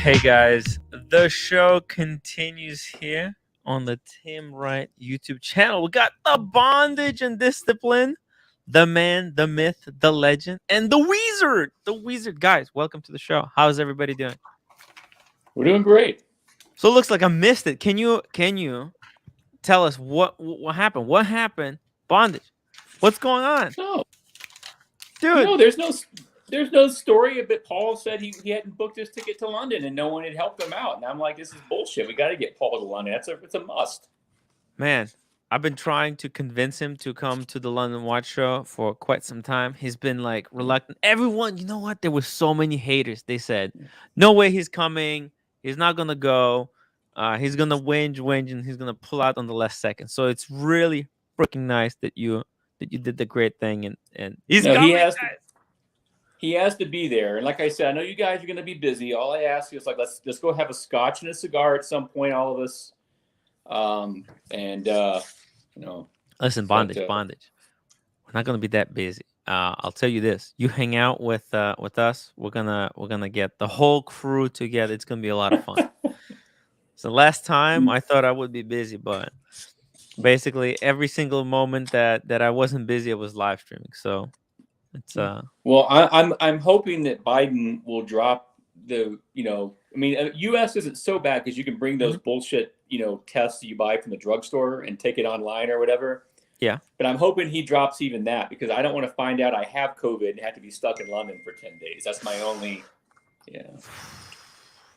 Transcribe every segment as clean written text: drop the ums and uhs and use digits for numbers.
Hey guys, the show continues here on the Tim Wright YouTube channel. We got the bondage and discipline, the man, the myth, the legend, and the wizard. The wizard, guys. Welcome to the show. How's everybody doing? We're doing great. So it looks like I missed it. Can you tell us what happened? What happened? Bondage. What's going on, No, dude? there's no story. But Paul said he hadn't booked his ticket to London and no one had helped him out. And I'm like, this is bullshit. We got to get Paul to London. It's a must. Man, I've been trying to convince him to come to the London Watch Show for quite some time. He's been like reluctant. Everyone, you know what? There were so many haters. They said, "No way, he's coming. He's not gonna go. He's gonna whinge, and he's gonna pull out on the last second." So it's really freaking nice that you did the great thing, and he's No, coming. he has to be there. And like I said, I know you guys are going to be busy. All I ask you is like, let's go have a scotch and a cigar at some point, all of us. Listen, bondage. We're not gonna be that busy. I'll tell you this: you hang out with us, we're gonna get the whole crew together. It's gonna be a lot of fun. So last time I thought I would be busy, but basically every single moment that I wasn't busy, I was live streaming. So it's Well, I'm hoping that Biden will drop the U.S. isn't so bad because you can bring those bullshit tests that you buy from the drugstore and take it online or whatever. Yeah. But I'm hoping he drops even that because I don't want to find out I have COVID and have to be stuck in London for 10 days. That's my only,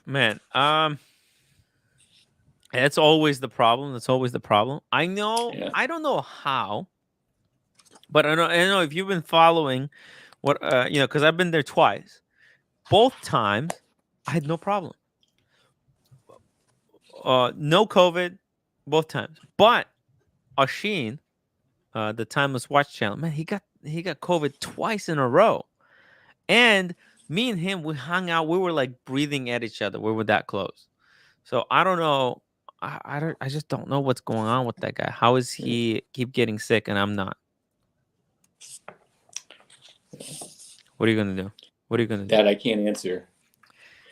Man, that's always the problem. I know. Yeah. I don't know how, but I know if you've been following what because I've been there twice. Both times, I had no problem. No COVID, both times. But Ashin, the Timeless Watch channel, man, he got COVID twice in a row, and me and him, we hung out. We were like breathing at each other. We were that close. So I don't know. I just don't know what's going on with that guy. How is he keep getting sick and I'm not? What are you gonna do? That I can't answer.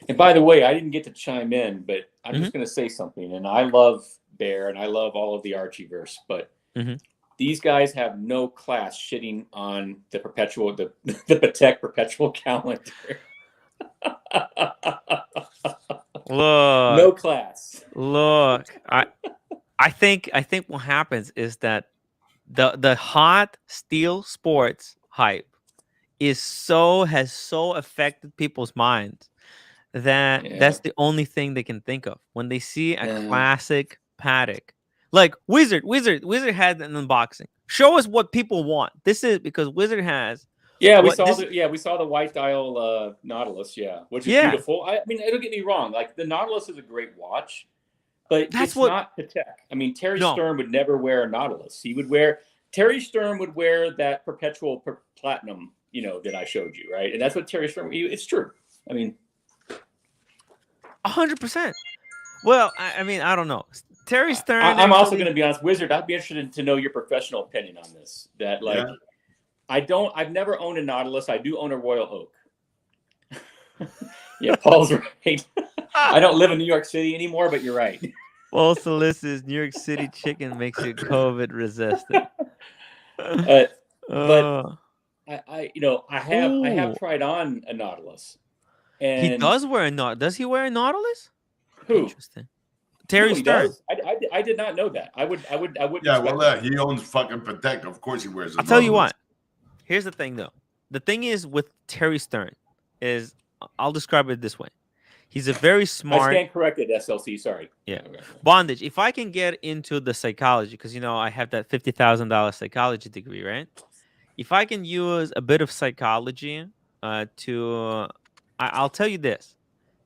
And by the way, I didn't get to chime in, but I'm just going to say something. And I love Bear and I love all of the Archieverse, but these guys have no class shitting on the Patek perpetual calendar. Look, no class. Look, I think what happens is that the hot steel sports hype has so affected people's minds that that's the only thing they can think of when they see a classic Patek. Like Wizard had an unboxing. Show us what people want. This is because Wizard has. Yeah, we saw the white dial Nautilus. Yeah, which is beautiful. I mean, don't get me wrong. Like the Nautilus is a great watch, but it's not Patek. I mean, Terry Stern would never wear a Nautilus. Terry Stern would wear that perpetual platinum, that I showed you, right? And that's what Terry Stern. It's true. I mean, 100%. Well, I mean, I don't know. Terry Stern. I'm also going to be honest, Wizard. I'd be interested to know your professional opinion on this. That I've never owned a Nautilus. I do own a Royal Oak. Yeah, Paul's right. I don't live in New York City anymore, but you're right. Paul Solis' New York City chicken makes you COVID resistant. But I have tried on a Nautilus. And he does wear a Nautilus. Does he wear a Nautilus? Who? Interesting. Terry Stern. I did not know that. I would. Yeah, well, he owns fucking Patek. Of course, he wears. I'll tell you what. Here's the thing, though. The thing is with Terry Stern is, I'll describe it this way. He's a very smart. I stand corrected, SLC. Sorry. Yeah. Okay. Bondage. If I can get into the psychology, because I have that $50,000 psychology degree, right? If I can use a bit of psychology I'll tell you this.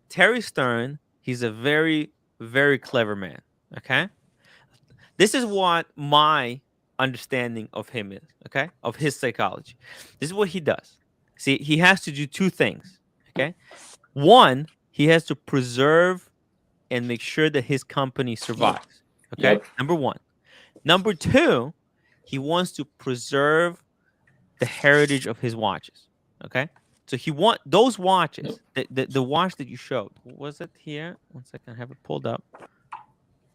Terry Stern, he's a very, very clever man. Okay? This is what my understanding of him is, okay? Of his psychology. This is what he does. See, he has to do two things, okay? One, he has to preserve and make sure that his company survives, okay? Yep. Number one. Number two, he wants to preserve the heritage of his watches, okay? So he want those watches. The watch that you showed. Was it here? One second, I have it pulled up.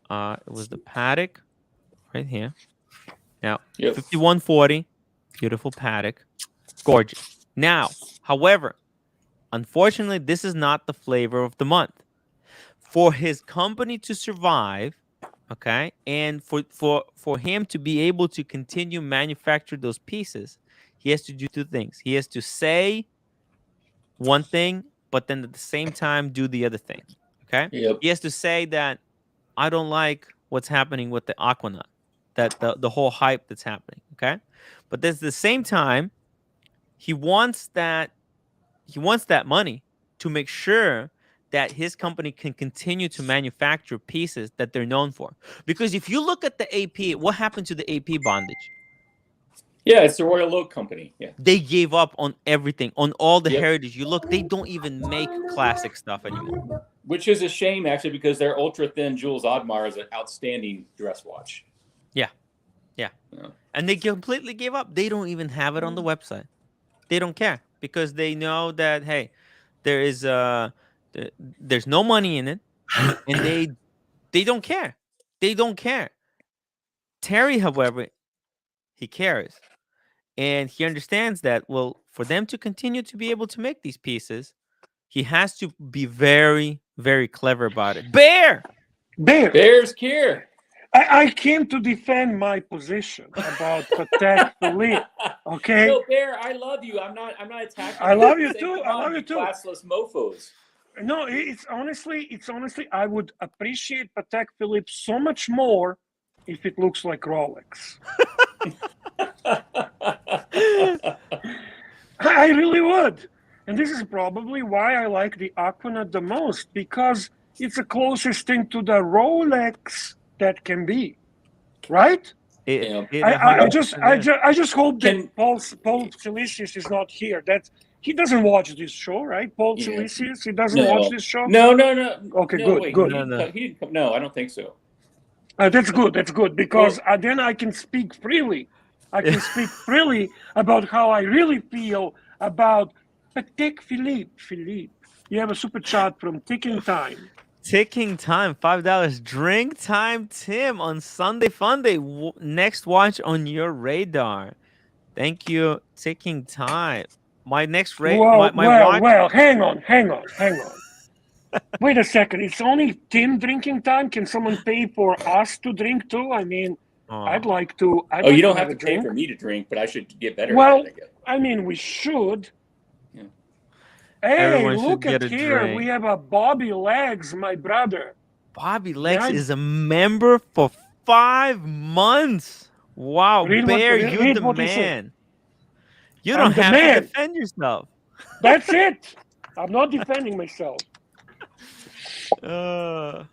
It was the Patek right here. Now, 5140, beautiful Patek, gorgeous. Now, however, unfortunately, this is not the flavor of the month. For his company to survive, okay, and for him to be able to continue manufacture those pieces, he has to do two things. He has to say one thing, but then at the same time do the other thing. Okay. Yep. He has to say that I don't like what's happening with the Aquanaut, that the whole hype that's happening. Okay. But at the same time, he wants that money to make sure that his company can continue to manufacture pieces that they're known for. Because if you look at the AP, what happened to the AP bondage? Yeah, it's the Royal Oak Company. Yeah, they gave up on everything, on all the heritage. You look, they don't even make classic stuff anymore. Which is a shame, actually, because their ultra thin Jules Audemars is an outstanding dress watch. Yeah. And they completely gave up. They don't even have it on the website. They don't care because they know that there's no money in it, and they don't care. They don't care. Terry, however, he cares. And he understands that, well, for them to continue to be able to make these pieces, he has to be very, very clever about it. Bear's here. I came to defend my position about Patek Philippe. Okay. No, Bear, I love you. I'm not attacking. I love you too. I love you too. Classless mofo's. No, it's honestly, I would appreciate Patek Philippe so much more if it looks like Rolex. I really would. And this is probably why I like the Aquanaut the most, because it's the closest thing to the Rolex that can be. Right? I just hope that Paul Silesius is not here. He doesn't watch this show, right? Paul Silesius, he doesn't watch this show? No. Okay, no, good. He didn't come. No, I don't think so. That's good, because then I can speak freely. I can speak freely about how I really feel about Patek Philippe. You have a super chat from Ticking Time. Ticking Time, $5. Drink Time Tim on Sunday Funday. Next watch on your radar. Thank you, Ticking Time. My next watch. Well, hang on. Wait a second. It's only Tim drinking time. Can someone pay for us to drink too? I mean, I'd like to. You don't have to pay for me to drink, but I should get better. Well, I mean, we should. Yeah. Hey, everyone look at here. Drink. We have a Bobby Legs, my brother. Bobby Legs is a member for 5 months. Wow, Bear, you're the man. You don't have to defend yourself. That's it. I'm not defending myself. So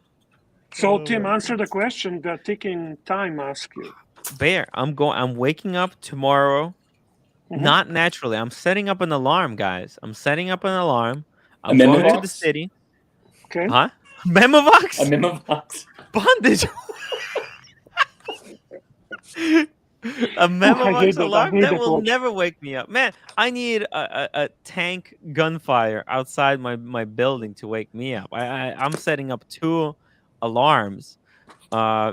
Tim, answer the question that Ticking Time asked you. Bear, I'm waking up tomorrow. Not naturally. I'm setting up an alarm, guys. I'm going to the city. Okay. Huh? Memovox? A Memovox. Bondage. A Memovox alarm that will never wake me up. Man, I need a tank gunfire outside my building to wake me up. I'm setting up 2 alarms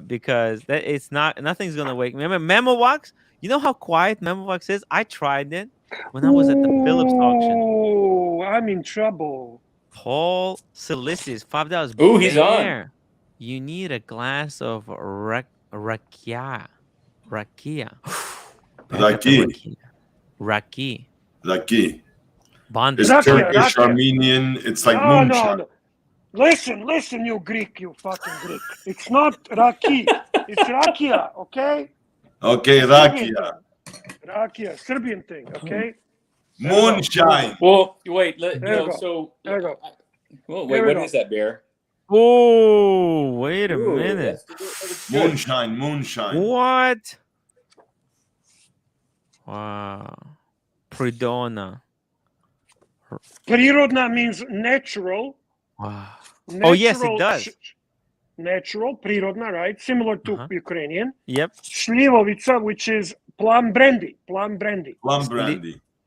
because nothing's gonna wake me up. Memovox, you know how quiet Memovox is? I tried it when I was at the Philips auction. Oh, I'm in trouble. Paul Silesius, $5. Ooh, he's on. You need a glass of rakia. Raki. Bondage. It's Turkish, Armenian. It's like moonshine. No. Listen, you Greek, you fucking Greek. It's not Raki. It's Rakia, okay? Okay, Rakia. Rakia, Serbian thing, okay? Moonshine. Well, wait. There you go. Well, wait, what is that, Bear? Oh, wait a minute. Moonshine. What? Wow. Pridona. Prirodna means natural. Wow. Oh, yes, it does. Natural, prirodna, right? Similar to Ukrainian. Yep. Shlivovica, which is plum brandy. Plum brandy.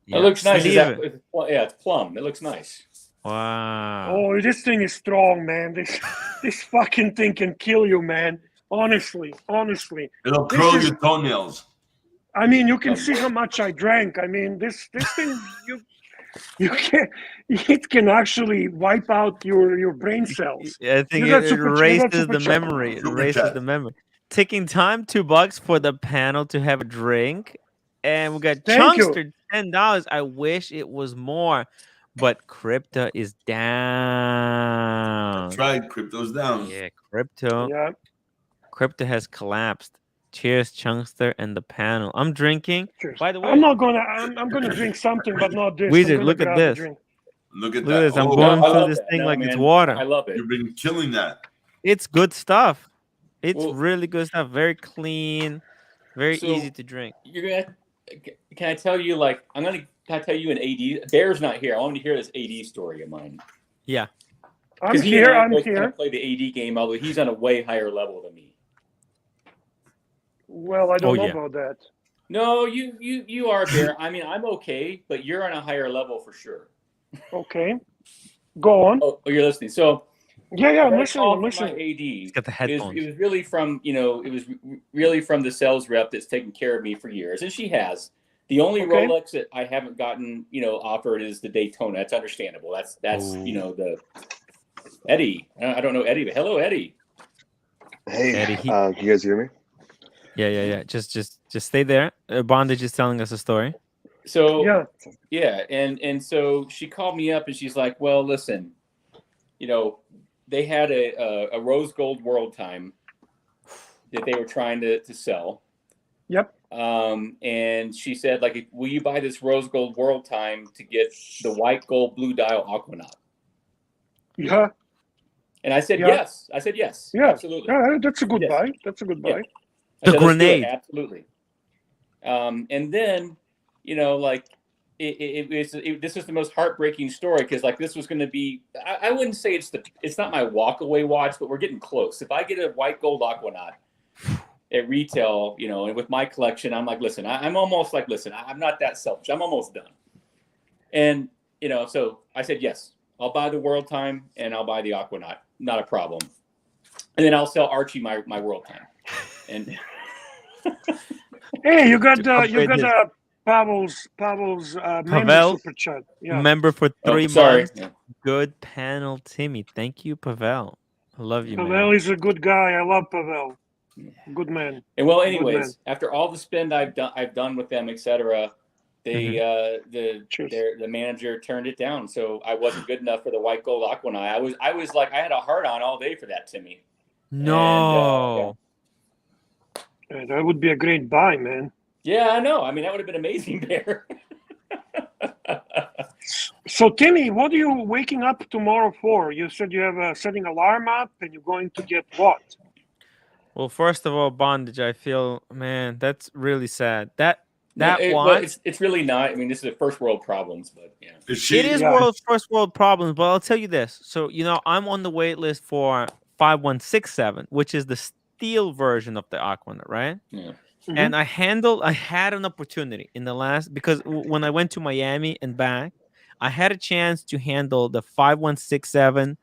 It looks nice. Yeah, it's plum. It looks nice. Wow. Oh, this thing is strong, man. This fucking thing can kill you, man. Honestly. It'll curl your toenails. I mean, you can see how much I drank. I mean, this thing, you can, it can actually wipe out your brain cells. I think it erases the memory. It erases the memory. Taking time, $2 for the panel to have a drink, and we got Chunkster $10. I wish it was more, but crypto is down. That's right, crypto's down. Yeah, crypto. Yeah. Crypto has collapsed. Cheers, Chunkster and the panel. I'm drinking. Cheers. By the way, I'm gonna drink something, but not this. Wizard, look at this. Look at this. I'm Oh, going through this thing like it's water. I love it. You've been killing that. It's good stuff. It's really good stuff. Very clean, very easy to drink. Can I tell you, like, can I tell you an AD? Bear's not here. I want to hear this AD story of mine. Yeah. I'm here. I play the AD game, although he's on a way higher level than me. Well, I don't know about that. No, you are, Bear. I mean, I'm okay, but you're on a higher level for sure. Okay. Go on. Oh, you're listening. So yeah, I'm listening. My AD. He's got the headphones. It was really from the sales rep that's taken care of me for years, and she has. The only Rolex that I haven't gotten, offered is the Daytona. That's understandable. That's the Eddie. I don't know Eddie, but hello, Eddie. Hey, Eddie, can you guys hear me? Yeah. Just stay there. Bondage is telling us a story. So yeah, and so she called me up and she's like, "Well, listen, they had a rose gold world time that they were trying to sell." Yep. And she said, like, "Will you buy this rose gold world time to get the white gold blue dial Aquanaut?" Yeah. And I said yes. I said yes. Yeah, absolutely. Yeah, that's a good buy. That's a good buy. The grenade. Absolutely. And then, this is the most heartbreaking story because, like, this was going to be. I wouldn't say it's not my walk away watch, but we're getting close. If I get a white gold Aquanaut at retail, and with my collection, I'm like, listen, I'm almost like, listen, I'm not that selfish. I'm almost done. And so I said yes. I'll buy the world time and I'll buy the Aquanaut. Not a problem. And then I'll sell Archie my world time. And hey, you got Pavel's member super chat. Yeah. Member for 3 months. Yeah. Good panel, Timmy. Thank you, Pavel. I love you, Pavel is a good guy. I love Pavel. Good man. And well, anyways, after all the spend I've done with them, etc., the manager turned it down. So I wasn't good enough for the white gold Aquanaut. I was like, I had a heart on all day for that, Timmy. No. And, that would be a great buy, man. Yeah, I know. I mean, that would have been amazing there. So, Timmy, what are you waking up tomorrow for? You said you have setting alarm up and you're going to get what? Well, first of all, Bondage, I feel, man, that's really sad. It's really not. I mean, this is a first world problems, but yeah. It is first world problems, but I'll tell you this. So, I'm on the wait list for 5167, which is the steel version of the Aquanaut, right? Yeah. Mm-hmm. And I had an opportunity in the last, because when I went to Miami and back, I had a chance to handle the 5167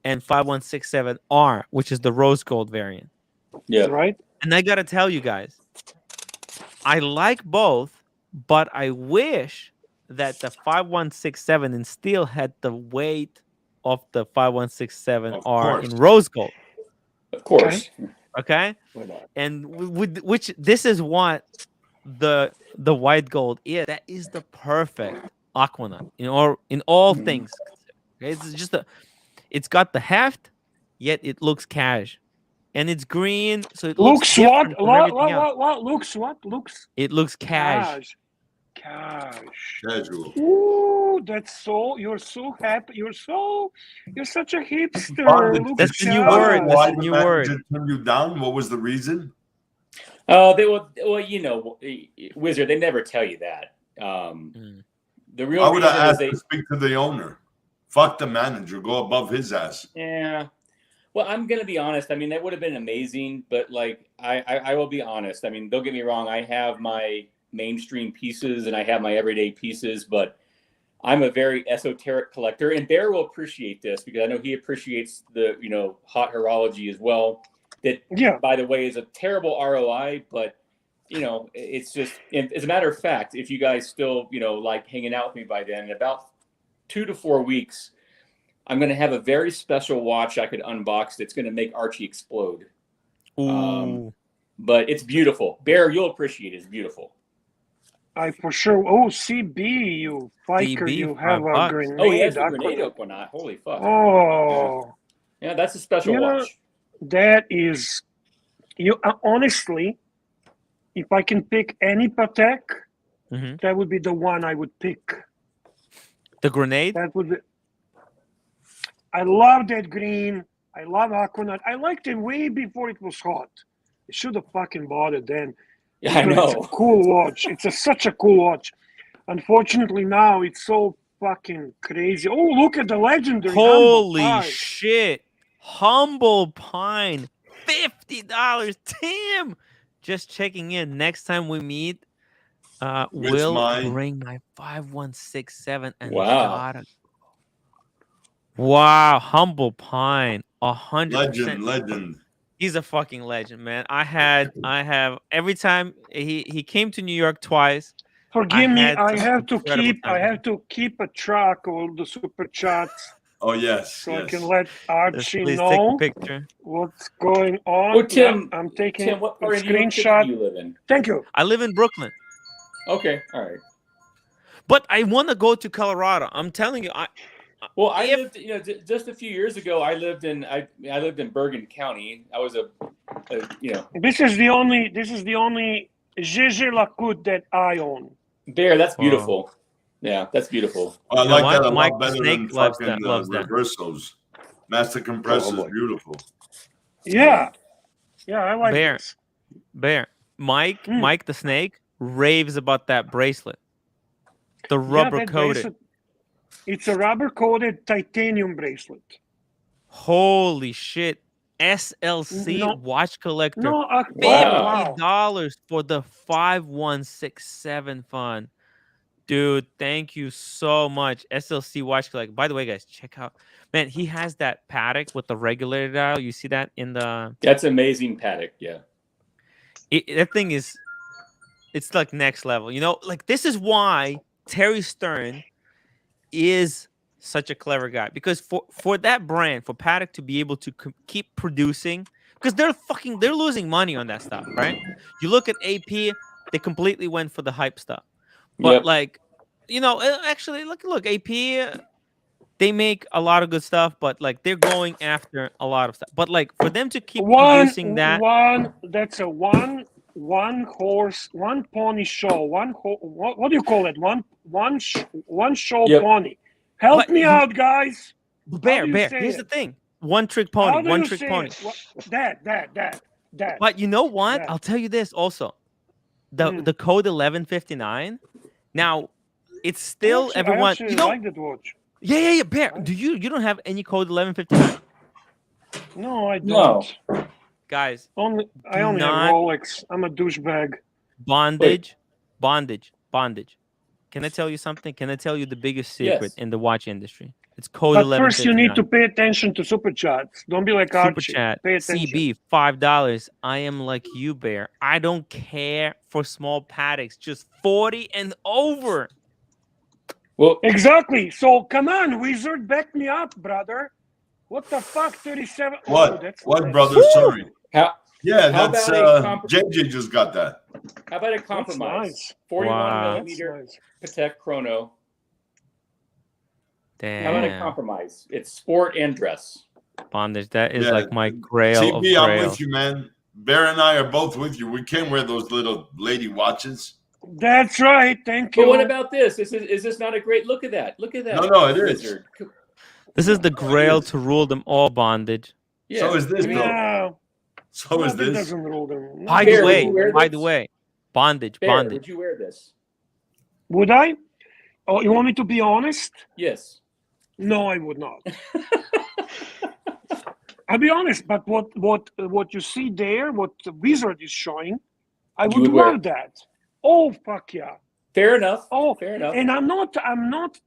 and 5167R, which is the rose gold variant. Yeah. Right. And I got to tell you guys, I like both, but I wish that the 5167 in steel had the weight of the 5167R in rose gold. Of course. Okay. And which this is what the white gold is. That is the perfect Aquanaut in all things. Okay, it's just it's got the heft, yet it looks cash. And it's green, so it looks what? It looks cash. Casual. Ooh, you're so happy. You're such a hipster. That's the new word. That's the new word. Turned you down? What was the reason? They will. Well, Wizard. They never tell you that. The real. I would have asked to speak to the owner. Fuck the manager. Go above his ass. Yeah. Well, I'm gonna be honest. I mean, that would have been amazing, but like, I will be honest. I mean, don't get me wrong. I have my mainstream pieces and I have my everyday pieces, but I'm a very esoteric collector, and Bear will appreciate this because I know he appreciates the, hot horology as well. That, by the way, is a terrible ROI, but it's just, as a matter of fact, if you guys still, like hanging out with me by then, in about 2 to 4 weeks, I'm going to have a very special watch I could unbox that's going to make Archie explode. But it's beautiful. Bear, you'll appreciate it. It's beautiful. I for sure. Oh, CB, you biker, you have a grenade. Oh, he has a grenade Aquanaut. Holy fuck. Oh. Yeah, that's a special watch. That is, honestly, if I can pick any Patek, that would be the one I would pick. The grenade? That would be. I love that green. I love Aquanaut. I liked it way before it was hot. I should have fucking bought it then. Yeah, I know. It's a cool watch. It's such a cool watch. Unfortunately, now it's so fucking crazy. Oh, look at the legendary. Holy shit. Humble Pine. $50. Tim! Just checking in. Next time we meet, we'll bring my 5167 and wow, Humble Pine. 100%. Legend. He's a fucking legend, man. I have every time he came to New York twice. Forgive me, I have to keep a track of all the super chats. Oh yes. So I can let Archie know take a picture. What's going on. Well, Tim, I'm taking what a part of screenshot. you live in? Thank you. I live in Brooklyn. Okay, all right. But I want to go to Colorado. I'm telling you, I lived, just a few years ago. I lived in Bergen County. I was This is the only GG Lacoute that I own. Bear, that's beautiful. Yeah, that's beautiful. I like that a lot Mike better Snake than loves fucking that. reversos. Master compressor is beautiful. Yeah, I like this. Bear, Mike the Snake raves about that bracelet. The rubber coated. It's a rubber coated titanium bracelet. Holy shit. SLC watch collector. $50 for the 5167 fund. Dude, thank you so much. SLC watch collector. By the way, guys, check out. Man, he has that Patek with the regulator dial. You see that in the... That's amazing Patek, yeah. That thing is... It's like next level. Like this is why Terry Stern is such a clever guy, because for that brand, for Patek to be able to keep producing, because they're losing money on that stuff, right? You look at AP, they completely went for the hype stuff, but actually look, AP, they make a lot of good stuff, but like they're going after a lot of stuff, but like for them to keep producing that that's a one horse, one pony show, what do you call it? One show pony. Help me out, guys. Bear. Here's the thing: one trick pony. That. But you know what? I'll tell you this also. The code 1159. Now, it's still everyone. I like that watch. Yeah. Bear, do you don't have any code 1159? No, I don't. No. Guys, I only have Rolex. I'm a douchebag. Bondage. Can I tell you something? Can I tell you the biggest secret in the watch industry? It's code 1159. First, you need to pay attention to super chats. Don't be like Archie. Super chat. Pay attention. CB, $5. I am like you, Bear. I don't care for small Pateks. Just 40 and over. Well, exactly. So come on, Wizard, back me up, brother. What the fuck, 37? What? What, brother? Sorry. That's JJ just got that. How about a compromise? Nice. 41 millimeter Patek Chrono. Damn. How about a compromise? It's sport and dress. Bondage. That is like my grail. CB, I'm with you, man. Bear and I are both with you. We can't wear those little lady watches. That's right. Thank you. But what about this? Is this not a great look at that? Look at that. No, it is. This is the grail to rule them all, Bondage. Yeah. So is this, bro. Yeah. So is this. Doesn't rule them. By the way, Bondage. Would you wear this? Would I? Oh, you want me to be honest? Yes. No, I would not. I'll be honest, but what you see there, what the Wizard is showing, I would love that. Oh, fuck yeah. Fair enough. Oh, fair enough. And I'm not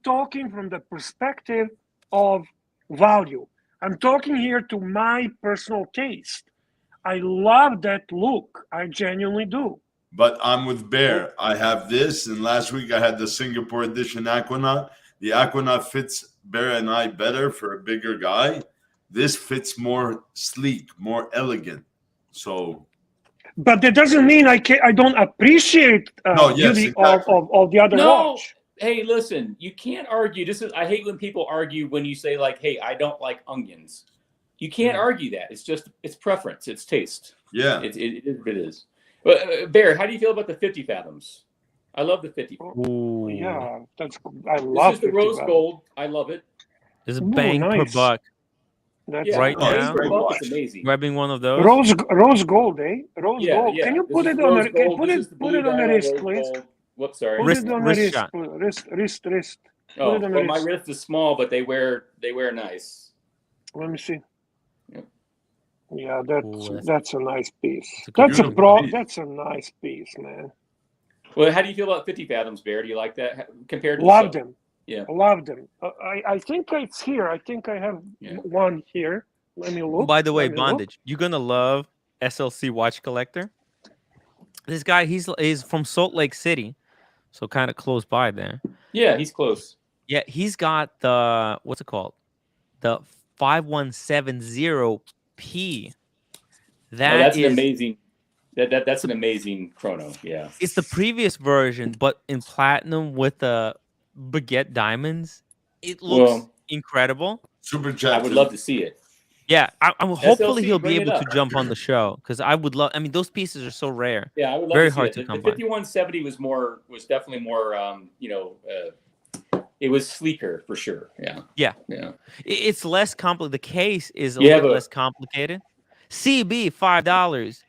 talking from the perspective of value. I'm talking here to my personal taste. I love that look. I genuinely do. But I'm with Bear. I have this, and last week I had the Singapore edition Aquanaut. The Aquanaut fits Bear and I better for a bigger guy. This fits more sleek, more elegant. So, but that doesn't mean I don't appreciate beauty of the other watch. Hey, listen, you can't argue. I hate when people argue when you say like, "Hey, I don't like onions." You can't argue that. It's preference. It's taste. Yeah, it is. But Bear, how do you feel about the 50 fathoms? I love the 50. Ooh. Yeah, I love. This is the rose gold. I love it. There's a bang per buck. That's right now. It's amazing. Grabbing one of those. Rose gold, eh? Rose gold. Yeah. Can you put it on the put it on the wrist, please? Whoops, sorry. Put it on the wrist. Oh, well, my wrist is small, but they wear nice. Let me see. Yep. Yeah, that's a nice piece. That's a nice piece, man. Well, how do you feel about 50 fathoms, Bear? Do you like that compared to? Love them. Yeah, love them. I think it's here. I think I have one here. Let me look. By the way, Bondage, you're gonna love SLC Watch Collector. This guy, he's from Salt Lake City, so kind of close by there. Yeah, he's close. Yeah, he's got the what's it called? The 5170P. That's an amazing. That's an amazing chrono. Yeah, it's the previous version, but in platinum with the baguette diamonds. It looks incredible. Super chat. I would love to see it. Yeah, I'm hopefully he'll be able to jump on the show because I would love. I mean, those pieces are so rare. Yeah, I would love very to see hard it. to come by. The 5170 was definitely more. It was sleeker for sure. Yeah. It's less complicated. The case is a little less complicated. CB $5.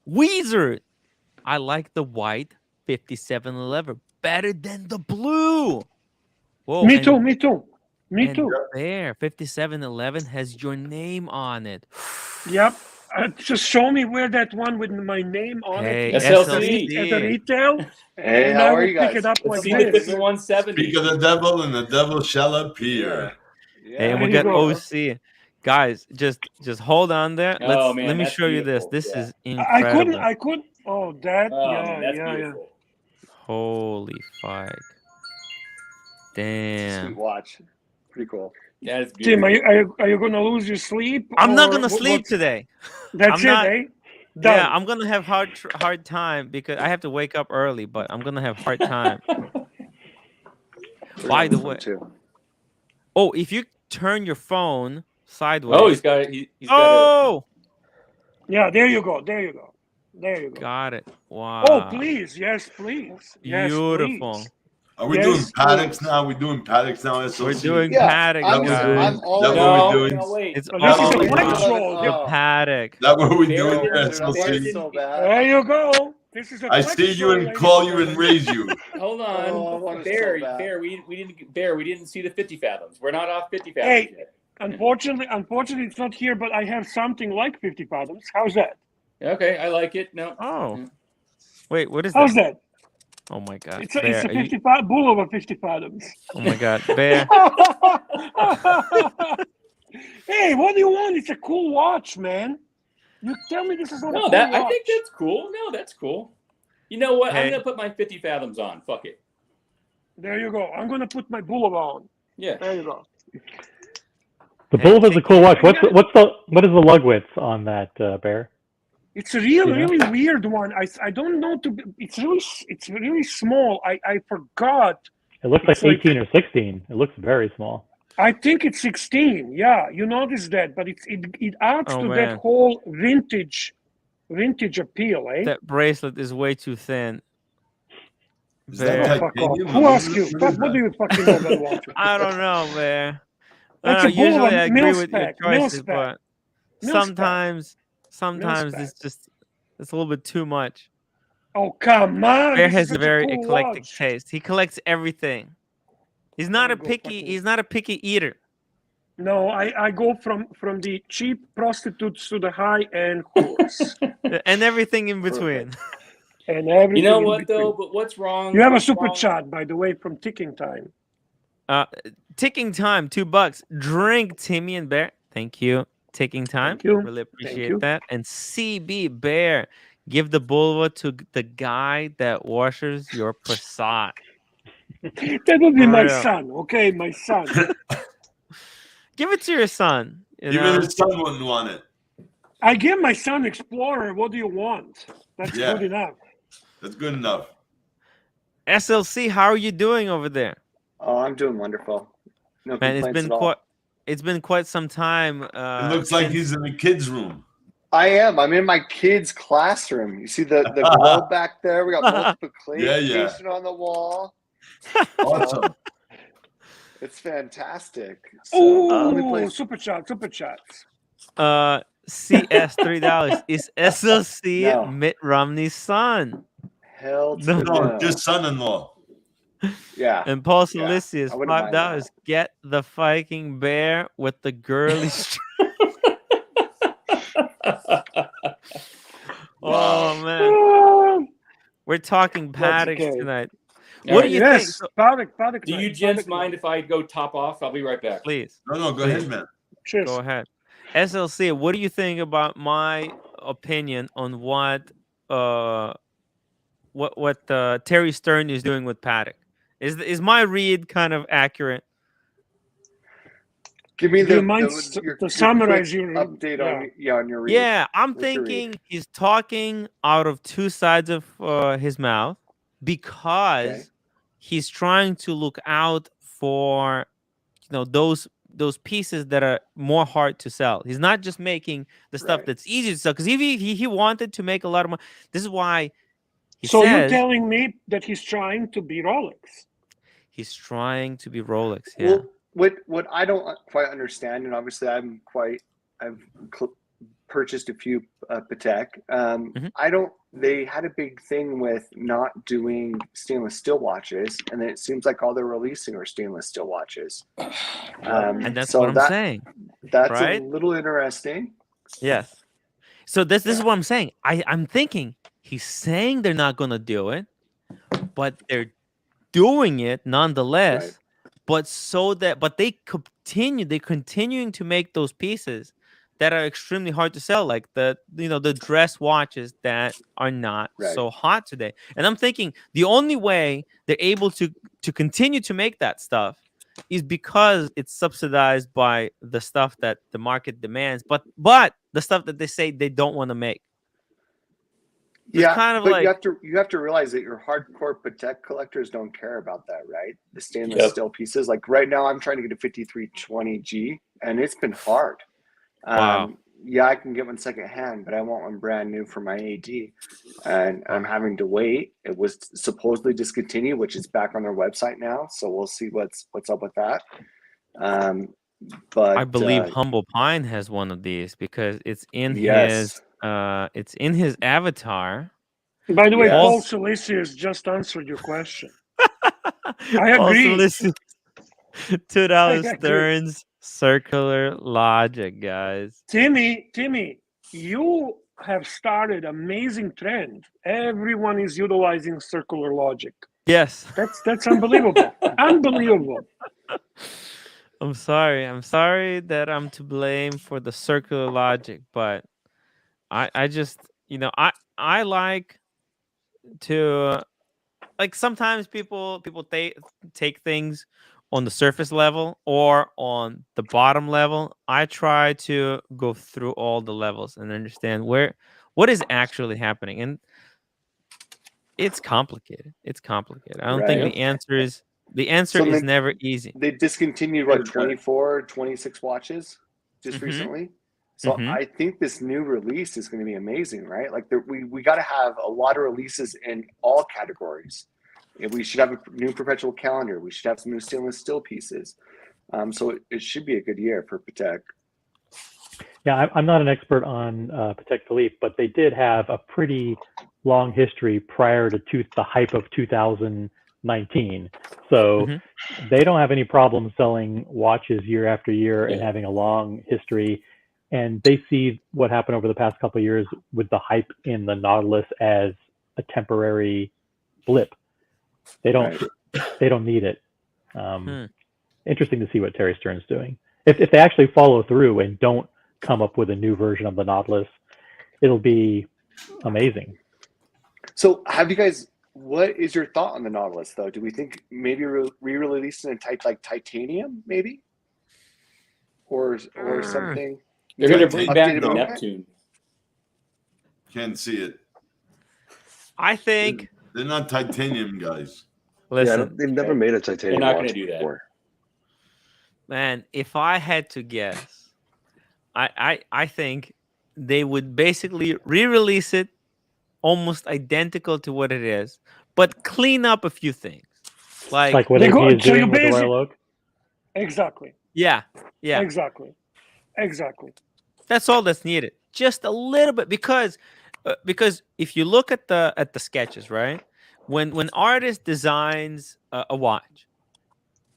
Weezer. I like the white 5711 better than the blue. Whoa, me too. There, 5711 has your name on it. Yep. Just show me where that one with my name on it is SLC at the retail. Hey, and how I are you guys? Pick it up Let's like see the 5170. Speak of the devil, and the devil shall appear. Yeah. And we got OC. Guys, just hold on there. Let me show you this. This is incredible. I couldn't. Oh, that. That's yeah. beautiful. Holy fuck. Damn. Sweet watch. Pretty cool. That is beautiful. Tim, are you gonna lose your sleep? I'm not gonna sleep today. That's eh? Done. Yeah, I'm gonna have hard time because I have to wake up early, but I'm gonna have hard time. By the way, if you turn your phone sideways. Oh, he's got it. Yeah, there you go. Got it. Wow. Oh, please. Yes, please. Beautiful. Please. Are we doing Pateks now? We're doing Pateks now. We're doing Patek. I'm all what we're doing. No, wait. It's This all is a the Flex Patek. That what we're doing Bear, here, SLC. So bad. There you go. This is a I Flex see you and roll, call you and raise you. Hold on, Oh, I want it so Bear. bad. Bear, we didn't see the 50 fathoms. We're not off 50 fathoms Hey. yet. Unfortunately, it's not here, but I have something like 50 fathoms. How's that? Okay, I like it. No. Oh. Wait, what is How's that? that? Oh my god. It's a Bear, 50 bull over 50 fathoms. Oh my god, Bear. Hey, what do you want? It's a cool watch, man. You tell me this is not a cool watch. I think that's cool. No, that's cool. You know what? Hey. I'm gonna put my 50 fathoms on. Fuck it. There you go. I'm gonna put my Boulevard on. Yeah. There you go. The Boulevard's a cool watch. What is the lug width on that, Bear? It's a really weird one. I don't know it's really small. I forgot. It looks like 18 or 16. It looks very small. I think it's 16. Yeah, you notice that, but it adds to that whole vintage appeal, eh? That bracelet is way too thin. Is that titanium? Who asked you? What do you fucking know about watches? I don't know, man. Usually I agree with your choices, but sometimes it's a little bit too much. Oh, come on. Bear has a very eclectic taste. He collects everything. He's not a picky eater. No, I go from the cheap prostitutes to the high-end whores. And everything in between. And everything You know in what between. though? But what's wrong? You have a what's super wrong? chat, by the way, from Ticking Time. Ticking Time, $2. Drink, Timmy and Bear. Thank you. Ticking Time. Thank you. Really Thank appreciate you. that. And CB Bear, give the bulwa to the guy that washes your prasad. That would be For my real. son, okay? My son. Give it to your son. You Even know? his son wouldn't want it. I give my son Explorer. What do you want? That's Yeah. good enough. That's good enough. SLC, how are you doing over there? Oh, I'm doing wonderful. No Man, complaints at all. it's been quite some time. It looks like he's in the kids' room. I am. I'm in my kid's classroom. You see the globe back there? We got multiplication on the wall. Awesome. It's fantastic. Oh, super chats. CS $3 is SLC No. Mitt Romney's son. Hell to No. the No, no. just son-in-law. Yeah. And Paul Yeah, Solicius, I wouldn't mind $5. that. Get the Viking bear with the girly. Oh man, Oh, we're talking That's Pateks okay. tonight. All What right. do you yes, think? So, Patek. Do you gents mind if I go top off? I'll be right back. please, No, go Please. ahead, man. Cheers. go ahead. SLC, what do you think about my opinion on what Terry Stern is doing with Patek? Is my read kind of accurate? Give me Do you the mind your to summarize quick your update on your read. Yeah, I'm What's your read? thinking he's talking out of two sides of his mouth because he's trying to look out for those pieces that are more hard to sell. He's not just making the stuff Right. that's easy to sell because if he wanted to make a lot of money, this is why he So you're says telling me that he's trying to be Rolex? he's trying to be Rolex. Yeah. Well, what I don't quite understand, and obviously I've purchased a few Patek. They had a big thing with not doing stainless steel watches, and then it seems like all they're releasing are stainless steel watches. And that's so what I'm saying. That's right? a little interesting. Yes. So this is what I'm saying. I'm thinking he's saying they're not going to do it, but they're doing it nonetheless. Right. But they're continuing to make those pieces that are extremely hard to sell, like the dress watches that are not so hot today. And I'm thinking the only way they're able to continue to make that stuff is because it's subsidized by the stuff that the market demands, but the stuff that they say they don't want to make. So it's kind of but like you have to realize that your hardcore Patek collectors don't care about that, right? The stainless steel pieces. Like right now, I'm trying to get a 5320G, and it's been hard. Wow. Yeah, I can get one secondhand, but I want one brand new for my AD, and I'm having to wait. It was supposedly discontinued, which is back on their website now. So we'll see what's up with that. But I believe Humble Pine has one of these because it's in his avatar. By the way, Paul Solicius just answered your question. I agree. $2 Stearns circular logic, guys. Timmy, you have started amazing trend. Everyone is utilizing circular logic. Yes. That's unbelievable. Unbelievable. I'm sorry that I'm to blame for the circular logic, but I just I like to sometimes people take things on the surface level or on the bottom level. I try to go through all the levels and understand what is actually happening, and it's complicated. I don't think the answer is never easy. They discontinued 24, 26 watches just recently. So I think this new release is going to be amazing, right? Like we got to have a lot of releases in all categories. We should have a new perpetual calendar. We should have some new stainless steel pieces. So it should be a good year for Patek. Yeah, I'm not an expert on Patek Philippe, but they did have a pretty long history prior to the hype of 2000 19. So they don't have any problem selling watches year after year and having a long history. And they see what happened over the past couple of years with the hype in the Nautilus as a temporary blip. They don't need it. Interesting to see what Terry Stern's doing. If they actually follow through and don't come up with a new version of the Nautilus, it'll be amazing. So have you guys, what is your thought on the Nautilus though? Do we think maybe re-release it in type like titanium maybe? Or something? They're going to bring back the Neptune. Can't see it. I think they're not titanium guys. Listen, they've never made a titanium. They're not going to do that. Before. Man, if I had to guess, I think they would basically re-release it almost identical to what it is, but clean up a few things. Like what AP is doing with the Royal Oak? Exactly. Yeah. Exactly. That's all that's needed. Just a little bit, because if you look at the sketches, right? When artist designs a watch,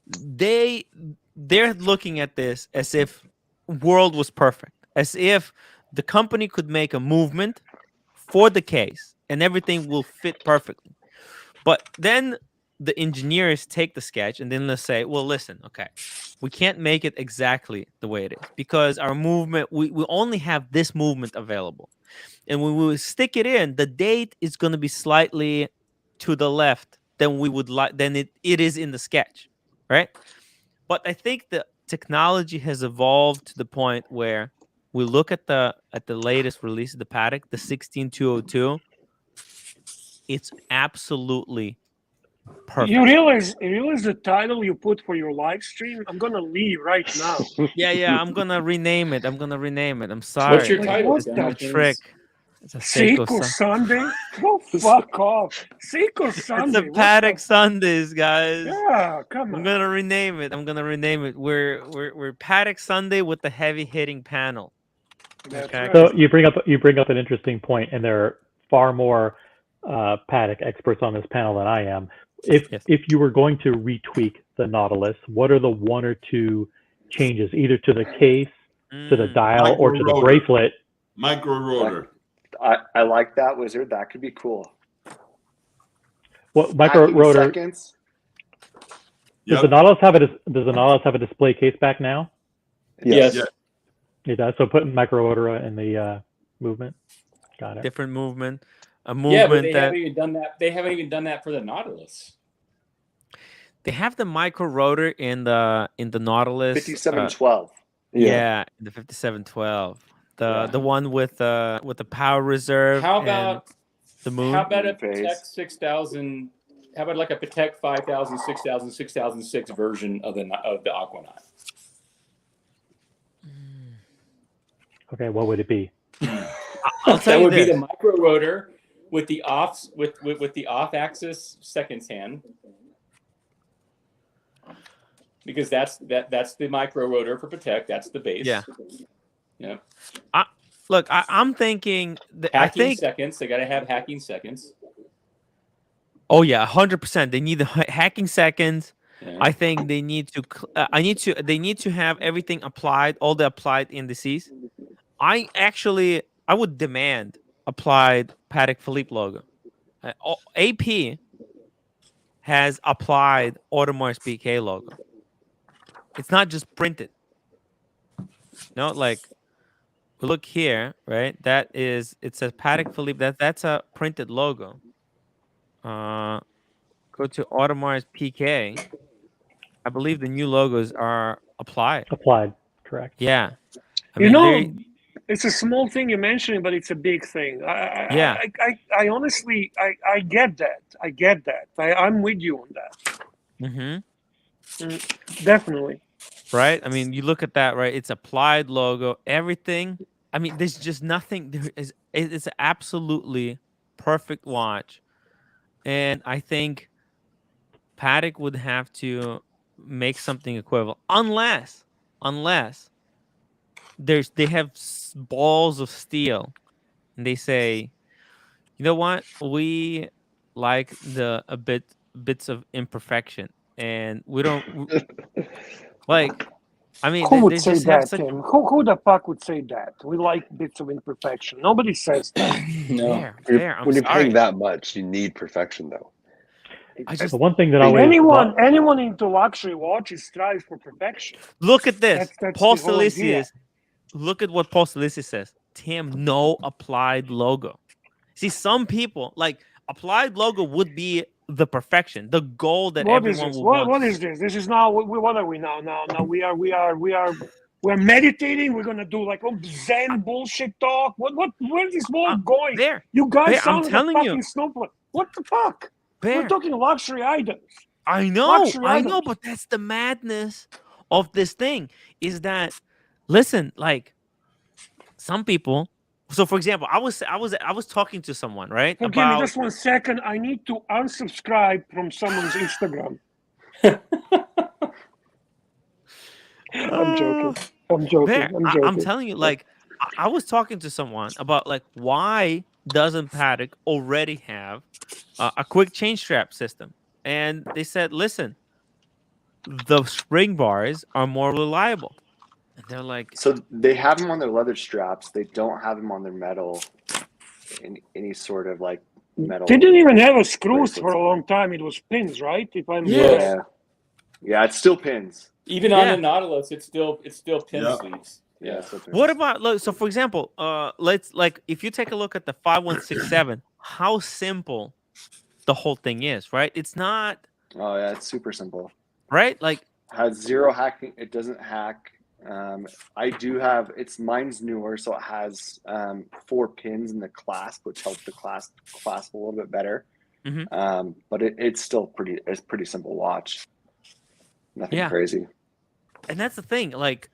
they're looking at this as if world was perfect, as if the company could make a movement for the case and everything will fit perfectly. But then the engineers take the sketch and then they'll say, well, listen, okay, we can't make it exactly the way it is because our movement, we only have this movement available. And when we stick it in, the date is going to be slightly to the left than we would like, than it is in the sketch, right? But I think the technology has evolved to the point where we look at the latest release of the Patek, the 16202. It's absolutely perfect. You realize the title you put for your live stream? I'm gonna leave right now. Yeah. I'm gonna rename it. I'm sorry. What's your title? It's a trick. It's a Seiko Sunday. Go fuck off. Seiko Sunday. It's a Patek Sundays, guys. Yeah, come on. I'm gonna rename it. We're Patek Sunday with the heavy hitting panel. Okay. So you bring up an interesting point, and there are far more Patek experts on this panel than I am. If you were going to retweak the Nautilus, what are the one or two changes, either to the case, to the dial, or to the bracelet? Micro rotor. I like that, Wizard. That could be cool. Well, micro rotor. Seconds. Does the Nautilus have a display case back now? Yes. It does. So putting micro rotor in the movement. Got it. Different movement. A Yeah, movement but they haven't even done that. They haven't even done that for the Nautilus. They have the micro rotor in the Nautilus. 5712. Yeah, the 5712. The one with the power reserve. How about the moon? How about a Patek 6000? How about like a Patek 5000, 6000, 6006 version of the Aquanaut? Okay, what would it be? I'll tell you would this. be the micro rotor with the off with the off axis seconds hand, because that's the micro rotor for Patek. That's the base. Yeah. I'm thinking that hacking seconds. They got to have hacking seconds. Oh yeah, 100%. They need the hacking seconds. Yeah. I think they need to. They need to have everything applied, all the applied indices. I would demand applied Patek Philippe logo. AP has applied Audemars Piguet logo. It's not just printed. No, like look here, right? It says Patek Philippe. That's a printed logo. Go to Audemars Piguet. I believe the new logos are applied. Applied, correct. Yeah. It's a small thing you're mentioning, but it's a big thing. I honestly, I get that. I get that. I'm with you on that. Definitely. Right? I mean, you look at that, right? It's applied logo, everything. I mean, there's just nothing. It's an absolutely perfect watch. And I think Patek would have to make something equivalent. Unless they have balls of steel and they say, you know what, we like a bit bits of imperfection, and we don't like. I mean, who would they say just have that, such. Tim? Who the fuck would say that? We like bits of imperfection. Nobody says that. No. Fair. I'm when you're sorry. paying that much, you need perfection, though. The one thing that always anyone into luxury watches strives for perfection. Look at this. That's Paul the whole idea. Silesius. Look at what Paul Silesius says. Tim, no applied logo. See, some people like applied logo would be the perfection, the goal that everyone will want. What is this? This is now. What are we now? Now we're meditating. We're gonna do like Zen bullshit talk. Where is this world going? Bear, you guys Bear, sound I'm like telling a fucking you. snowflake. What the fuck? Bear. We're talking luxury items. I know, but that's the madness of this thing. Is that listen, like some people. So, for example, I was talking to someone, right? Give me just 1 second. I need to unsubscribe from someone's Instagram. I'm joking. Bear, I'm telling you, like, I was talking to someone about like why doesn't Patek already have a quick chain strap system? And they said, listen, the spring bars are more reliable. And they're like, so they have them on their leather straps. They don't have them on their metal, in any sort of like metal. They didn't even have a screws for a long time. It was pins, right? If I'm yeah, it's still pins. Even on the Nautilus, it's still pin sleeves. Yeah. What about so? For example, let's like if you take a look at the 5167, how simple the whole thing is, right? It's not. Oh yeah, it's super simple. Right, like has zero hacking. It doesn't hack. I do have mine's newer, so it has 4 pins in the clasp, which helps the clasp a little bit better. Mm-hmm. But it's still pretty simple watch. Nothing crazy. And that's the thing, like,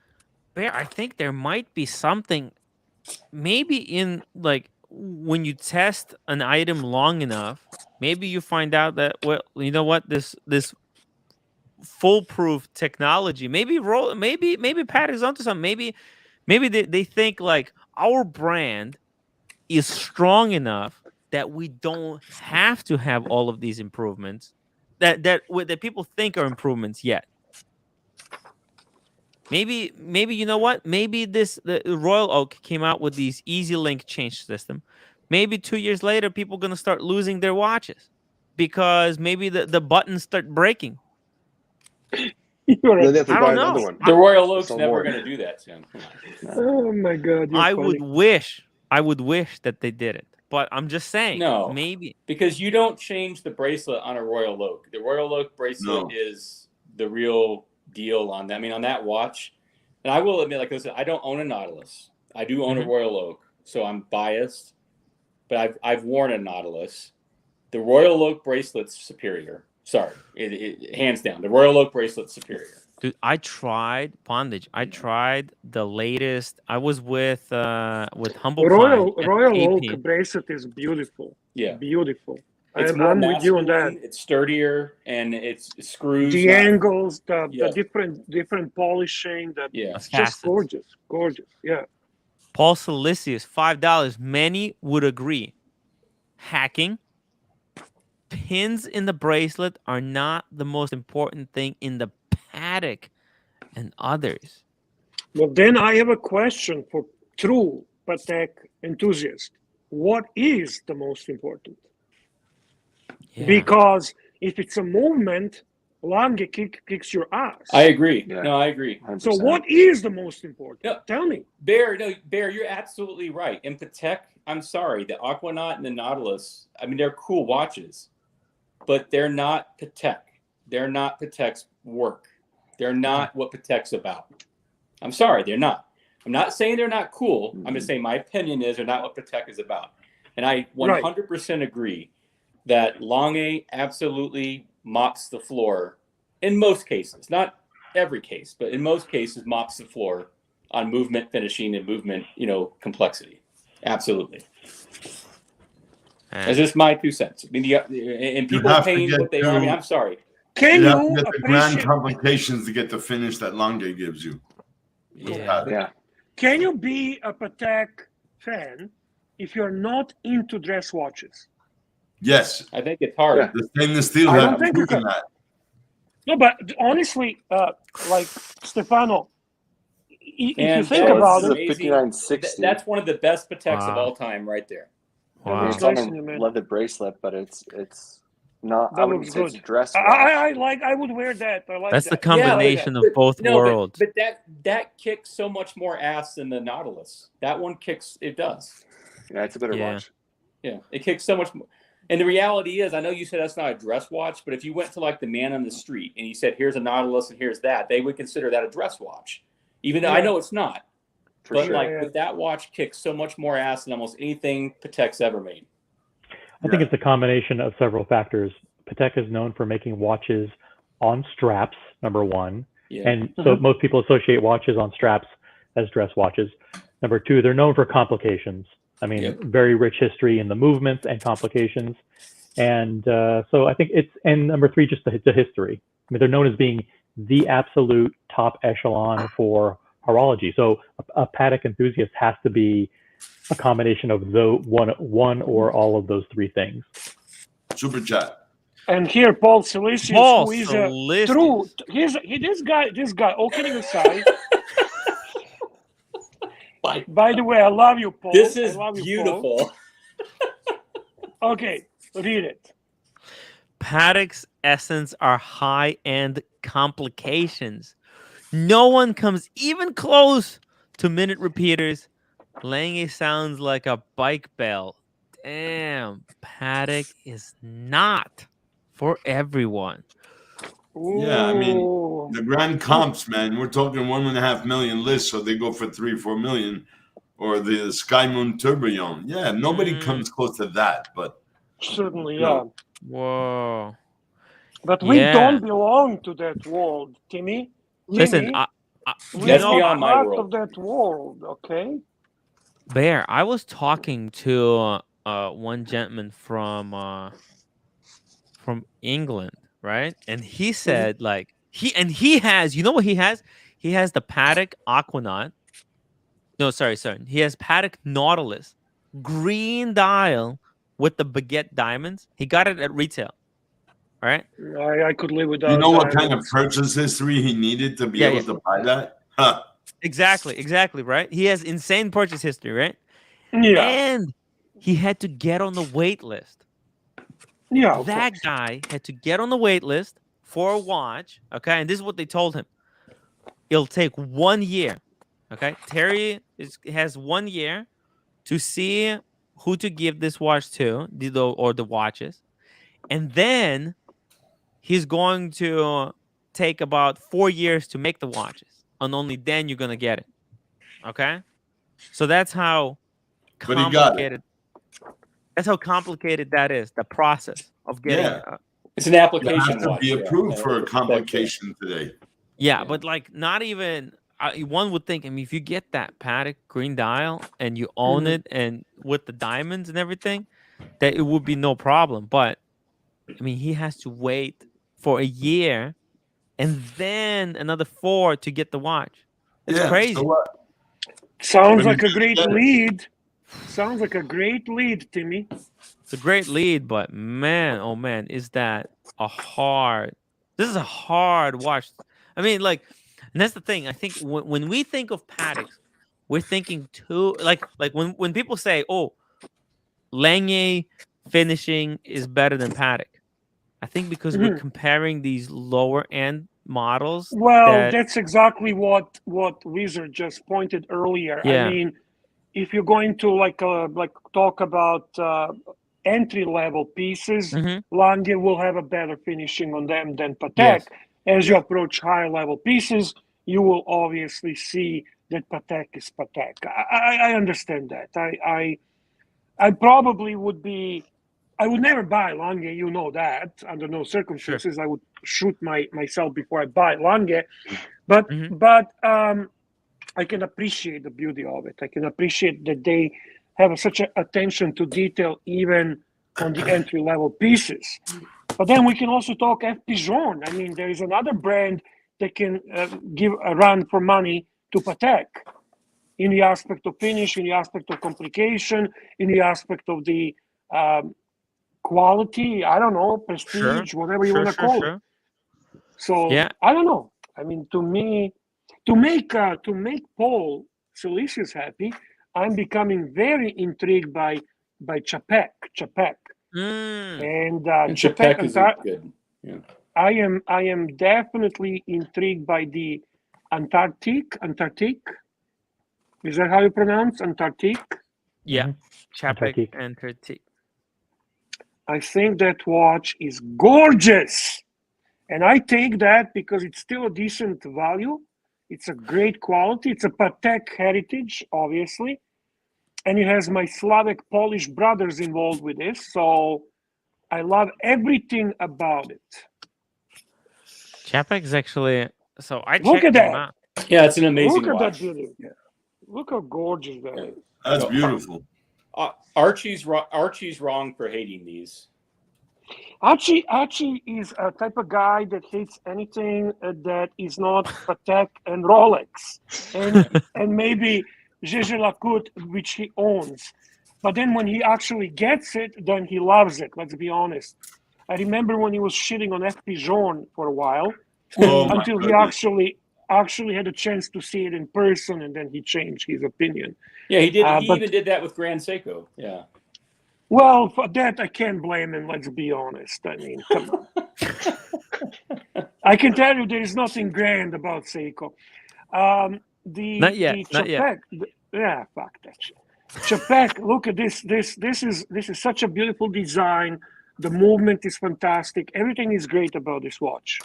Bear, I think there might be something, maybe in like when you test an item long enough, maybe you find out that you know what, this foolproof technology, maybe Patek's onto something. Maybe they think like our brand is strong enough that we don't have to have all of these improvements that people think are improvements yet. Maybe you know what? Maybe the Royal Oak came out with these Easy Link change system. Maybe 2 years later, people are gonna start losing their watches because maybe the buttons start breaking. Then they have to buy another one. The Royal Oak's never going to do that, Tim. Oh my God! I would wish that they did it, but I'm just saying. No, maybe because you don't change the bracelet on a Royal Oak. The Royal Oak bracelet is the real deal on that. I mean, on that watch, and I will admit, like I said, I don't own a Nautilus. I do own a Royal Oak, so I'm biased. But I've worn a Nautilus. The Royal Oak bracelet's superior. Sorry, hands down. The Royal Oak bracelet's superior. Dude, I tried bondage. I tried the latest. I was with Humble Royal Oak bracelet is beautiful. Yeah, beautiful. It's I'm with you on that. It's sturdier and it's screws. The angles, the different polishing. It's just gorgeous. Yeah. Paul Silesius, $5. Many would agree. Hacking. Pins in the bracelet are not the most important thing in the Patek and others. Well, then I have a question for true Patek enthusiast. What is the most important? Yeah. Because if it's a movement, Lange kicks your ass. I agree. Yeah. No, I agree. 100%. So what is the most important? No, tell me. Bear, you're absolutely right. In Patek, I'm sorry, the Aquanaut and the Nautilus, I mean, they're cool watches. But they're not Patek. They're not Patek's work. They're not what Patek's about. I'm sorry, they're not. I'm not saying they're not cool. I'm just saying my opinion is they're not what Patek is about. And I 100% agree that Lange absolutely mops the floor in most cases. Not every case, but in most cases mops the floor on movement finishing and movement, complexity. Absolutely. That's just my 2 cents. I mean, and people paying what they are. I mean, I'm sorry. Can you get the grand complications to get the finish that Lange gives you? Yeah. Can you be a Patek fan if you're not into dress watches? Yes. I think it's hard. Yeah. The stainless steel I don't have think you proven can. that. No, but honestly, like Stefano, if you And think that about is it, amazing. 5960. That's one of the best Pateks of Wow. all time, right there. I mean, Wow. it's on nice a in you, man. leather bracelet, but it's not. That I wouldn't looks say it's good. a dress watch. I would wear that. I like That's that. the combination of both worlds. But that kicks so much more ass than the Nautilus. That one kicks. It does. Yeah, it's a better watch. Yeah, it kicks so much more. And the reality is, I know you said that's not a dress watch, but if you went to like the man on the street and he said, "Here's a Nautilus and here's that," they would consider that a dress watch, even though I know it's not. But but that watch kicks so much more ass than almost anything Patek's ever made. I think it's a combination of several factors. Patek is known for making watches on straps, number one. Yeah. And so most people associate watches on straps as dress watches. Number two, they're known for complications. I mean, very rich history in the movements and complications. And so I think it's, and number three, just the history. I mean, they're known as being the absolute top echelon for horology. So a Patek enthusiast has to be a combination of the one or all of those three things. Super chat. And here, Paul Silesius, who is a true. This guy. All kidding aside. By the way, I love you, Paul. This is beautiful. Okay, read it. Patek's essence are high-end complications. No one comes even close to minute repeaters. Lange sounds like a bike bell. Damn, Patek is not for everyone. Yeah, I mean, the grand comps, man, we're talking 1.5 million lists, so they go for 3-4 million. Or the Sky Moon Tourbillon. Yeah, nobody comes close to that, but certainly, yeah. Whoa. But we don't belong to that world, Timmy. Listen, that's beyond my world. Of that world, okay? Bear, I was talking to one gentleman from England, right? And he said like he has, you know what he has? He has the Patek Aquanaut. No, sorry. He has Patek Nautilus, green dial with the baguette diamonds. He got it at retail, right? I could live without. You know what kind of purchase history he needed to be able to buy that? Huh. Exactly, right? He has insane purchase history, right? Yeah. And he had to get on the wait list. Yeah. That guy had to get on the wait list for a watch, okay? And this is what they told him. It'll take 1 year. Okay, Terry has 1 year to see who to give this watch to, or the watches, and then he's going to take about 4 years to make the watches, and only then you're gonna get it. Okay, so that's how complicated. That's how complicated that is. The process of getting. Yeah. It's an application. You have to be approved for a complication today. Yeah, but like not even. One would think, I mean, if you get that Patek green dial and you own it and with the diamonds and everything, that it would be no problem. But I mean, he has to wait for a year and then another 4 to get the watch. It's crazy. So what? Sounds like a great lead. Sounds like a great lead, Timmy. It's a great lead, but man, oh man, is that a hard? This is a hard watch. I mean, like. And that's the thing. I think when we think of Pateks, we're thinking too like when people say, "Oh, Lange finishing is better than Patek," I think because we're comparing these lower end models. Well, that's exactly what Wizard just pointed earlier. Yeah. I mean, if you're going to like talk about entry level pieces, Lange will have a better finishing on them than Patek. Yes. As you approach higher level pieces, you will obviously see that Patek is Patek. I understand that. I probably would be. I would never buy Lange. You know that. Under no circumstances, I would shoot myself before I buy Lange. But I can appreciate the beauty of it. I can appreciate that they have such an attention to detail, even on the entry level pieces. But then we can also talk F. Pigeon. I mean, there is another brand that can give a run for money to Patek in the aspect of finish, in the aspect of complication, in the aspect of the quality, I don't know, prestige, whatever you want to call it. So I don't know. I mean, to me, to make Paul Silesius happy, I'm becoming very intrigued by Patek. And Patek is good. Yeah. I am definitely intrigued by the Antarctic. Is that how you pronounce Antarctic? Yeah, Patek Antarctic. I think that watch is gorgeous, and I take that because it's still a decent value. It's a great quality. It's a Patek heritage, obviously, and it has my Slavic Polish brothers involved with this. So I love everything about it. Patek is actually. So I look at that. Out. Yeah, it's an amazing watch. Look at that beauty. Yeah. Look how gorgeous that is. That's beautiful. Archie's wrong for hating these. Archie is a type of guy that hates anything that is not Patek and Rolex, and maybe Jaeger-LeCoultre, which he owns. But then when he actually gets it, then he loves it. Let's be honest. I remember when he was shitting on F. Pigeon for a while, until he actually had a chance to see it in person, and then he changed his opinion. Yeah, he did. He even did that with Grand Seiko. Yeah. Well, for that I can't blame him. Let's be honest. I mean, come on. I can tell you there is nothing grand about Seiko. Not yet. Yeah, fuck that shit. Patek, look at this. This is such a beautiful design. The movement is fantastic. Everything is great about this watch.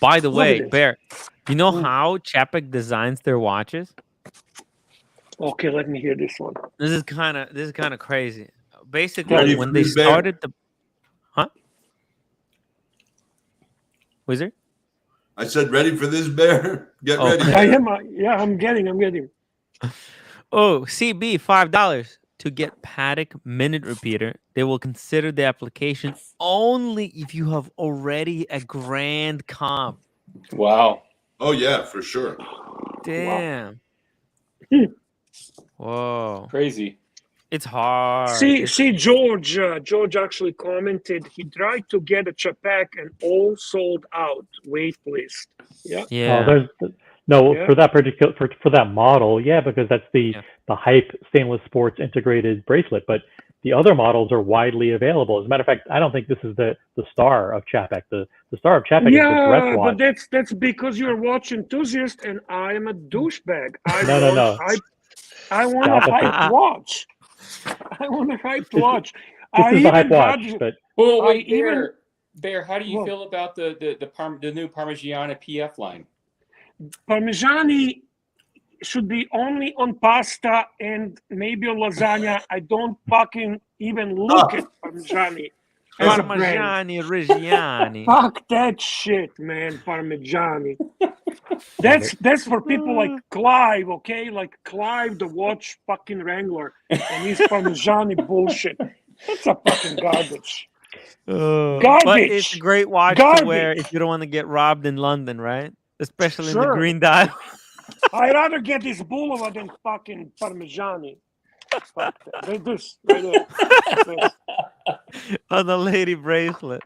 By the way, Bear, you know how Patek designs their watches? Okay, let me hear this one. This is kind of crazy. Basically, when they started Wizard? I said, ready for this, Bear? Get ready. I am. I'm getting. Oh, CB, $5 to get Patek minute repeater. They will consider the application only if you have already a grand comp. Wow. Oh yeah, for sure. Damn. Wow. Whoa. Crazy. It's hard. See, George actually commented he tried to get a Patek and all sold out. Wait list. Yeah. Yeah. For that particular for that model, because that's the Hype stainless sports integrated bracelet. But the other models are widely available. As a matter of fact, I don't think this is the star of Patek. The star of Patek is the dress watch. But that's because you're a watch enthusiast and I am a douchebag. No. I want a hype watch. I want a hyped watch. This is the hype watch, but wait, Bear, how do you feel about the new Parmigiani PF line? Parmigiani should be only on pasta and maybe on lasagna. I don't fucking even look at Parmigiani. Reggiani. Fuck that shit, man. Parmigiani. That's for people like Clive, okay? Like Clive, the watch fucking wrangler, and his Parmigiani bullshit. That's a fucking garbage. Garbage. But it's a great watch to wear if you don't want to get robbed in London, right? Especially in the green dial. I'd rather get this Boulevard than fucking Parmigiani. Fuck that. This right there. On the lady bracelet.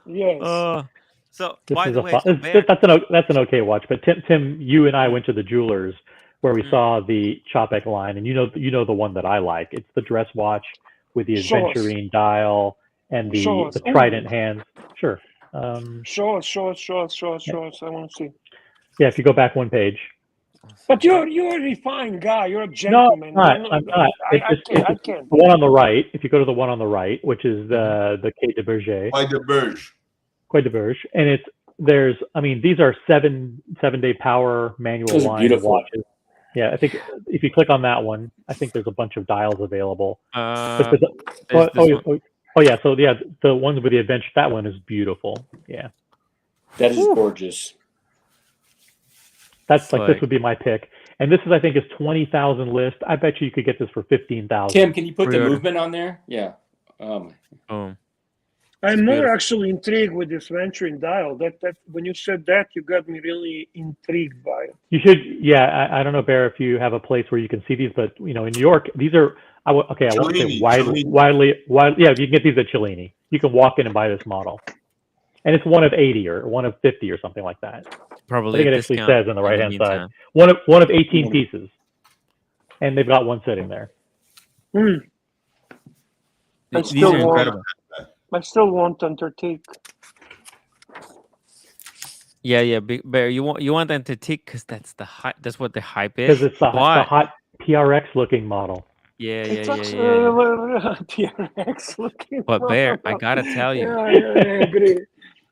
Yes. So by the way, that's an okay watch. But Tim, you and I went to the jewelers where we saw the Patek line, and you know the one that I like. It's the dress watch with the aventurine dial and the trident hands. Sure. Show us. I want to see. Yeah, if you go back one page. But you're a refined guy. You're a gentleman. No, I'm not. I can't. The one on the right. If you go to the one on the right, which is the Quai de Berger. Quai de Berger, and these are seven-day power manual line watches. Yeah, I think if you click on that one, I think there's a bunch of dials available. So the ones with the adventure, that one is beautiful. Yeah, that is gorgeous. That's this would be my pick, and this is I think is 20,000 list. I bet you could get this for 15,000. Tim, can you put the movement on there? Yeah. I'm more actually intrigued with this venturing dial. That when you said that, you got me really intrigued by it. You should, yeah. I don't know, Bear, if you have a place where you can see these, but in New York, these are. I won't say widely. Yeah, you can get these at Cellini. You can walk in and buy this model, and it's one of 80 or one of 50 or something like that. Probably I think it actually says on the right-hand side, one of 18 pieces, and they've got one sitting there. These are incredible. I still want Undertake. Yeah, Big Bear. You want them to take because that's the hype. That's what the hype is. Because it's the hot PRX looking model. Yeah. PRX looking. But Bear, I gotta tell you. I agree.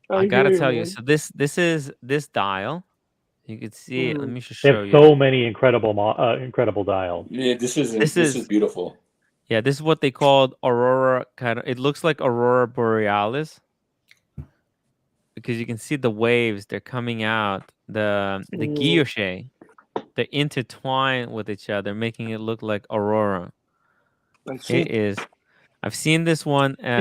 I gotta tell you. So this is this dial. You can see it. Let me just show you. They have so many incredible dials. Yeah, this is beautiful. Yeah, this is what they called Aurora. It looks like Aurora Borealis because you can see the waves. They're coming out. The guilloche, they intertwine with each other, making it look like Aurora. It is. I've seen this one. I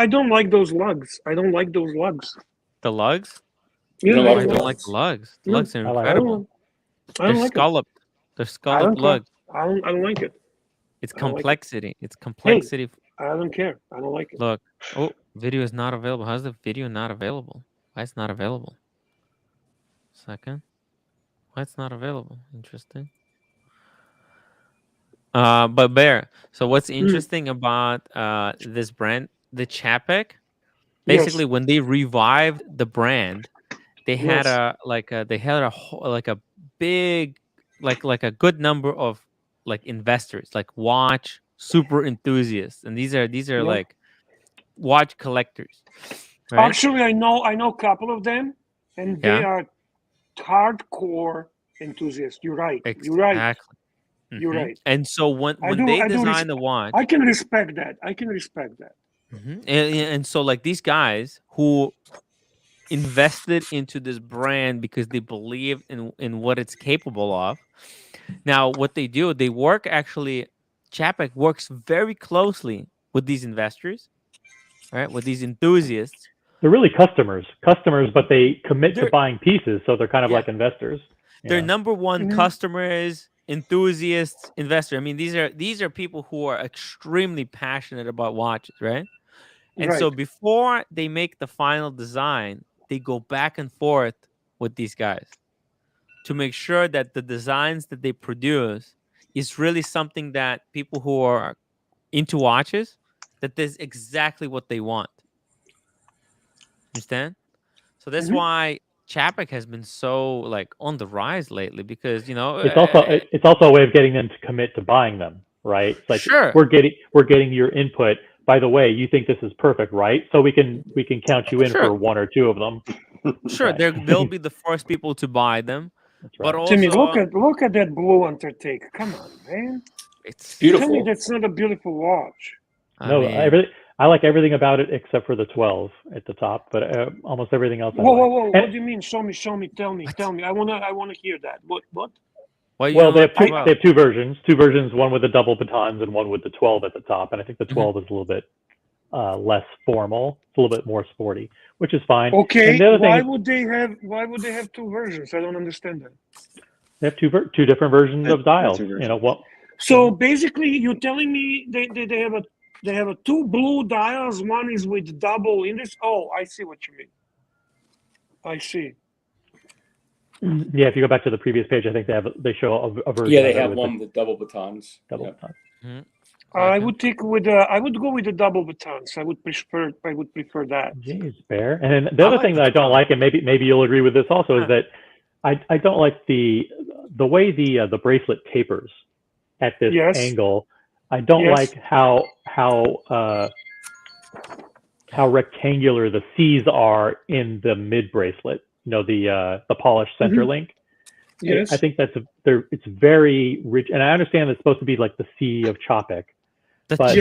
don't like those lugs. I don't like those lugs. The lugs? Yeah, I don't like the lugs. The lugs are incredible. They're scalloped. They're scalloped lugs. I don't like it. It's complexity. It's complexity. Hey, I don't care. I don't like it. Look. Oh, video is not available. How's the video not available? Why it's not available? Second. Why it's not available? Interesting. But Bear, so what's interesting about this brand, the Patek, basically when they revived the brand, they had a big a good number of investors, like watch super enthusiasts, and these are like watch collectors. Right? Actually, I know a couple of them, and they are hardcore enthusiasts. You're right. Exactly. You're right. Mm-hmm. You're right. And so when they design the watch, I can respect that. Mm-hmm. And so these guys who invested into this brand because they believe in what it's capable of. Now, what they do, they work Patek works very closely with these investors, right? With these enthusiasts. They're really customers, but they commit to buying pieces, so they're kind of like investors. Their number one customers, enthusiasts, investor. I mean, these are people who are extremely passionate about watches, right? And so before they make the final design, they go back and forth with these guys to make sure that the designs that they produce is really something that people who are into watches, that is exactly what they want. Understand? So that's why Patek has been so on the rise lately, because it's also a way of getting them to commit to buying them, right? It's like we're getting your input. By the way, you think this is perfect, right? So we can count you in for one or two of them. Sure, they'll be the first people to buy them. That's right. But also, Timmy, look at that blue Undertake. Come on, man. It's beautiful. Tell me that's not a beautiful watch. I like everything about it except for the 12 at the top, but almost everything else. Whoa! What do you mean? Show me. Tell me. I wanna hear that. What? Well, they have two versions. One with the double batons and one with the 12 at the top. And I think the 12 is a little bit less formal. It's a little bit more sporty, which is fine. Okay. Why would they have two versions? I don't understand that. They have two different versions of dials. So basically, you're telling me they have two blue dials. One is with double index. Oh, I see what you mean. I see. Yeah, if you go back to the previous page, I think they show a version. Yeah, they have one with double batons. Batons. Mm-hmm. I would go with the double batons. I would prefer that. Jeez, Bear. And then the other thing that I don't like, and maybe you'll agree with this also, is that I don't like the way the bracelet tapers at this angle. I don't like how rectangular the C's are in the mid bracelet. The polished center link. Yes. I think it's very rich, and I understand it's supposed to be like the C of Patek. But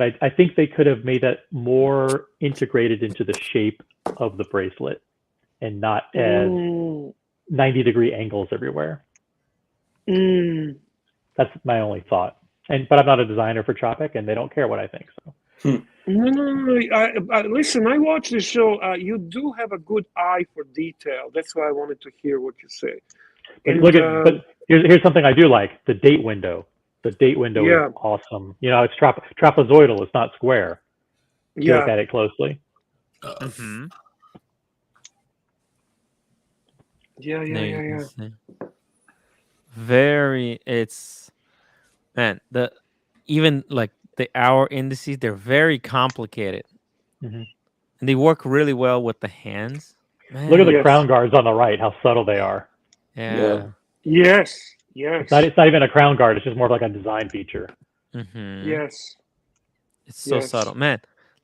I think they could have made that more integrated into the shape of the bracelet and not as 90-degree angles everywhere. That's my only thought. But I'm not a designer for Patek, and they don't care what I think. So No. Listen, I watched the show. You do have a good eye for detail. That's why I wanted to hear what you say. But but here's something I do like: the date window. The date window is awesome. You know, it's trapezoidal. It's not square. If you look at it closely. Yeah. Very. It's even like the hour indices. They're very complicated, and they work really well with the hands. Man. Look at the crown guards on the right. How subtle they are. Yeah. Yes. It's not even a crown guard. It's just more like a design feature. Yes. It's so subtle, man.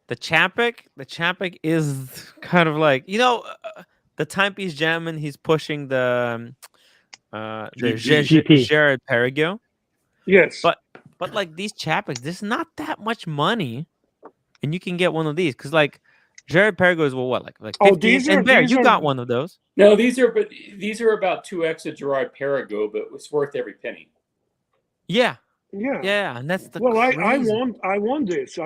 The Chapek is kind of like, the timepiece gentleman. He's pushing the Jared Perregaux. Yes. But like these Chapeks, there's not that much money, and you can get one of these because like Jared Perregaux is what like 15. And Bear, you got one of those. No, these are about 2x of Gerard Perregaux, but it's worth every penny. Yeah, and that's the I want this,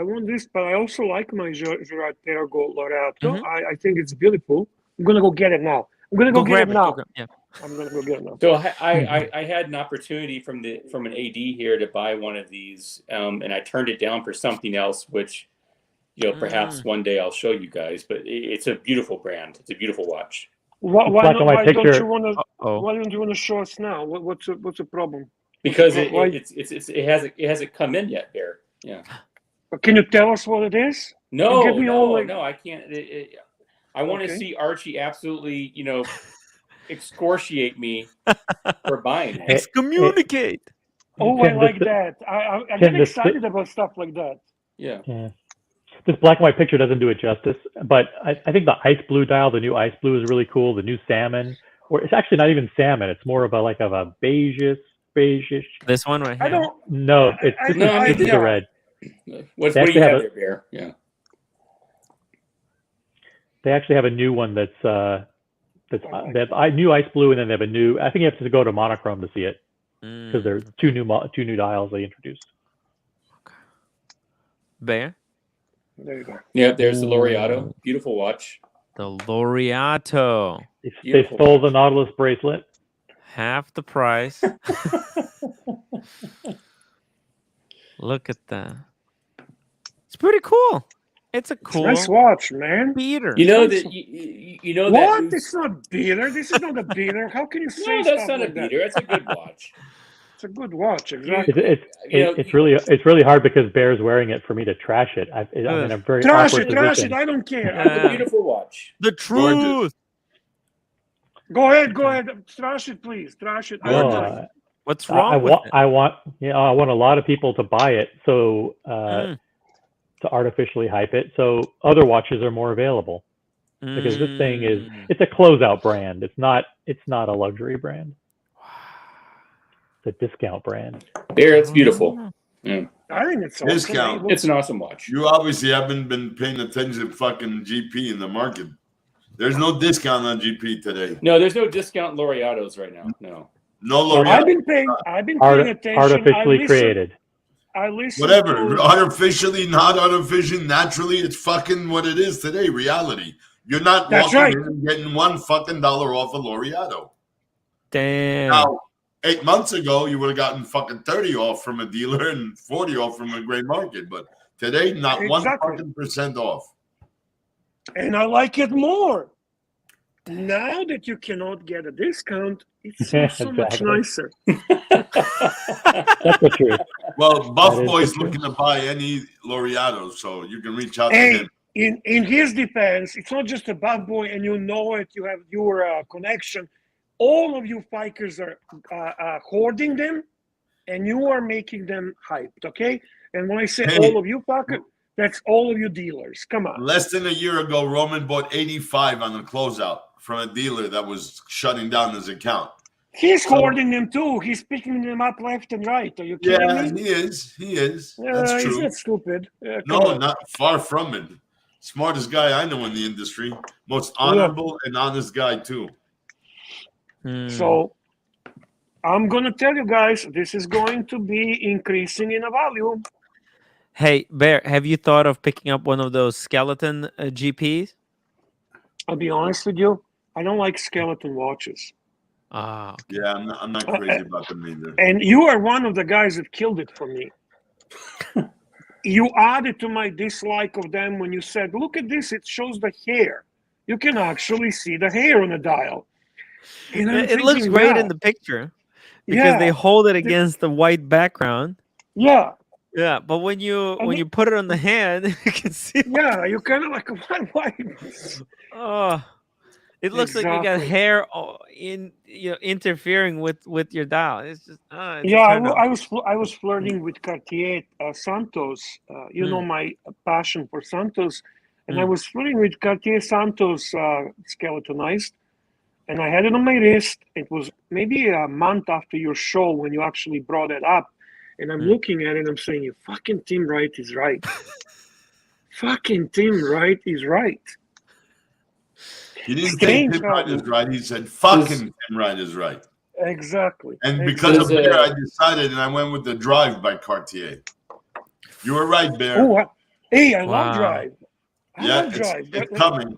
but I also like my Gerard Perregaux Laureato. I think it's beautiful. I'm gonna go get it now. I'm gonna go get it now. I'm gonna go get it now. So I had an opportunity from an AD here to buy one of these, and I turned it down for something else, which perhaps one day I'll show you guys. But it's a beautiful brand. It's a beautiful watch. Why don't you want to show us now? What's the problem? Because it hasn't come in yet, Bear. Yeah. But can you tell us what it is? No, I can't. I want to see Archie absolutely, excoriate me for buying it. Excommunicate. Oh, I like that. I get excited about stuff like that. Yeah. This black and white picture doesn't do it justice, but I think the ice blue dial, the new ice blue, is really cool. The new salmon, or it's actually not even salmon. It's more of a beigeish. This one right here. I don't. No, it's the red. What do you have there, Bear? Yeah. They actually have a new one that's new ice blue, and then they have a new. I think you have to go to monochrome to see it because there are two new dials they introduced. Okay. Bear. There you go. Yeah, there's the Laureato. Beautiful watch. The Laureato. They stole the Nautilus bracelet. Half the price. Look at that. It's pretty cool. It's a cool nice watch, man. Beater. You know that what? It's not beater. This is not a beater. How can you say that's not a beater? That's a good watch. It's a good watch, exactly. It's really hard because Bear's wearing it for me to trash it. I'm in a very awkward position. I don't care. It's a beautiful watch. The truth. Go ahead. Trash it, please. Trash it. What's wrong with it? I want a lot of people to buy it, so to artificially hype it, so other watches are more available. Because this thing it's a closeout brand. It's not a luxury brand. It's a discount brand. There, it's beautiful. Yeah. I think it's discount. Awesome. It's an awesome watch. You obviously haven't been paying attention to fucking GP in the market. There's no discount on GP today. No, there's no discount Laureatos right now. No Laureato. I've been paying attention. Artificially created. I listen. Whatever. Artificially, not artificially, naturally, it's fucking what it is today. Reality. You're not walking in and getting $1 off a Laureato. Damn. Now, 8 months ago, you would have gotten fucking 30 off from a dealer and 40 off from a gray market. But today, not 1% off. And I like it more. Now that you cannot get a discount, it's so much nicer. That's the truth. Well, Buff Boy's looking to buy any Laureato, so you can reach out to him. In his defense, it's not just a Buff Boy, and you know it. You have your connection. All of you fikers are hoarding them, and you are making them hyped. Okay, and when I say all of you fikers, that's all of you dealers. Come on. Less than a year ago, Roman bought 85 on a closeout from a dealer that was shutting down his account. He's hoarding them too. He's picking them up left and right. Are you kidding me? He is. That's true. He's not stupid. No, not far from it. Smartest guy I know in the industry. Most honorable and honest guy too. So I'm going to tell you guys, this is going to be increasing in a value. Hey, Bear, have you thought of picking up one of those skeleton GPs? I'll be honest with you. I don't like skeleton watches. Ah, okay. Yeah, I'm not crazy about them either. And you are one of the guys that killed it for me. You added to my dislike of them when you said, look at this, it shows the hair. You can actually see the hair on the dial. And It looks great in the picture because they hold it against the white background. Yeah. Yeah, but when you put it on the hand, you can see. Yeah, you kind of like, why? Oh, it looks like you got hair interfering with your dial. It's just I was flirting with Cartier Santos. You know my passion for Santos, and I was flirting with Cartier Santos skeletonized, and I had it on my wrist. It was maybe a month after your show when you actually brought it up, and I'm looking at it and I'm saying, "You fucking Tim Wright is right. Fucking Tim Wright is right." He didn't say Tim Wright is right. He said fucking Tim Wright is right. Exactly. And because of Bear, I decided, and I went with the Drive by Cartier. You were right, Bear. Oh, I love Drive. I love Drive. It's coming.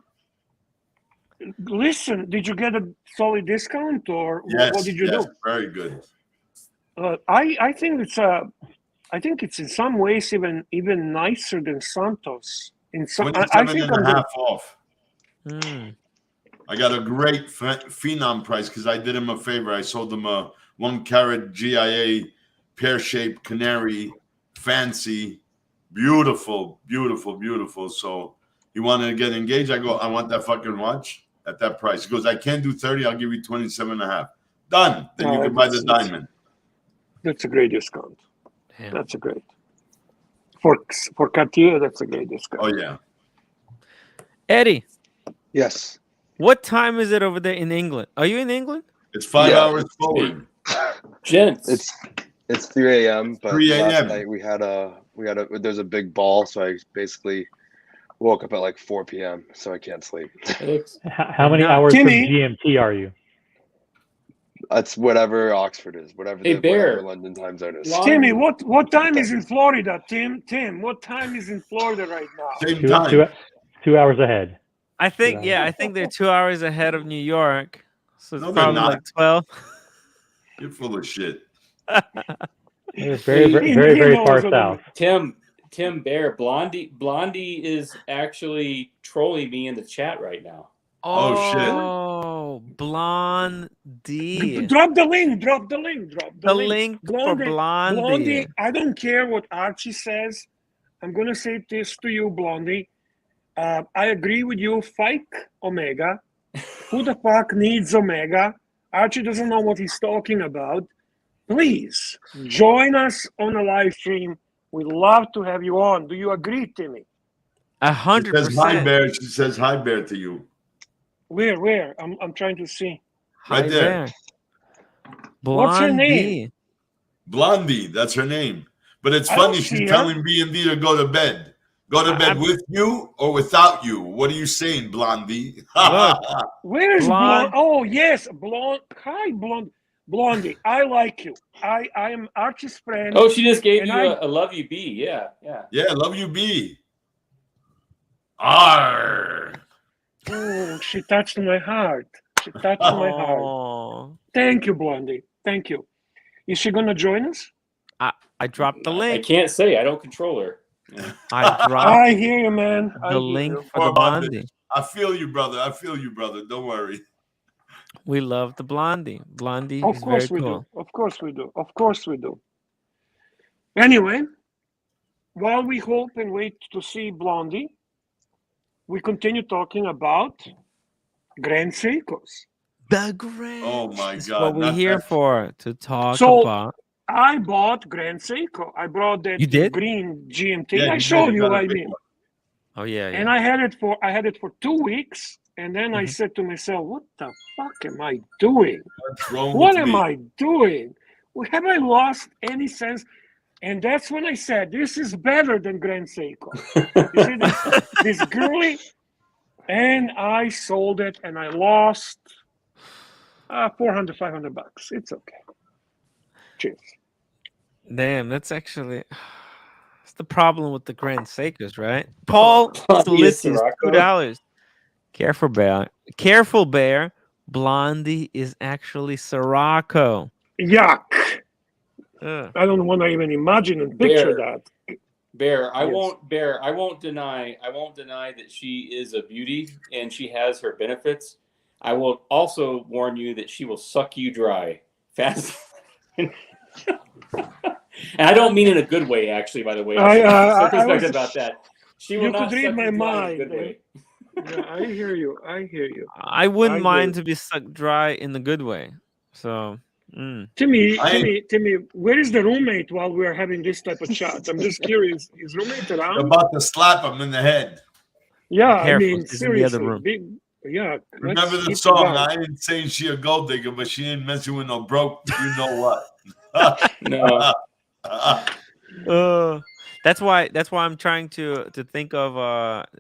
Listen, did you get a solid discount, or what did you do? Very good. I think it's in some ways even nicer than Santos. In some, I think I'm half off. I got a great Phenom price because I did him a favor. I sold him a 1 carat GIA pear-shaped canary, fancy, beautiful, beautiful, beautiful. So he wanted to get engaged. I go, I want that fucking watch at that price. He goes, I can't do 30. I'll give you 27.5. Done. Then you can buy the diamond. That's a great discount. Damn. That's a great for Cartier. That's a great discount. Oh yeah. Eddie. Yes. What time is it over there in England? Are you in England? It's 5 hours forward. Gents. It's 3 a.m. But 3 a.m. last night there's a big ball, so I basically woke up at like 4 p.m. so I can't sleep. How many hours from GMT are you? That's whatever Oxford is, whatever whatever London time zone is. Timmy, what time is in Florida? Tim, what time is in Florida right now? Same time. 2 hours ahead. I think they're 2 hours ahead of New York. So it's No, probably like 12. You're full of shit. It's very far south. Tim Bear, Blondie is actually trolling me in the chat right now. Oh shit. Oh, Blondie. Drop the link. The link for Blondie. Blondie, I don't care what Archie says. I'm going to say this to you, Blondie. I agree with you. Fight Omega. Who the fuck needs Omega? Archie doesn't know what he's talking about. Please join us on a live stream. We'd love to have you on. Do you agree, Timmy? 100%. She says hi, Bear. She says hi, Bear, to you. Where? I'm trying to see. Right there. Blondie. What's her name? Blondie. That's her name. But it's funny. She's telling B&D to go to bed. Go to bed with you or without you. What are you saying, Blondie? Where is Blondie? Oh, yes. Hi, Blondie. I like you. I am Archie's friend. Oh, she just gave you a love you B. Yeah. Yeah, love you B. Arr. Oh, she touched my heart. Thank you, Blondie. Thank you. Is she going to join us? I dropped the link. I can't say. I don't control her. I hear you, man. The link for the Blondie. I feel you, brother. Don't worry. We love the Blondie. Blondie is very cool. Of course we do. Anyway, while we hope and wait to see Blondie, we continue talking about Grand Seikos. The Grand. Oh my God! That's what we're here for, to talk about. I bought Grand Seiko. I brought that green GMT. Yeah, I showed you, I mean. Oh yeah. And I had it for 2 weeks, and then I said to myself, "What the fuck am I doing? What am I doing? Have I lost any sense?" And that's when I said, "This is better than Grand Seiko." You see this girly, and I sold it, and I lost $400-500. It's okay. Cheers. Damn, that's actually the problem with the Grand Seikos, right? Paul Solistis, $2. Careful, Bear. Careful, Bear. Blondie is actually Sirocco. Yuck. I don't want to even imagine and picture that. Bear, I won't deny that she is a beauty and she has her benefits. I will also warn you that she will suck you dry fast. And I don't mean in a good way, actually, by the way. Circumspect about that. She will you not could read my mind. In a good way. Yeah, I hear you. I wouldn't mind to be sucked dry in the good way. So, Timmy, where is the roommate while we're having this type of chat? I'm just curious. Is roommate around? You're about to slap him in the head. Yeah, careful. I mean, She's in the other seriously. room. Remember the song? I ain't saying she a gold digger, but she ain't messing with no broke. You know what? No. That's why I'm trying to think of.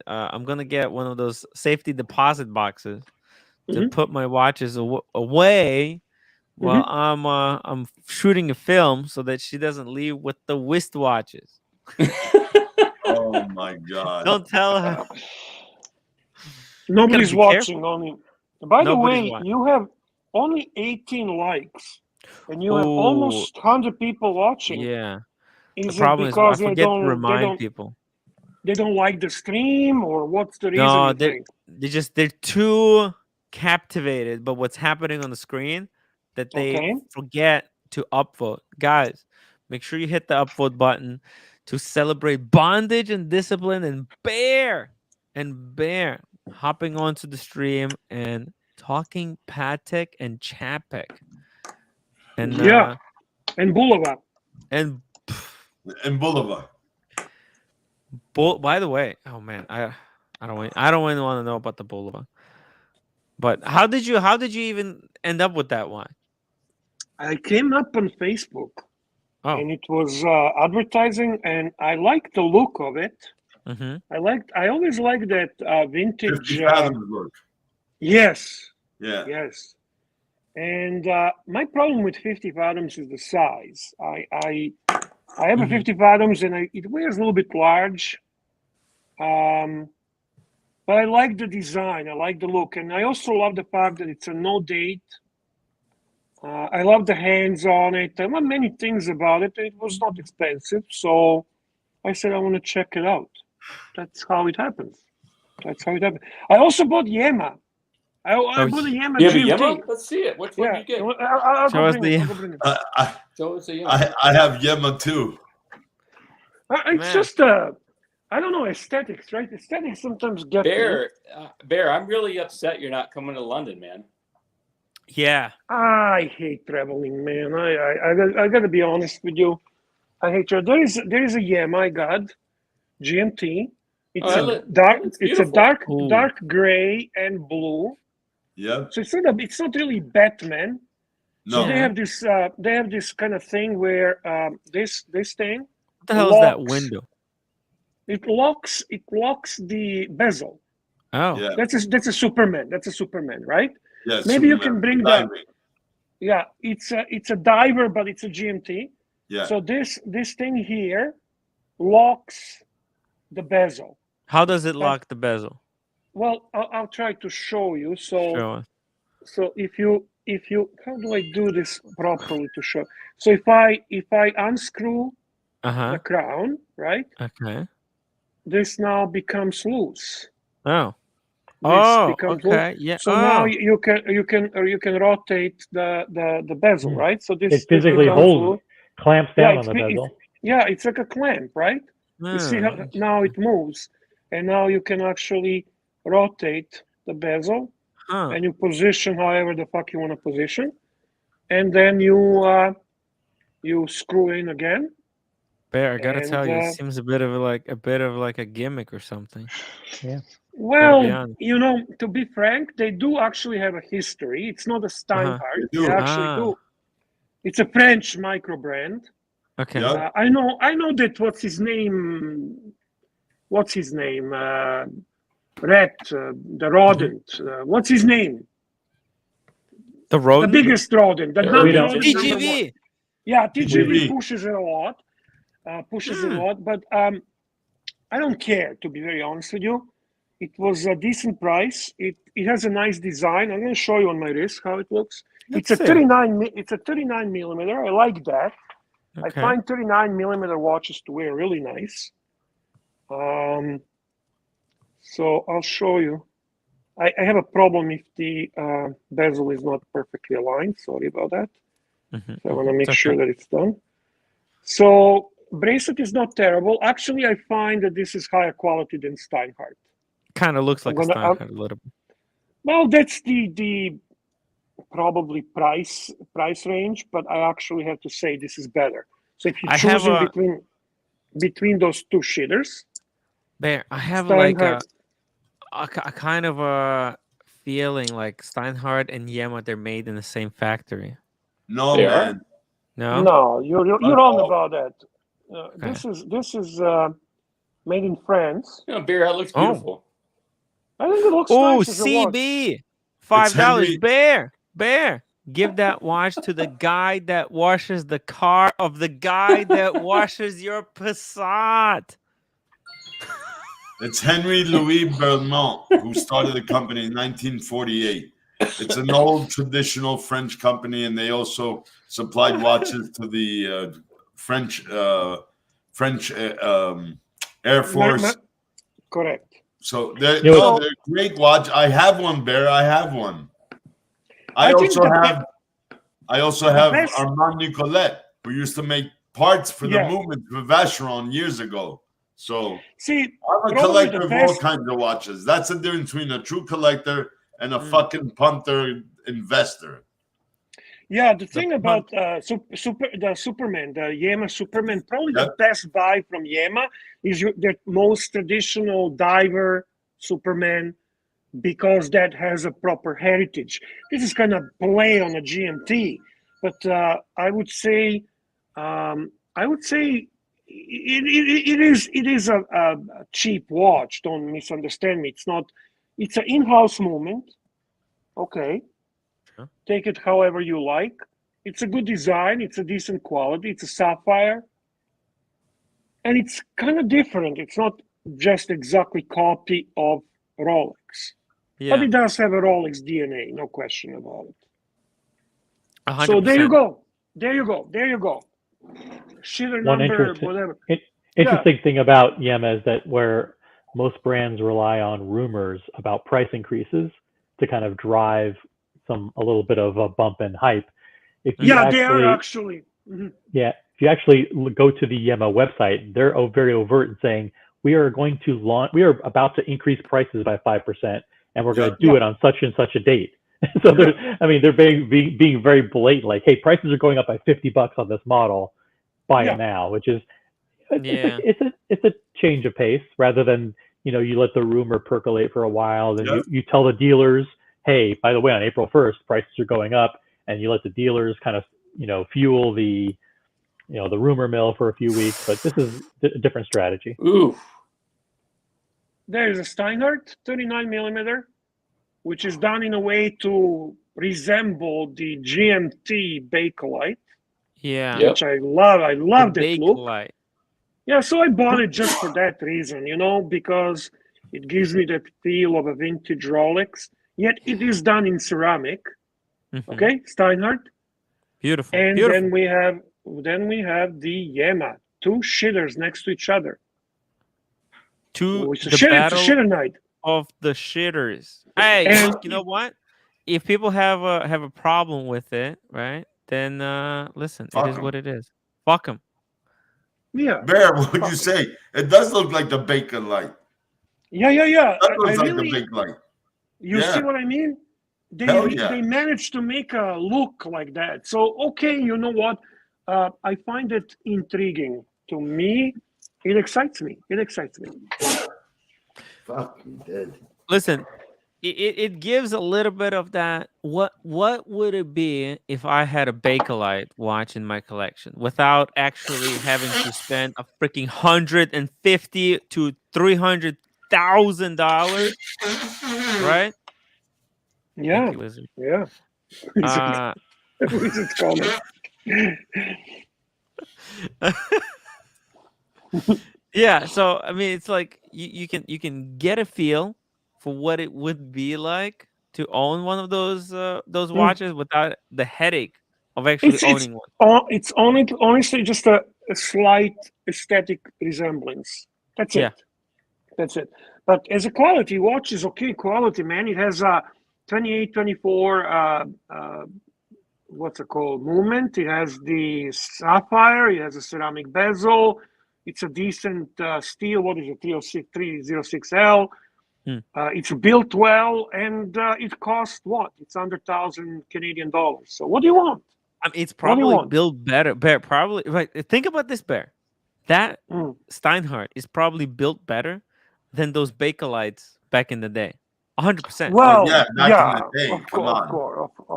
I'm gonna get one of those safety deposit boxes to put my watches away while I'm shooting a film, so that she doesn't leave with the wristwatches. Oh my God! Don't tell her. Nobody's watching. Careful. By the way, you have only 18 likes, and you have almost 100 people watching. Yeah. Is the problem it because is I forget to remind people. They don't like the stream, or what's the reason? No, they're too captivated by what's happening on the screen that they forget to upvote. Guys, make sure you hit the upvote button to celebrate bondage and discipline and Bear hopping onto the stream and talking Patek and Chapek. And and Boulevard. And Boulevard. By the way, oh man, I don't even want to know about the Boulevard. But how did you even end up with that one? I came up on Facebook, and it was advertising, and I liked the look of it. I always liked that vintage. 50 fathoms look. Yes. Yeah. Yes. And my problem with 50 fathoms is the size. I have a 50 fathoms, and it wears a little bit large. But I like the design. I like the look. And I also love the fact that it's a no date. I love the hands on it. I love many things about it. It was not expensive. So I said, I want to check it out. That's how it happens. I also bought Yema. I bought a Yema GMT. Let's see it. Which one did you get? I'll go bring it. Show us the Yema. I have Yema too. It's just I don't know, aesthetics, right? Aesthetics sometimes get Bear, I'm really upset you're not coming to London, man. Yeah. I hate traveling, man. I gotta be honest with you. I hate you. There is a Yema I got, GMT. It's a dark gray and blue. Yeah. So it's not really Batman. No. So they have this kind of thing where this thing. What the hell is that window? It locks the bezel. Oh. Yeah. That's a Superman. That's a Superman, right? Yeah. Maybe you can bring that. Yeah, it's a diver, but it's a GMT. Yeah. So this thing here locks the bezel. How does it lock the bezel? Well, I'll try to show you. Show us. So if you how do I do this properly to show? So if I unscrew the crown, right? Okay. This now becomes loose. Oh. Okay. Yeah. So now you can rotate the bezel, right? So this it physically holds, clamps down on the bezel. It's like a clamp, right? You see how now it moves, and now you can actually rotate the bezel, and you position however the fuck you want to position, and then you screw in again. Bear, I gotta tell you, it seems a bit of like a gimmick or something. Yeah. Well, to be frank, they do actually have a history. It's not a Steinhardt. They actually do. It's a French micro brand. Okay. I know that. What's his name? Rat, the rodent. What's his name? The rodent. The biggest rodent. TGV. Yeah, TGV pushes it a lot. pushes a lot, but I don't care, to be very honest with you. It was a decent price. It has a nice design. I'm going to show you on my wrist how it looks. It's a 39 millimeter. I like that. Okay. I find 39 millimeter watches to wear really nice. So I'll show you. I have a problem if the bezel is not perfectly aligned. Sorry about that. So I want to make sure that it's done. So bracelet is not terrible. Actually, I find that this is higher quality than Steinhardt. Kind of looks like a Steinhardt a little bit. Well, that's the probably price range, but I actually have to say this is better. So if you're choosing between those two shitters, Bear, I have like a kind of a feeling like Steinhardt and Yema, they're made in the same factory. No, man. No, you're wrong about that. This is made in France. Yeah, Bear, that looks beautiful. I think it looks nice as a watch. CB, $5. Bear, give that watch to the guy that washes the car of the guy that washes your Passat. It's Henry Louis Belmont, who started the company in 1948. It's an old traditional French company, and they also supplied watches to the French Air Force. Correct. So they're great watch. I have one, Bear. I have one. I also have Armand Nicolet, who used to make parts for the movement for Vacheron years ago. So I'm a collector of all kinds of watches. That's the difference between a true collector and a fucking punter investor. Yeah, the thing about the Superman, the Yema Superman, probably the best buy from Yema is their most traditional diver Superman, because that has a proper heritage. This is kind of play on a GMT, but I would say it is a cheap watch. Don't misunderstand me. It's an in-house movement. Okay. Sure. Take it however you like. It's a good design. It's a decent quality. It's a sapphire. And it's kind of different. It's not just exactly copy of Rolex. Yeah. But it does have a Rolex DNA, no question about it. 100%. So there you go. Shitter number, whatever. Interesting thing about Yema is that where most brands rely on rumors about price increases to kind of drive a little bit of a bump in hype. If you they are actually. Mm-hmm. Yeah, if you actually go to the Yema website, they're very overt in saying we are about to increase prices by 5%, and we're going to do it on such and such a date. So they're being very blatant, like, hey, prices are going up by $50 on this model. Buy it now, which is it's a change of pace rather than you let the rumor percolate for a while, then you tell the dealers, hey, by the way, on April 1st prices are going up, and you let the dealers kind of fuel the the rumor mill for a few weeks. But this is a different strategy. Ooh, there's a Steinhardt 39 millimeter, which is done in a way to resemble the GMT Bakelite. Yeah, which I love. I love that look. Light. Yeah, so I bought it just for that reason, because it gives me that feel of a vintage Rolex. Yet it is done in ceramic. Mm-hmm. Okay, Steinhardt. Beautiful. And then we have the Yema, two shitters next to each other. It's a shitter night of the shitters. Hey, you know what? If people have a problem with it, right? Then listen, it is what it is. Fuck them. Yeah. Bear, what would you say? It does look like the Bakelite. Yeah. That looks like the Bakelite. You see what I mean? They managed to make a look like that. So, okay, you know what? I find it intriguing. To me, it excites me. Fucking dead. Listen, it gives a little bit of that. What would it be if I had a Bakelite watch in my collection without actually having to spend a freaking $150,000 to $300,000, right? Yeah. Yeah, so I mean, it's like you can get a feel for what it would be like to own one of those watches without the headache of actually owning one. It's only honestly just a slight aesthetic resemblance. That's it. Yeah. That's it. But as a quality watch is okay quality, man. It has a 28, 24 what's it called, movement. It has the sapphire. It has a ceramic bezel. It's a decent steel. What is it? 306L. It's built well, and it costs what? It's under 1,000 Canadian dollars. So what do you want? I mean, it's probably built better. Bear, probably. Right. Think about this, Bear. That Steinhardt is probably built better than those Bakelite back in the day. 100%. Well, yeah, back in the day. Of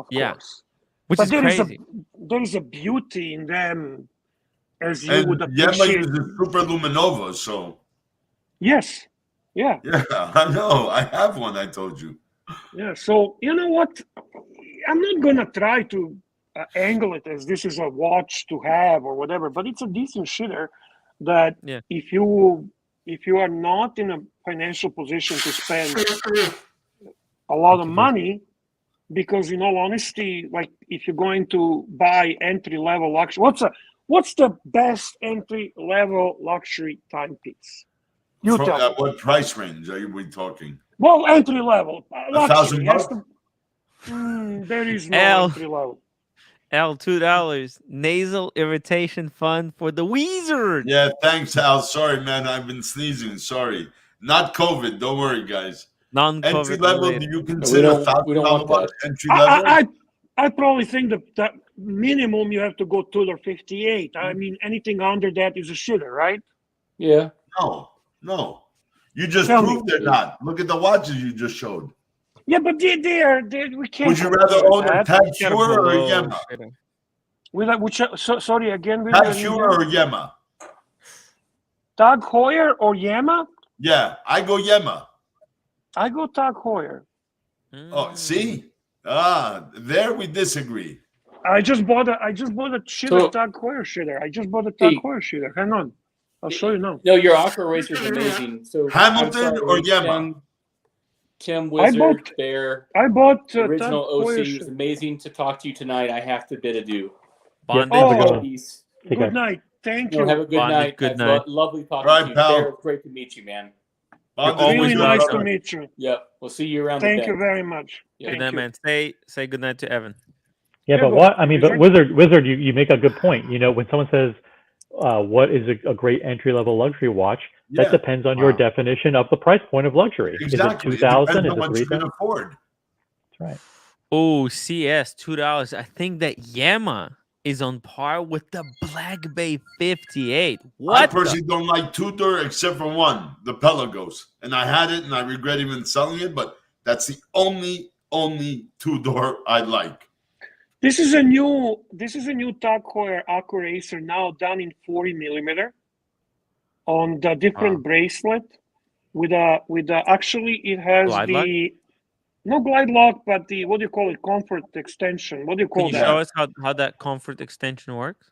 course. Which but is crazy. There is a beauty in them, as you And would appreciate. Yema uses Super Luminova, so. Yes. Yeah. Yeah, I know. I have one, I told you. Yeah, so you know what? I'm not going to try to angle it as this is a watch to have or whatever, but it's a decent shitter that if you are not in a financial position to spend a lot of money, because in all honesty, like if you're going to buy entry-level luxury, what's the best entry-level luxury timepiece? You tell me. What price range are we talking? Well, entry-level. $1,000? There is no entry-level. $2. Nasal irritation fund for the wizard. Yeah, thanks, Al. Sorry, man. I've been sneezing. Sorry. Not COVID. Don't worry, guys. Non-COVID entry level, related. do you consider $1,000 entry level? I probably think that minimum you have to go $2.58. I mean, anything under that is a shitter, right? Yeah. No. You just proved they're not. Look at the watches you just showed. Yeah, but we can't. Would you rather own a Tag Heuer or a Yema? Sorry, again. Tag Heuer or Yema? Tag Heuer or Yema? Yeah, I go Yema. I go Tag Heuer. Oh, see? There we disagree. I just bought a shitter Tag Heuer shitter. I just bought a Tag Heuer shitter. Hang on. I'll show you now. No, your Aqua Racer is amazing. So Hamilton or Yema? Kim Wizard, Bear. I bought original OC. It's amazing to talk to you tonight. I have to bid adieu. Good night. Thank you. Have a good night. Good night. Lovely talking to you. Pal. Bear, great to meet you, man. Really nice to meet you. Yeah, we'll see you around. Thank you very much. Yeah. Good night, man. Say good night to Evan. Yeah, but Wizard, you make a good point. You know, when someone says, what is a great entry-level luxury watch? That depends on your definition of the price point of luxury. Exactly. Is it $2,000? Is it $3,000? You can afford. That's right. Oh, CS $2. I think that Yema is on par with the Black Bay 58. What? I personally don't like Tudor except for one, the Pelagos, and I had it and I regret even selling it. But that's the only two-door I like. This is a new Tag Heuer Aqua Racer now done in 40 millimeter on the different bracelet with actually it has no glide lock, but the what do you call it, comfort extension. What do you call that? Can you show us how that comfort extension works?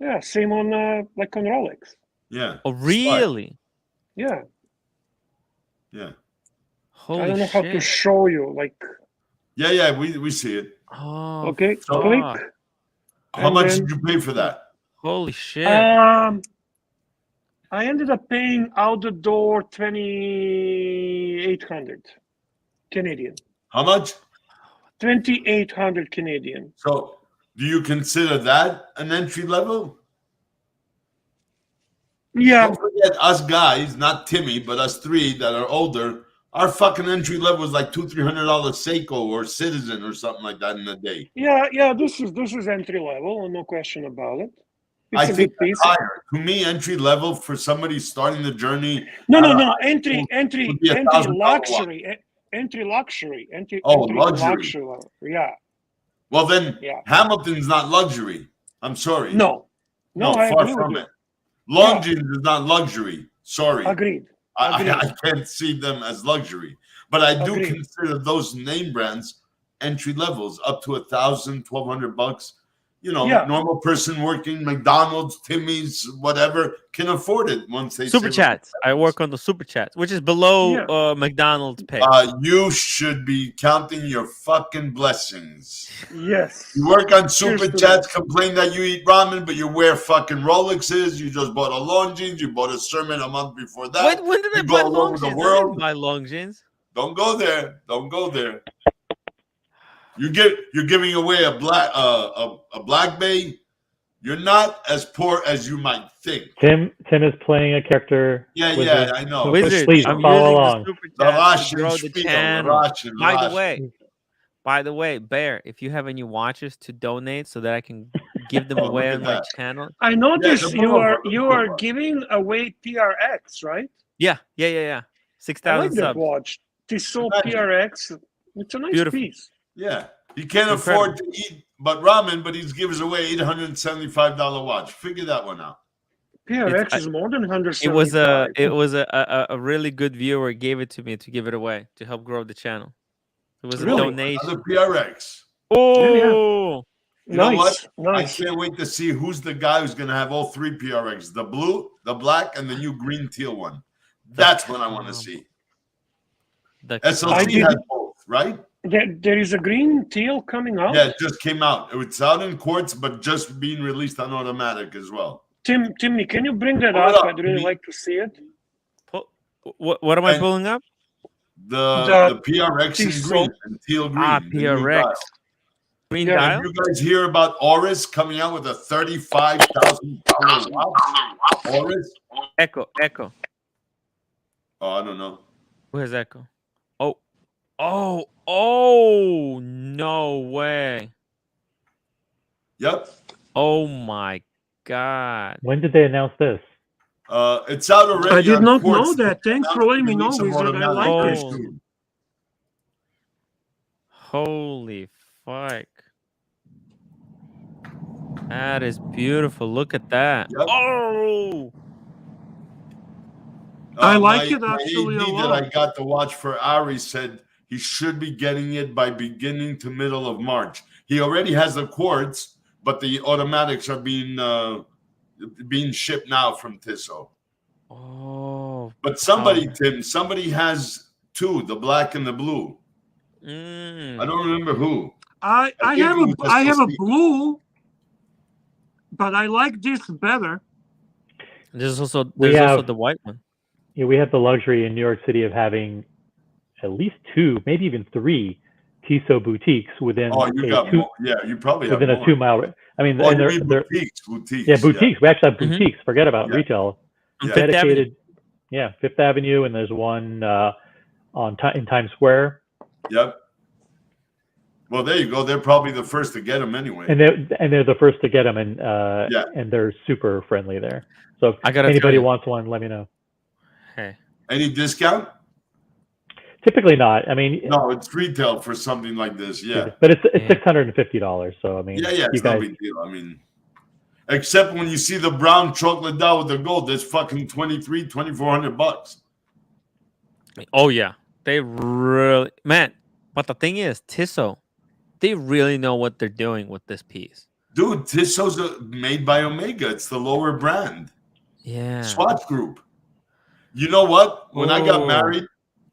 Yeah, same on like on Rolex. Yeah. Oh, really? Yeah. Yeah. Holy I don't know how to show you. Like. Yeah, we see it. Oh. Okay. Click. How much did you pay for that? Holy shit. I ended up paying out the door 2,800 Canadian. How much? 2,800 Canadian. So, do you consider that an entry level? Yeah. Don't forget, us guys, not Timmy, but us three that are older, our fucking entry level is like $200-300 Seiko or Citizen or something like that in the day. Yeah. This is entry level, no question about it. It's I think that's higher. To me, entry level for somebody starting the journey. No. Entry luxury. Entry luxury. Luxury. Yeah. Well, then Hamilton's not luxury. I'm sorry. No, far from it. Longines is not luxury. Sorry. Agreed. I can't see them as luxury, but I do consider those name brands entry levels up to $1,000, $1,200. normal person working McDonald's, Timmy's, whatever, can afford it once they super chats. I work on the super chats, which is below McDonald's pay. You should be counting your fucking blessings. Yes. You work on super chats, complain that you eat ramen, but you wear fucking Rolexes. You just bought a long jeans. You bought a sermon a month before that. When did I buy long jeans? I didn't buy long jeans. Don't go there. Don't go there. You're giving away a black bay. You're not as poor as you might think. Tim is playing a character. Yeah, I know. Wizard, please I'm follow along. By the way, Bear, if you have any watches to donate so that I can give them away on my channel. I noticed you are giving away PRX, right? Yeah. 6,000 I like that subs. watch. Tissot PRX. It's a nice piece. Yeah. He can't afford to eat but ramen, but he gives away $875 watch. Figure that one out. PRX is more than $175. It was a really good viewer gave it to me to give it away to help grow the channel. It was a donation. Another PRX. Oh, you know what? Nice. I can't wait to see who's the guy who's going to have all 3 PRX: the blue, the black, and the new green teal one. That's what I want to see. SLC has both, right? There is a green teal coming out. Yeah, it just came out. It's out in quartz, but just being released on automatic as well. Timmy, can you bring that up? I'd really like to see it. What am I pulling up? The PRX in green and teal green. PRX. Green dial. Did you guys hear about Oris coming out with a $35,000 watch? Oris? Echo. Oh, I don't know. Where's Echo? Oh, no way. Yep. Oh my God. When did they announce this? It's out already. I did not know that. Thanks for letting me know, Wizard. I like this. Holy fuck. That is beautiful. Look at that. Yep. Oh. I like it actually a lot. That I got the watch for Ari said he should be getting it by beginning to middle of March. He already has the quartz, but the automatics are being shipped now from Tissot. Oh. But somebody has 2, the black and the blue. I don't remember who. I have a blue, but I like this better. There's also the white one. Yeah, we have the luxury in New York City of having at least 2, maybe even 3 Tissot boutiques within you probably within have a 2-mile. I mean, and they're boutiques. Yeah, boutiques. We actually have boutiques. Forget about retail. Yeah. Dedicated. Yeah, Fifth Avenue, and there's one in Times Square. Yep. Well, there you go. They're probably the first to get them anyway. And they're the first to get them, and they're super friendly there. So if anybody wants one, let me know. Hey. Any discount? Typically not. I mean, no, it's retail for something like this. Yeah, but it's $650. So I mean, it's no big deal. I mean, except when you see the brown chocolate dial with the gold, that's fucking $2,400. Oh yeah, they really But the thing is, Tissot, they really know what they're doing with this piece. Dude, Tissot's made by Omega. It's the lower brand. Yeah. Swatch Group. You know what? When I got married,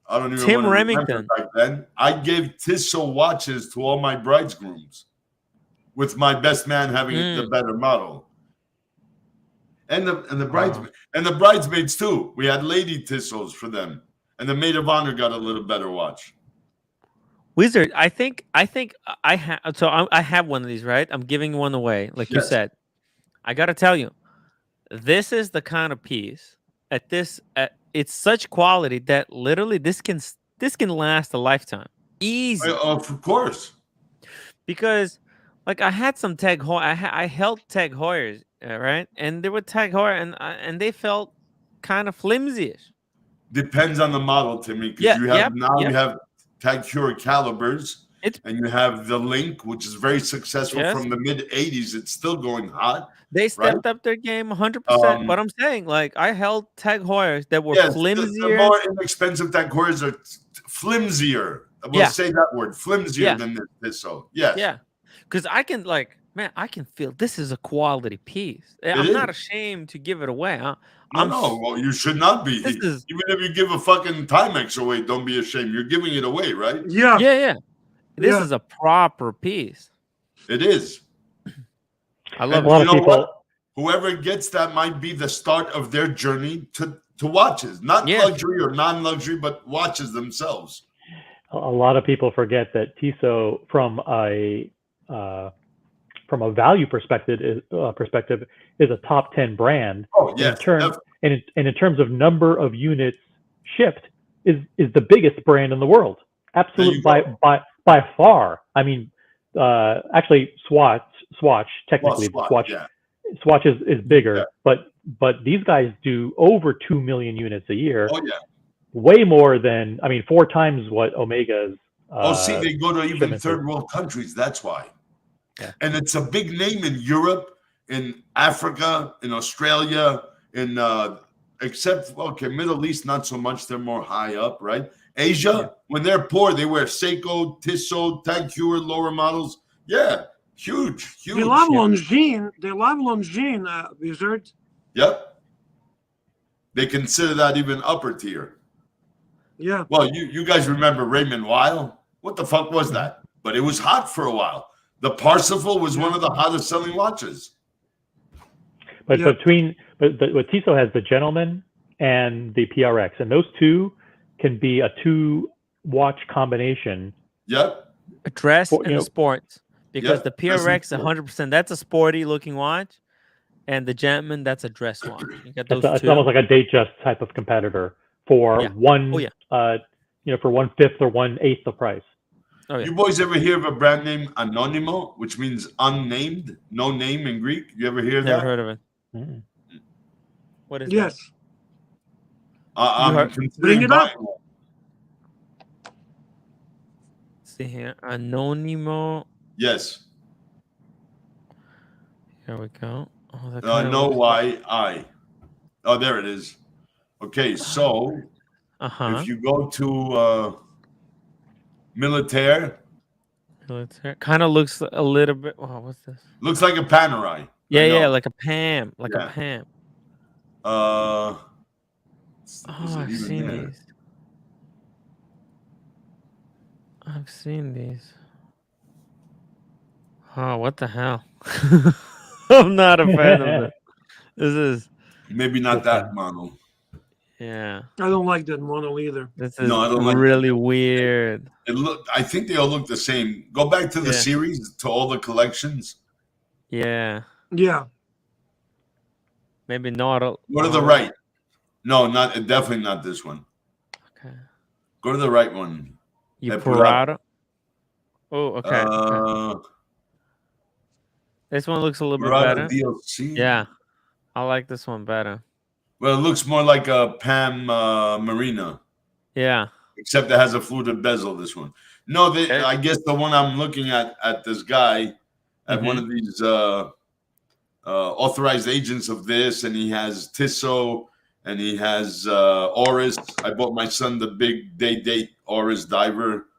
I don't even Tim Remington. Back then, I gave Tissot watches to all my bridegrooms, with my best man having the better model. And the bridesmaids too. We had lady Tissots for them, and the maid of honor got a little better watch. Wizard, I think I have. So I have one of these, right? I'm giving one away, like you said. I got to tell you, this is the kind of piece it's such quality that literally this can last a lifetime, easy. Of course. Because, like, I had some Tag Heuer. I held Tag Heuers, right? And they were Tag Heuer, and they felt kind of flimsy-ish. Depends on the model, Timmy. Because you have Tag Heuer calibers, and you have the Link, which is very successful from the mid '80s. It's still going hot. They stepped up their game 100%. But I'm saying, like, I held Tag Heuers that were flimsier. The more inexpensive Tag Heuers are flimsier. We'll say that word, flimsier than this. So yes. Yeah, because I can, like, man, I can feel this is a quality piece. I'm not ashamed to give it away. No, well, you should not be. Even if you give a fucking Timex away, don't be ashamed. You're giving it away, right? Yeah. This is a proper piece. It is. I love a lot of people. What? Whoever gets that might be the start of their journey to watches, not luxury or non-luxury, but watches themselves. A lot of people forget that Tissot, from a value perspective, is a top 10 brand. Oh yes. In terms of number of units shipped, is the biggest brand in the world. Absolutely by far. I mean, actually, Swatch technically Swatch is bigger, but these guys do over 2 million units a year. Oh yeah. Way more than, 4 times what Omega's. They go to even third world countries. That's why. Yeah. And it's a big name in Europe, in Africa, in Australia, in Middle East, not so much. They're more high up, right? Asia, when they're poor, they wear Seiko, Tissot, Tag Heuer, lower models. Yeah, huge. They love Longines. They love Longines, Wizard. Yep. They consider that even upper tier. Yeah. Well, you guys remember Raymond Weil? What the fuck was that? But it was hot for a while. The Parsifal was one of the hottest selling watches. But what Tissot has, the Gentleman and the PRX, and those two can be a 2-watch combination. Yep. A dress and a sports. Because the PRX 100%, that's a sporty looking watch. And the Gentleman, that's a dress watch. You got those it's almost like a Datejust type of competitor for for 1/5 or 1/8 the price. Oh, yeah. You boys ever hear of a brand name Anonimo, which means unnamed, no name in Greek? You ever hear that? Never heard of it. Mm-hmm. What is that? I'm bring it up. See here, Anonimo. Yes. Here we go. NOYI. Oh, there it is. Okay, so if you go to Militaire, kind of looks a little bit. Oh, what's this? Looks like a Panerai. Yeah, like a Pam, a Pam. I've seen these. I've seen these. Oh, what the hell? I'm not a fan of it. This is maybe not that model. Yeah, I don't like that model either. This is really weird. I think they all look the same. Go back to the series, to all the collections. Yeah. Maybe not. Go to the right. No, definitely not this one. Okay. Go to the right one. Parada. Oh, okay. This one looks a little bit better. DLC. Yeah, I like this one better. Well, it looks more like a Pam Marina. Yeah. Except it has a fluted bezel, this one. No, I guess the one I'm looking at this guy, at one of these authorized agents of this, and he has Tissot, and he has Oris. I bought my son the big date Oris diver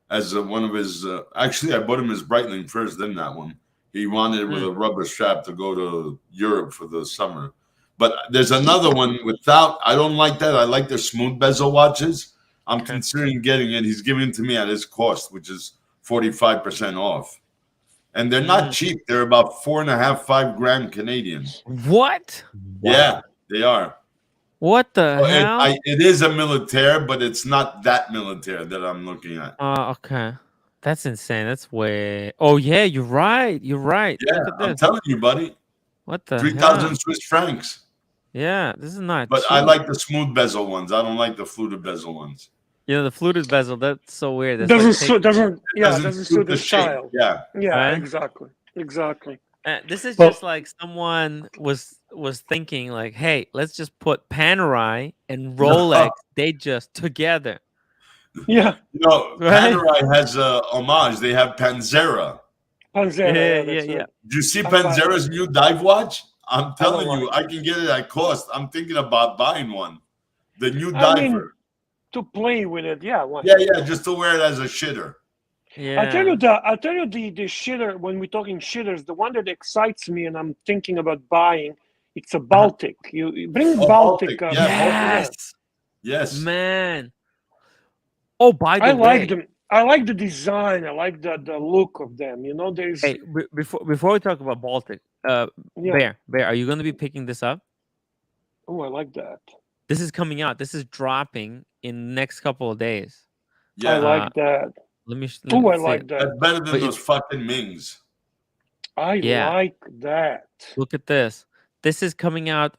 as one of his... actually, I bought him his Breitling first, then that one. He wanted it with a rubber strap to go to Europe for the summer. But there's another one without. I don't like that. I like their smooth bezel watches. I'm considering getting it. He's giving it to me at his cost, which is 45% off. And they're not cheap. They're about 4.5, 5 grand Canadian. What? Yeah, they are. What the hell? It is a Militaire, but it's not that Militaire that I'm looking at. Okay. That's insane. That's way... Oh, yeah, you're right. You're right. Yeah, I'm telling you, buddy. What the 3,000 Swiss francs. Yeah, this is not But cheap. I like the smooth bezel ones. I don't like the fluted bezel ones. The fluted bezel, that's so weird. That's doesn't suit the style. Yeah. Right? Exactly. This is just like someone was thinking like, hey, let's just put Panerai and Rolex, they just together. Yeah. Panerai has a homage. They have Panzera. Yeah. Did you see Panzera's new dive watch? I'm telling you, I can get it at cost. I'm thinking about buying one. The new diver. To play with it, yeah. Yeah, just to wear it as a shitter. Yeah. I'll tell you the shitter, when we're talking shitters, the one that excites me and I'm thinking about buying, it's a Baltic. You bring Baltic. Baltic. Yes. Yes. Man. Oh, by the way. like them. I like the design. I like the look of them. You know, there's. Hey, before we talk about Baltic, Bear, are you going to be picking this up? Oh, I like that. This is coming out. This is dropping in the next couple of days. Yeah. I like that. Let me I like that. That's better than those fucking Mings. I like that. Look at this. This is coming out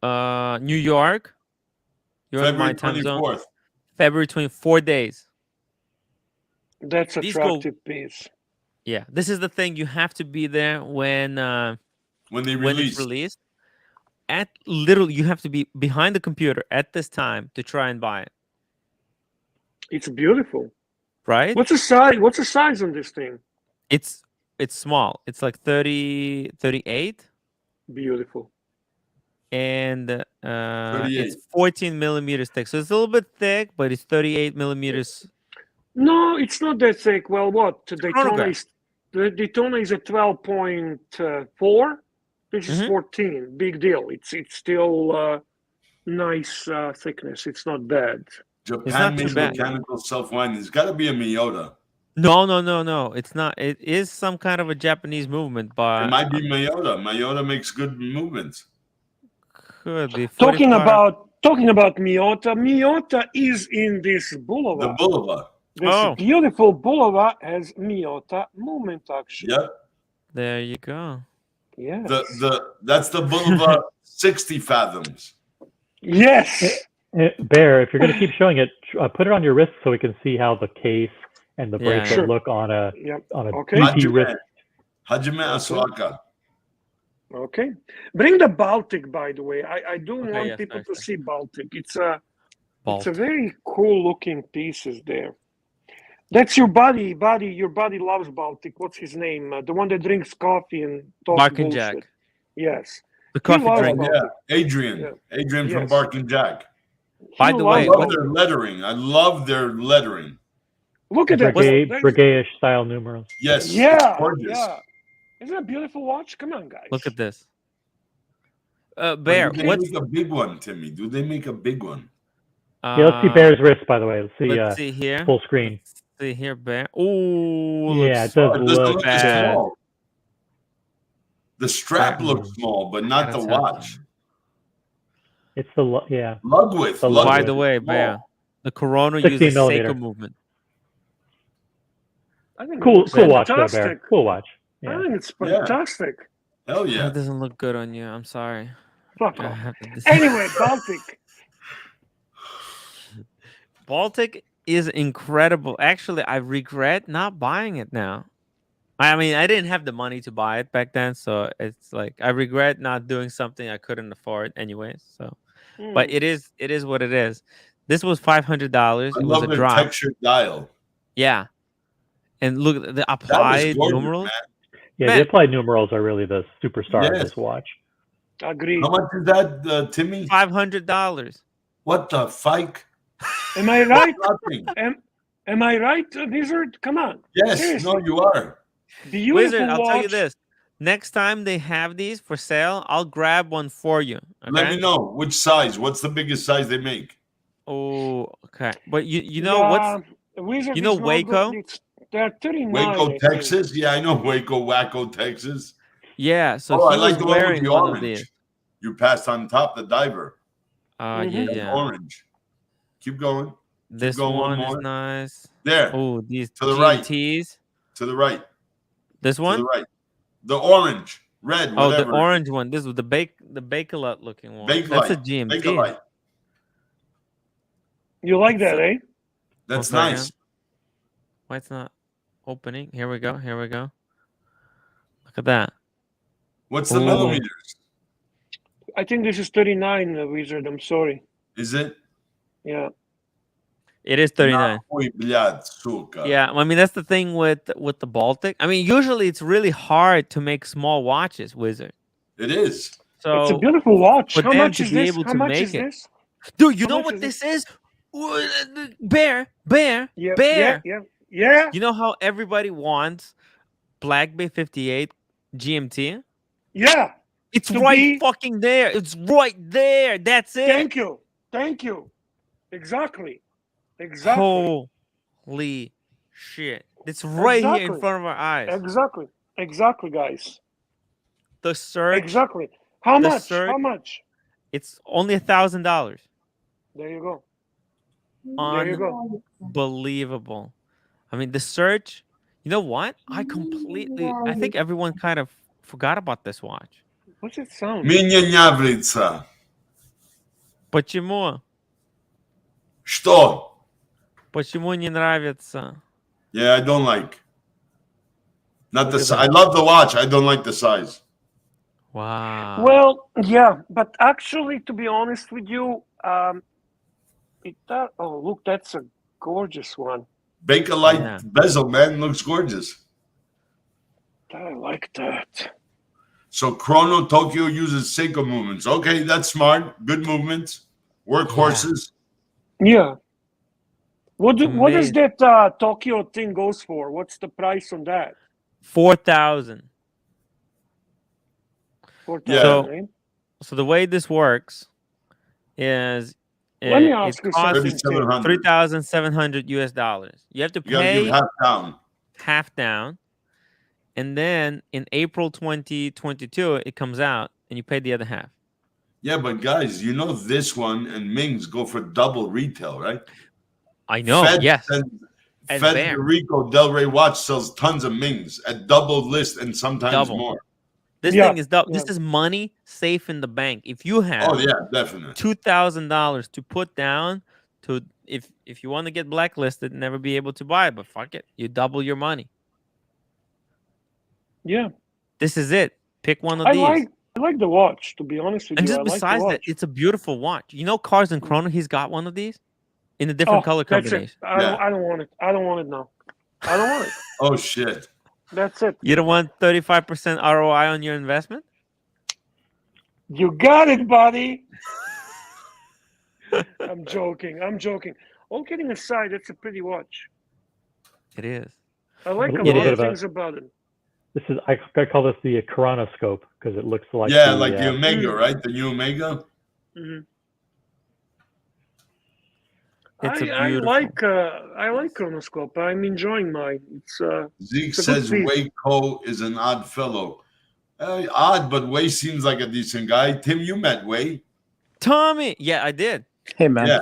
New York. You're in my time zone. February 24 days. That's an attractive piece. Yeah, this is the thing. You have to be there when it's released. You have to be behind the computer at this time to try and buy it. It's beautiful. Right? What's the size? What's the size on this thing? It's small. It's like 38. Beautiful. And it's 14 millimeters thick. So it's a little bit thick, but it's 38 millimeters. No, it's not that thick. Well, what? The Daytona is a 12.4. This is 14. Big deal. It's still nice thickness. It's not bad. Japan makes mechanical self-winding. There's got to be a Miyota. No. It's not. It is some kind of a Japanese movement, but it might be Miyota. Miyota makes good movements. Could be. Talking about Miyota. Miyota is in this boulevard. The boulevard. This beautiful boulevard has Miyota movement action. Yep. There you go. Yeah. That's the boulevard 60 fathoms. Yes. Bear, if you're going to keep showing it, put it on your wrist so we can see how the case and the bracelet look on a beefy wrist. Hajime Asuaka. Okay. Bring the Baltic, by the way. I do want people to see Baltic. It's a very cool looking pieces there. That's your buddy. Your buddy loves Baltic. What's his name? The one that drinks coffee and talks Bark bullshit. and Jack. Yes. The coffee drink. Yeah, Adrian. Adrian from Bark and Jack. By the way, I love their lettering. I love their lettering. Look at that. Breguet-ish style numerals. Yes. Yeah. Gorgeous. Yeah. Isn't it a beautiful watch? Come on, guys. Look at this. Bear, do they make a big one, Timmy? Do they make a big one? Let's see Bear's wrist, by the way. Let's see here. Full screen. Let's see here, Bear. Oh, yeah, it does look bad. Small. The strap looks small, but not the watch. It's the lug width. By the way, Bear, the Corona uses Seiko movement. Cool watch, though, Bear. Cool watch. Yeah. I think it's fantastic. Hell yeah! It doesn't look good on you. I'm sorry. Fuck off. Anyway, Baltic. Baltic is incredible. Actually, I regret not buying it now. I mean, I didn't have the money to buy it back then, so it's like I regret not doing something I couldn't afford anyways. So, but it is what it is. This was $500. It was a drop. Textured dial. Yeah, and look at the applied numerals. Man. Yeah, the applied numerals are really the superstar of this watch. Agreed. How much is that, Timmy? $500. What the fuck? Am I right? Am I right, Wizard? Come on. Yes. Seriously. No, you are. Beautiful Wizard, I'll watch. tell you this. Next time they have these for sale, I'll grab one for you. Okay? Let me know which size. What's the biggest size they make? Oh, okay. But you know Wizard you know Waco? They're 39. Waco, Texas? Yeah, I know Waco, Texas. Yeah, so I he like was the one with wearing the one orange. of these. You passed on top the diver. Yeah. Orange. Keep going. This one is nice. There. Oh, these to the GTs. Right. To the right. This one? To the right. The orange, red, whatever. Oh, the orange one. This was the Bakelite looking one. That's a GMT. Bakelite. You like that, eh? That's nice. Why it's not opening? Here we go. Look at that. What's the millimeters? I think this is 39, Wizard. I'm sorry. Is it? Yeah. It is 39. Yeah, I mean that's the thing with the Baltic. I mean, usually it's really hard to make small watches, Wizard. It is. So it's a beautiful watch. How much is this? How much is this? Dude, you know what this is? Bear. Yeah. Yeah. You know how everybody wants Black Bay 58 GMT? Yeah. It's right fucking there. It's right there. That's it. Thank you. Thank you. Exactly. Exactly. Holy shit. It's right here in front of our eyes. Exactly. Exactly, guys. The search. Exactly. How much? How much? It's only $1,000. There you go. Unbelievable. I mean, the search. You know what? I think everyone kind of forgot about this watch. What's it sound? Меня нравится. Почему? Что? Почему не нравится? Yeah, I don't like. Not the size. I love the watch. I don't like the size. Wow. Well, yeah, but actually, to be honest with you, oh, look, that's a gorgeous one. Bakelite bezel, man, looks gorgeous. I like that. So Chrono Tokyo uses Seiko movements. Okay, that's smart. Good movements. Workhorses. Yeah. What does that Tokyo thing goes for? What's the price on that? 4,000. 4,000. So the way this works is let me ask you something. $3,700 US. You have to pay half down, and then in April 2022 it comes out, and you pay the other half. Yeah, but guys, you know this one and Ming's go for double retail, right? I know. Yes. Federico Del Rey watch sells tons of Mings at double list and sometimes more. This thing is double. This is money safe in the bank. If you have definitely $2,000 to put down to if you want to get blacklisted, never be able to buy it, but fuck it, you double your money. Yeah. This is it. Pick one of these. I like the watch, to be honest with you. And just besides that, it's a beautiful watch. You know, Cars and Chrono, he's got one of these in a different color combination. I don't want it. I don't want it now. I don't want it. Oh shit. That's it. You don't want 35% ROI on your investment? You got it, buddy. I'm joking. All kidding aside, it's a pretty watch. It is. I like a lot of things about it. This is I call this the Chronoscope because it looks like like the Omega, right? The new Omega. Mm-hmm. I like Chronoscope. I'm enjoying mine. Zeke says Waco is an odd fellow. Odd, but Way seems like a decent guy. Tim, you met Way. Tommy. Yeah, I did. Hey, man. Yeah.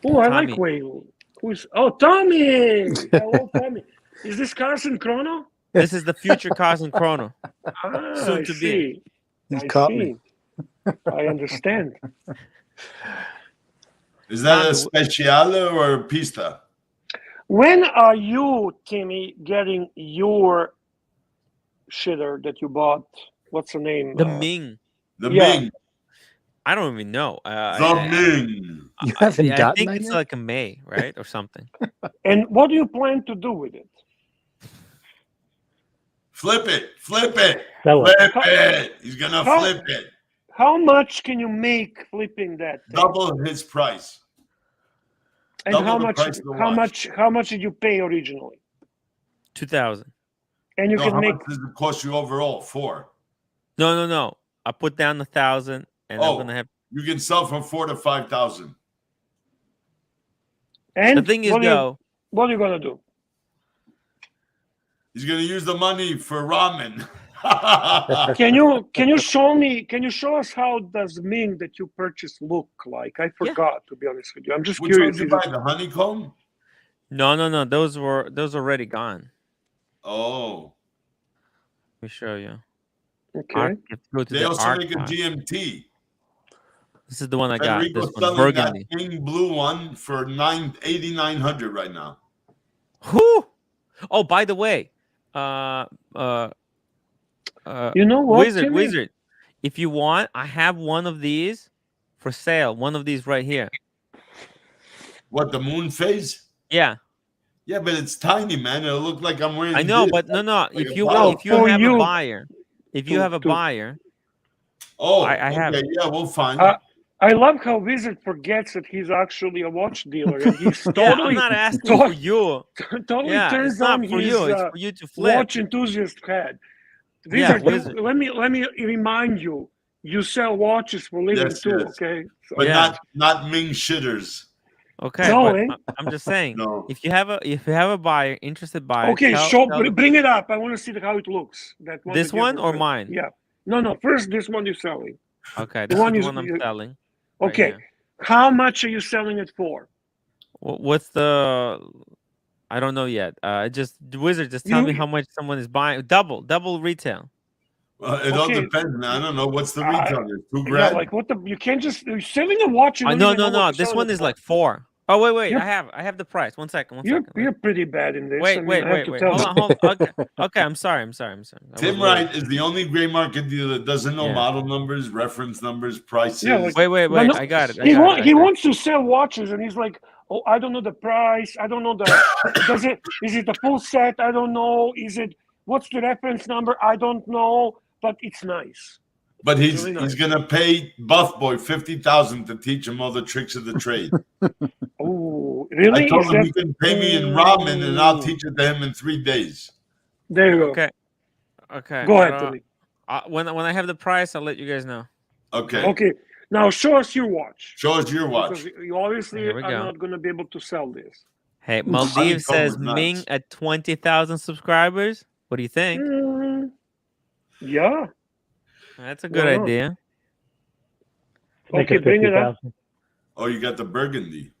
Oh, I like Way. Tommy. Hello, Tommy. Is this Cars and Chrono? This is the future Cars and Chrono. Soon to be. You caught me. I understand. Is that a Speciale or a Pista? When are you, Timmy, getting your shitter that you bought? What's the name? The Ming. The Ming. I don't even know. The Ming. You haven't gotten I think that it's yet? like a May, right? Or something. And what do you plan to do with it? Flip it. Sell it. He's going to flip it. How much can you make flipping that thing? Double his price. And how much did you pay originally? 2,000. And you can how make. much does it cost you overall? 4. No. I put down 1,000, and I'm gonna have. You can sell from 4,000 to 5,000. And the thing is, what are you gonna do? He's gonna use the money for ramen. Can you show me? Can you show us how does Ming that you purchased look like? I forgot, to be honest with you. I'm just curious. Which one did you buy? The honeycomb? No. Those already gone. Oh. Let me show you. Okay. They also make a GMT. This is the one I got. This one, selling burgundy. that pink blue one for $8,900 right now. Whoo! Oh, by the way, you know what, Wizard, if you want, I have one of these for sale. One of these right here. What, the moon phase? Yeah. Yeah, but it's tiny, man. It'll look like I'm wearing. I know, this. but no. Like if you have a buyer, Oh, I have. okay, yeah, we'll find. I love how Wizard forgets that he's actually a watch dealer, and he's totally. Yeah, I'm not asking for you. Totally Yeah, turns it's not on for his you. It's for you to flip. watch enthusiast head. Yeah, Wizard, Wizard. let me remind you. You sell watches for living Yes, too, yes. okay? So, But Yeah. not Ming shitters. Okay, No, but eh? I'm just saying, No. if you have a buyer, interested buyer, okay, tell them- bring it up. I want to see how it looks. That one. This that you one have or first. mine? Yeah. No. First, this one you're selling. Okay, The this one is you- the one I'm you- selling. right Okay. here. How much are you selling it for? What's the? I don't know yet. Just Wizard, just tell me how much someone is buying. Double retail. Well, it all Okay. depends, man. I don't know what's the retail. $2 Yeah, grand. like what the? You can't just you're selling a watch. You don't No, even know what you're This selling one it is for. like 4. Oh wait, You're- I have the price. One second. You're pretty bad in this. Wait, I mean, I have to wait. tell you. Hold on. Okay, I'm sorry. Tim Wright is the only gray market dealer that doesn't know Yeah. model numbers, reference numbers, prices. Yeah, like- Wait. But no, I got it. He wants to sell watches, and he's like, "Oh, I don't know the price. I don't know the. Is it the full set? I don't know. What's the reference number? I don't know. But it's nice." But he's Really nice. gonna pay Buff Boy $50,000 to teach him all the tricks of the trade. Oh, really? I told Is him that- he can pay me in ramen, and I'll teach it to him in 3 days. There you go. Okay. Go ahead, but, Tony. when I have the price, I'll let you guys know. Okay. Okay. Now show us your watch. Show us your watch. Because you obviously Here we are go. not going to be able to sell this. Hey, Honeycomb Maldives says was nuts. Ming at 20,000 subscribers. What do you think? Yeah. That's a good Why not? idea. Make Okay, bring it up. 50,000. Oh, you got the burgundy.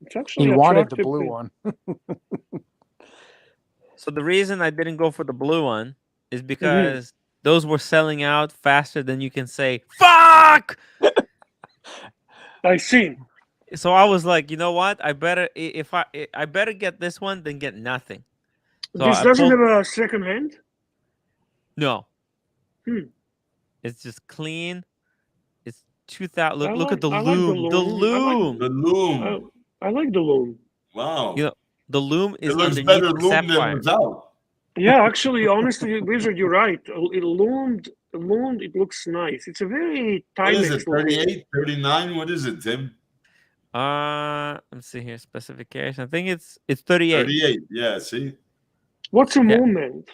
It's actually He wanted the attractive blue thing. one. So the reason I didn't go for the blue one is because those were selling out faster than you can say "fuck." I see. So I was like, you know what? I better get this one than get nothing. So This I doesn't pulled- have a second hand? No. Hmm. It's just clean. It's 2000. Look, I look at the like- I like the loom. The loom. loom. The loom. I like the loom. Wow. You know, the loom is It looks underneath better the loom than sapphire. without. Yeah, actually, honestly, Wizard, you're right. It loomed. It looks nice. It's a very What is Timex it? looking. 38, 39? What is it, Tim? Let's see here. Specification. I think it's 38. 38. Yeah, see? What's a Yeah. movement?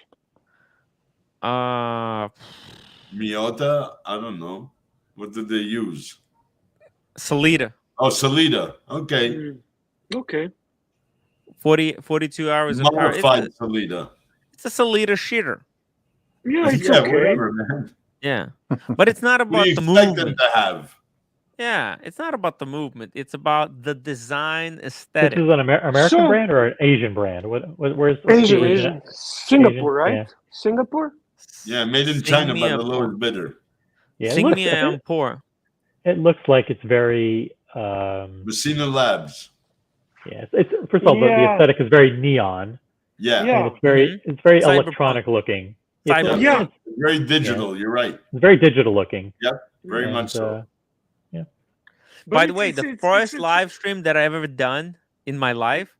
Miyota? I don't know. What did they use? Salida. Oh, Salida. Okay. Okay. 42 hours in power. Modified Salida. It's a Salida shitter. Yeah, it's Yeah, okay. whatever, man. Yeah. But it's not What about do you the expect them movement. to have? Yeah, it's not about the movement. It's about the design This aesthetic. is an American So- brand or an Asian brand? Where's the Asian. Singapore, right? yeah. Singapore? Yeah, made in Sing China me by a the pour. lowest bidder. Yeah, Sing me I'm poor. it looks like it's very Messina Labs. yeah. It's first of all the Yeah. aesthetic is very neon. Yeah. Yeah. And it's very Cyberpunk. electronic looking. It's, Cyberpunk. Yeah. it's Very digital. You're right. very digital looking. Very And, much so. But By the it's- way, it's- the it's- first it's- live stream that I've ever done in my life,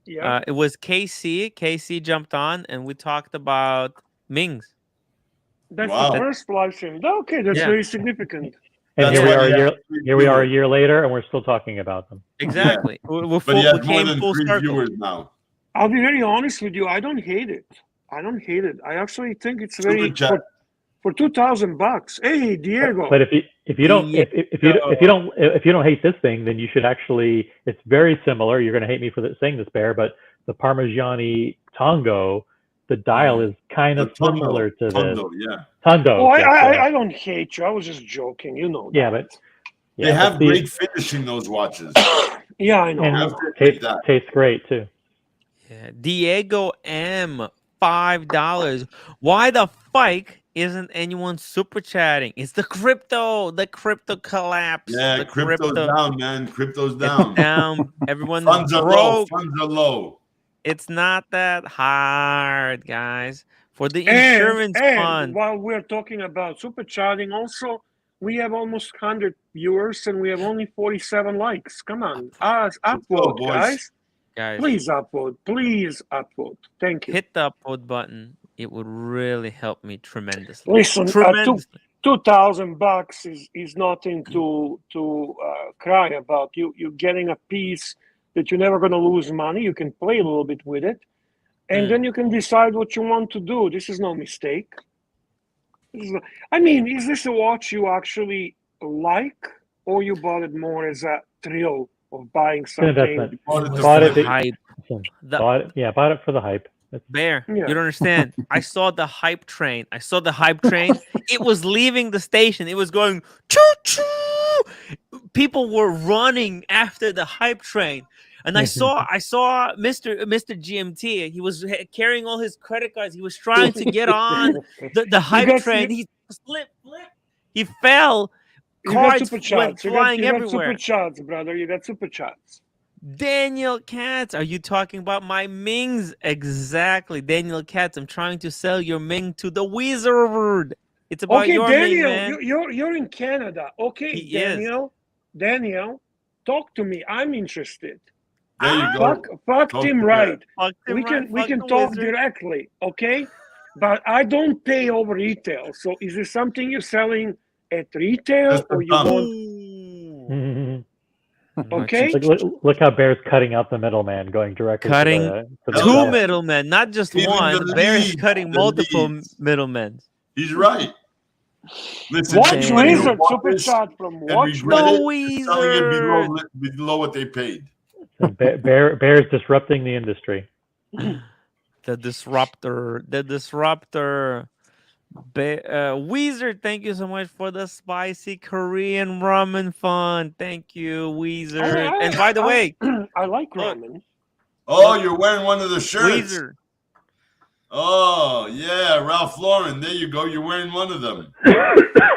Yeah. it was KC. KC jumped on and we talked about Mings. That's Wow. the first live stream. Okay, that's Yeah. very significant. And That's here we why are he a year. has three Here we are a viewers. year later, and we're still talking about them. Exactly. We're But full, he we has more came than full 3 circle. viewers now. I'll be very honest with you. I don't hate it. I actually think it's Super very chat. for $2,000. Hey, Diego. But if you don't Yeah. if you don't hate this thing, then you should actually. It's very similar. You're going to hate me for saying this, Bear, but the Parmigiani Tango, the dial is kind of The Tondo. similar to this. Tondo, yeah. Tondo. Oh, yes, I don't hate you. I was just joking. You know. yeah, that. but They have but the- great finishing, those watches. Yeah, I know. and have to admit that. tastes great too. Yeah. Diego M, $5. Why the fuck isn't anyone super chatting? It's the crypto collapse. Yeah, the crypto's down, man. Crypto's It's down. down. Everyone's Funds are low. broke. Funds are low. It's not that hard, guys. For the And- insurance and fund. while we're talking about super chatting, also we have almost 100 viewers and we have only 47 likes. Come on, upvote, boys. guys. Guys, Please upvote. Please upvote. Thank you. hit the upvote button. It would really help me tremendously. Listen, Tremendously. $2,000 is nothing to cry about. You're getting a piece that you're never going to lose money. You can play a little bit with it, and then you can decide what you want to do. This is no mistake. I mean, is this a watch you actually like, or you bought it more as a thrill of buying something? Bought it hype. Bought it for the hype. Bear, you don't understand. I saw the hype train. It was leaving the station. It was going choo choo. People were running after the hype train. And I saw Mr. GMT. He was carrying all his credit cards. He was trying to get on the hype train. He slipped. He fell. Cards went flying everywhere. Super chats, brother. You got super chats. Daniel Katz, are you talking about my Mings? Exactly, Daniel Katz. I'm trying to sell your Ming to the wizard. It's about your Daniel, Ming, man. You're in Canada. Okay, Daniel, talk to me. I'm interested. There you go. Fuck Tim Wright. We can talk directly, okay? But I don't pay over retail. So is this something you're selling at retail or you want? Okay. Look how Bear's cutting out the middleman, going directly to two middlemen, not just one. Bear's cutting multiple middlemen. He's right. Listen, Watch Wizard, super chat from Watch Wizard. Selling it below what they paid. Bear's disrupting the industry. The disruptor. Weezer, thank you so much for the spicy Korean ramen fun. Thank you, Weezer. And by the way, I like ramen. Oh, you're wearing one of the shirts. Weezer. Oh, yeah, Ralph Lauren. There you go. You're wearing one of them.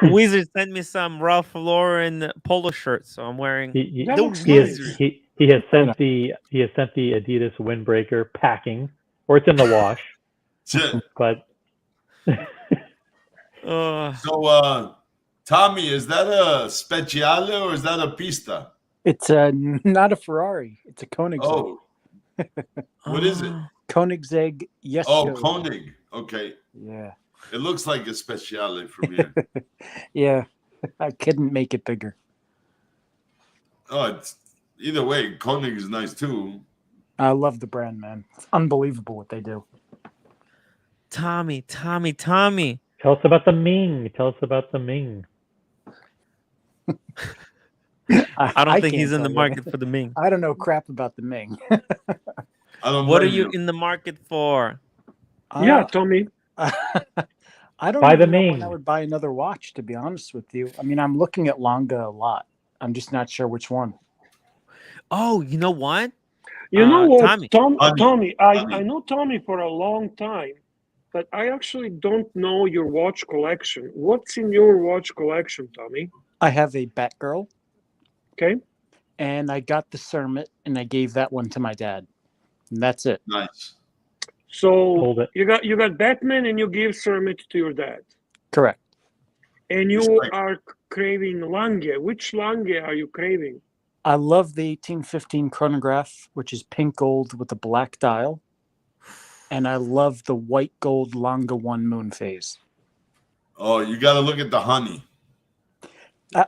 Weezer sent me some Ralph Lauren polo shirts, so I'm wearing he has sent the Adidas windbreaker packing, or it's in the wash. But so, Tommy, is that a Speciale or is that a Pista? It's not a Ferrari. It's a Koenigsegg. Oh, what is it? Koenigsegg. Yes. Oh, Koenig. Okay. Yeah. It looks like a Speciale from here. Yeah, I couldn't make it bigger. Oh, it's either way. Koenig is nice too. I love the brand, man. It's unbelievable what they do. Tommy. Tell us about the Ming. I don't think he's in the market for the Ming. I don't know crap about the Ming. What are you in the market for? Yeah, Tommy. I don't know when I would buy another watch, to be honest with you. I mean, I'm looking at Longa a lot. I'm just not sure which one. Oh, you know what? You know what, Tommy. I know Tommy for a long time, but I actually don't know your watch collection. What's in your watch collection, Tommy? I have a Batgirl. Okay. And I got the Cermet, and I gave that one to my dad. And that's it. Nice. So you got Batman, and you give Cermet to your dad. Correct. And you are craving Lange. Which Lange are you craving? I love the 1815 chronograph, which is pink gold with a black dial. And I love the white gold Longa 1 moon phase. Oh, you got to look at the honey.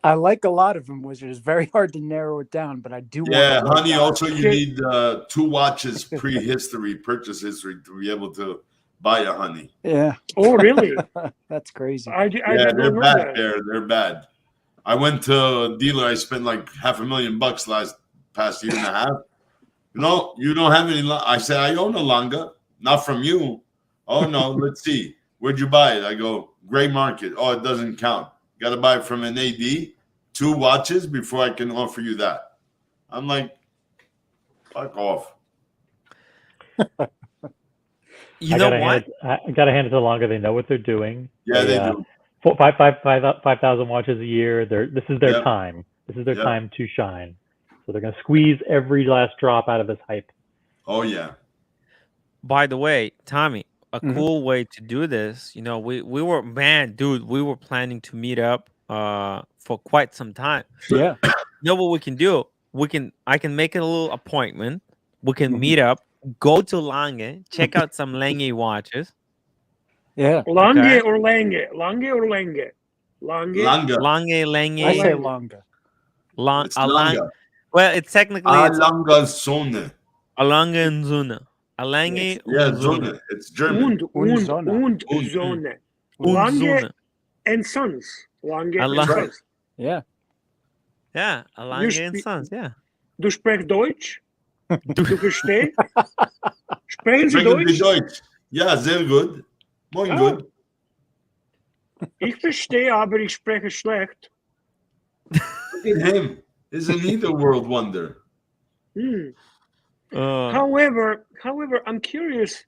I like a lot of them, Wizard. It's very hard to narrow it down, but I do. Yeah, honey. Also, you need 2 watches pre-history, purchase history to be able to buy a honey. Yeah. Oh, really? That's crazy. They're bad. They're bad. I went to a dealer. I spent like $500,000 past year and a half. No, you don't have any. I said I own a Longa, not from you. Oh no, let's see. Where'd you buy it? I go gray market. Oh, it doesn't count. Got to buy it from an AD, 2 watches before I can offer you that. I'm like, fuck off. You know what? I got to hand it to Longa. They know what they're doing. Yeah, they do. 5,000 watches a year. This is their time. This is their time to shine. So they're going to squeeze every last drop out of this hype. Oh, yeah. By the way, Tommy, a cool way to do this, we were planning to meet up for quite some time. Yeah. You know what we can do? I can make a little appointment. We can meet up, go to Lange, check out some Lange watches. Yeah. Lange or Lange? Lange or Lange? Lange. Lange. I say Langa. It's Langa. Well, it's technically Alanga Zone. Alangenzuna. Alange Zone. It's German. Und Zone. Lange and Sons. Lange and Sons. Yeah. Yeah, Alange and Sons, yeah. Du sprichst Deutsch? Du verstehst? Sprechen Sie Deutsch? Ja, sehr gut. Moin gut. Ich verstehe, aber ich spreche schlecht. Look at him. Isn't he the world wonder? However, I'm curious,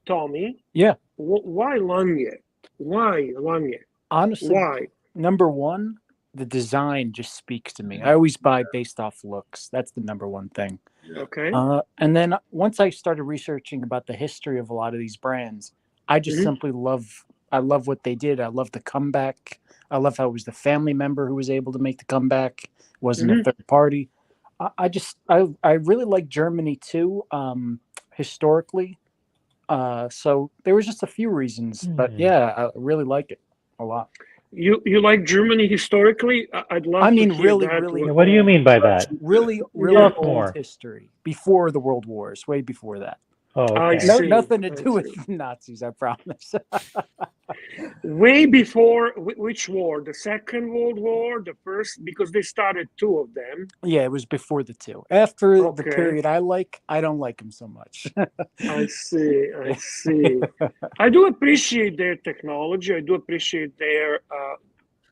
Tommy. Yeah. Why Lange? Why Lange? Honestly, why? Number one, the design just speaks to me. I always buy based off looks. That's the number one thing. Okay. And then once I started researching about the history of a lot of these brands, I just simply love what they did. I love the comeback. I love how it was the family member who was able to make the comeback. It wasn't a third party. I really like Germany too, historically. So there was just a few reasons, but yeah, I really like it a lot. You like Germany historically? I'd love. I mean, really. What do you mean by that? Really old history before the World Wars, way before that. Oh, okay. Nothing to do with Nazis, I promise. Way before which war? The Second World War, the first, because they started two of them. Yeah, it was before the two. After the period I don't like them so much. I see. I do appreciate their technology. I do appreciate their.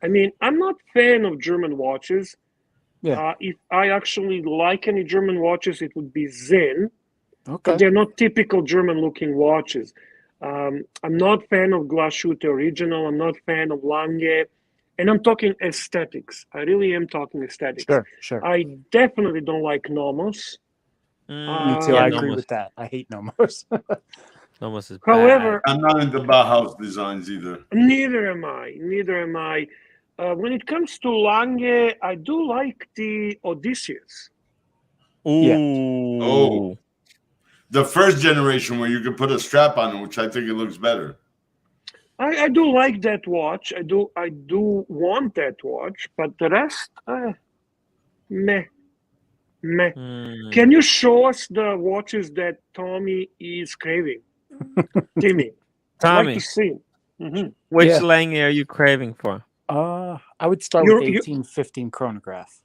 I mean, I'm not a fan of German watches. Yeah. If I actually like any German watches, it would be Zen. Okay. But they're not typical German-looking watches. I'm not a fan of Glashütte Original. I'm not a fan of Lange. And I'm talking aesthetics. I really am talking aesthetics. Sure. I definitely don't like Nomos. Me too. I agree with that. I hate Nomos. Nomos is bad. However, I'm not into Bauhaus designs either. Neither am I. When it comes to Lange, I do like the Odysseus. Ooh. Yeah. Oh. The first generation where you could put a strap on it, which I think it looks better. I do like that watch. I do want that watch, but the rest, meh. Can you show us the watches that Tommy is craving? Timmy. I'd like to see. Which Lange are you craving for? I would start with 1815 Chronograph.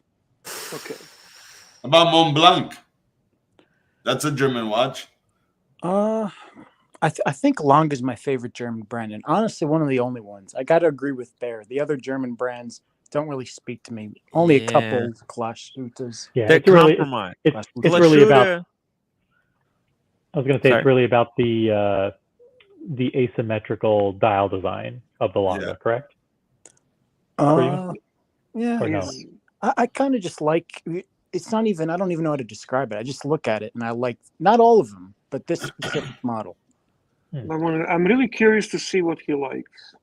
Okay. About Mont Blanc. That's a German watch. I think Lange is my favorite German brand, and honestly, one of the only ones. I got to agree with Bear. The other German brands don't really speak to me. Only a couple Glashüttes. Yeah, they're it's really really about. I was going to say it's really about the asymmetrical dial design of the Lange, correct? Yeah. Or no? I kind of just like. It's not even, I don't even know how to describe it. I just look at it and I like, not all of them, but this specific model. I'm really curious to see what he likes.